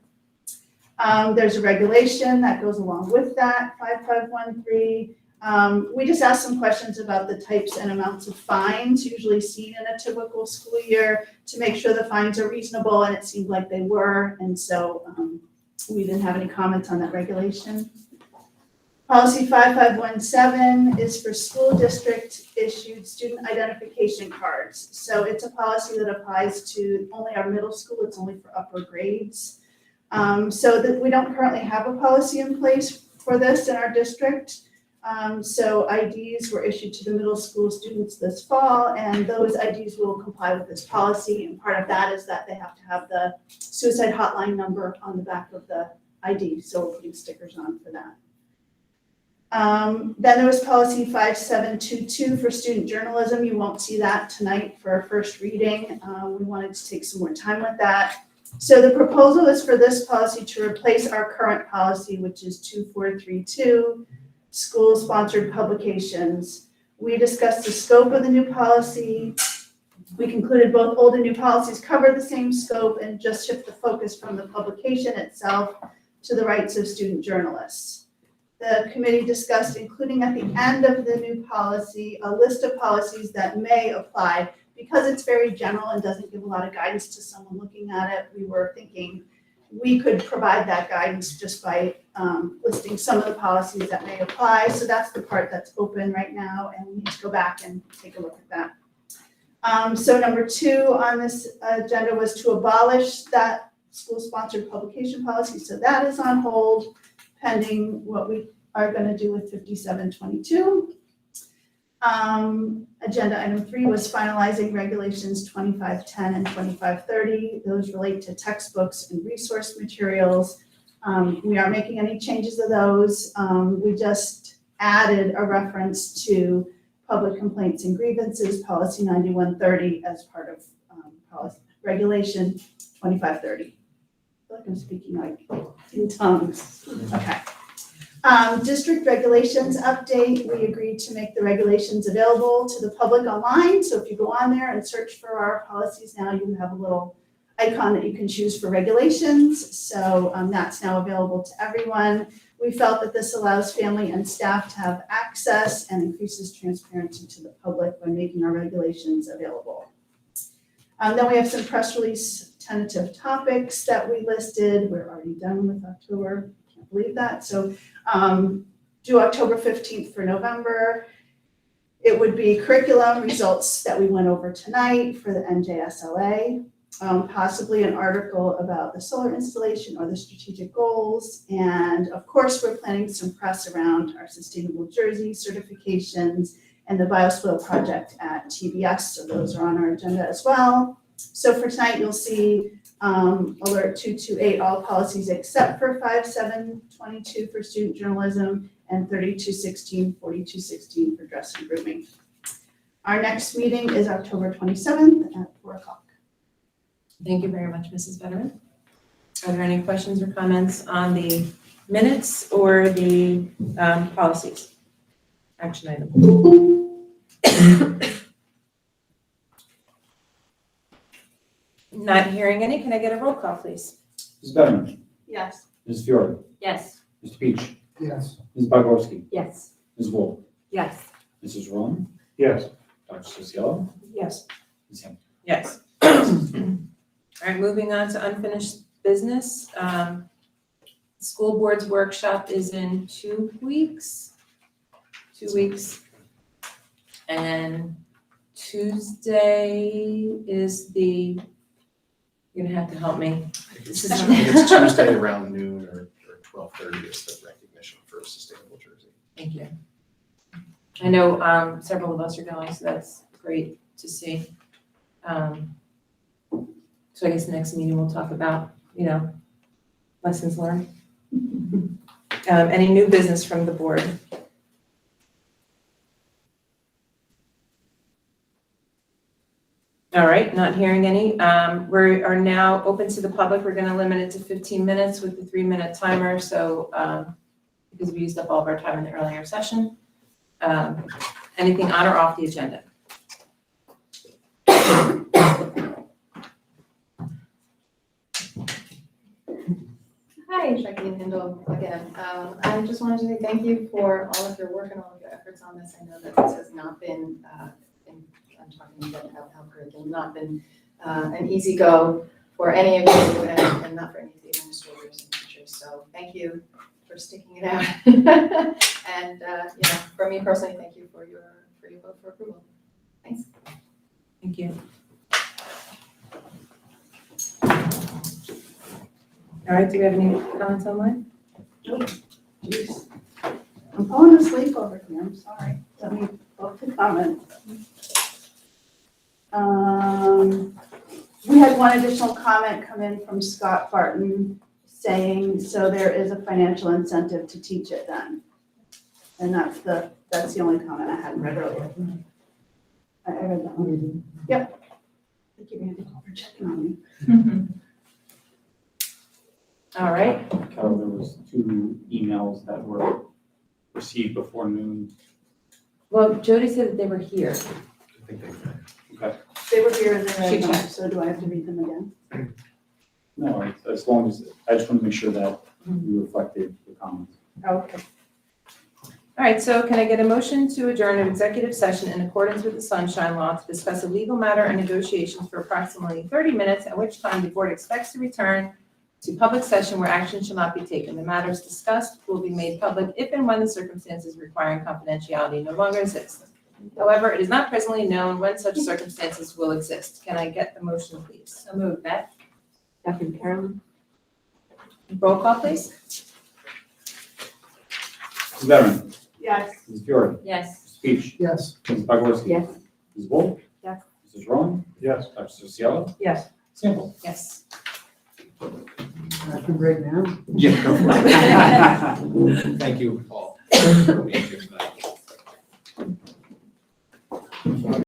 There's a regulation that goes along with that, 5513. We just asked some questions about the types and amounts of fines usually seen in a typical school year to make sure the fines are reasonable, and it seemed like they were, and so we didn't have any comments on that regulation. Policy 5517 is for school district issued student identification cards. So it's a policy that applies to only our middle school, it's only for upper grades. So that we don't currently have a policy in place for this in our district. So IDs were issued to the middle school students this fall, and those IDs will comply with this policy. And part of that is that they have to have the suicide hotline number on the back of the ID. So we're putting stickers on for that. Then there was policy 5722 for student journalism. You won't see that tonight for our first reading. We wanted to take some more time with that. So the proposal is for this policy to replace our current policy, which is 2432. School-sponsored publications. We discussed the scope of the new policy. We concluded both old and new policies cover the same scope and just shift the focus from the publication itself to the rights of student journalists. The committee discussed including at the end of the new policy a list of policies that may apply. Because it's very general and doesn't give a lot of guidance to someone looking at it, we were thinking we could provide that guidance just by listing some of the policies that may apply. So that's the part that's open right now, and we need to go back and take a look at that. So number 2 on this agenda was to abolish that school-sponsored publication policy. So that is on hold pending what we are going to do with 5722. Agenda item 3 was finalizing regulations 2510 and 2530. Those relate to textbooks and resource materials. We aren't making any changes to those. We just added a reference to public complaints and grievances, policy 9130, as part of policy regulation 2530. I feel like I'm speaking like in tongues. Okay. District regulations update. We agreed to make the regulations available to the public online. So if you go on there and search for our policies now, you have a little icon that you can choose for regulations. So that's now available to everyone. We felt that this allows family and staff to have access and increases transparency to the public by making our regulations available. Then we have some press release tentative topics that we listed. We're already done with October. Can't believe that. So do October 15th for November. It would be curriculum results that we went over tonight for the NJSLA. Possibly an article about the solar installation or the strategic goals. And of course, we're planning some press around our sustainable jersey certifications and the Bioswale project at TBS. So those are on our agenda as well. So for tonight, you'll see alert 228, all policies except for 5722 for student journalism and 3216, 4216 for dress and grooming. Our next meeting is October 27th at 4 o'clock. Thank you very much, Mrs. Veteran. Are there any questions or comments on the minutes or the policies? Action item. Not hearing any, can I get a roll call, please? Mrs. Betterman. Yes. Mrs. Fiore. Yes. Mr. Peach. Yes. Ms. Bogorski. Yes. Ms. Wool. Yes. Mrs. Rowan. Yes. Dr. Sosiello. Yes. Ms. Hamilton. Yes. All right, moving on to unfinished business. School board's workshop is in 2 weeks. 2 weeks. And Tuesday is the, you're gonna have to help me. It's Tuesday around noon or 12:30 is the recognition for a sustainable jersey. Thank you. I know several of us are going, so that's great to see. So I guess the next meeting we'll talk about, lessons learned. Any new business from the board? All right, not hearing any. We are now open to the public. We're gonna limit it to 15 minutes with the 3-minute timer, so because we used up all of our time in the earlier session. Anything on or off the agenda? Hi, Jacqueline Hindle again. I just wanted to say thank you for all of your work and all of your efforts on this. I know that this has not been, I'm talking about health curriculum, not been an easy go for any of you and not for any of the administrators and teachers. So thank you for sticking it out. And for me personally, thank you for your vote for approval. Thanks. Thank you. All right, do we have any comments online? Jeez. I'm falling asleep over here, I'm sorry. Let me look to comment. We had one additional comment come in from Scott Barton saying, so there is a financial incentive to teach it then. And that's the only comment I hadn't read earlier. I read that one. Yep. Thank you, Randy, for checking on me. All right. Carol, there was 2 emails that were received before noon. Well, Jody said that they were here. I think Okay. They were here and they She read them, checked. so do I have to read them again? No, as long as, I just want to make sure that you reflected the comments. Okay. All right, so can I get a motion to adjourn an executive session in accordance with the Sunshine Law to discuss a legal matter and negotiations for approximately 30 minutes, at which time the board expects to return to public session where action shall not be taken. The matters discussed will be made public if and when the circumstances requiring confidentiality no longer exist. However, it is not presently known when such circumstances will exist. Can I get the motion, please? So moved, Beth? Second, Carolyn? Roll call, please. Ms. Betterman. Yes. Ms. Fiore. Yes. Mr. Peach. Yes. Ms. Bogorski. Yes. Ms. Wool. Yes. Mrs. Rowan. Yes. Dr. Sosiello. Yes. Sample. Yes. I can break now. Yeah, go for it. Thank you, Paul, for being here tonight.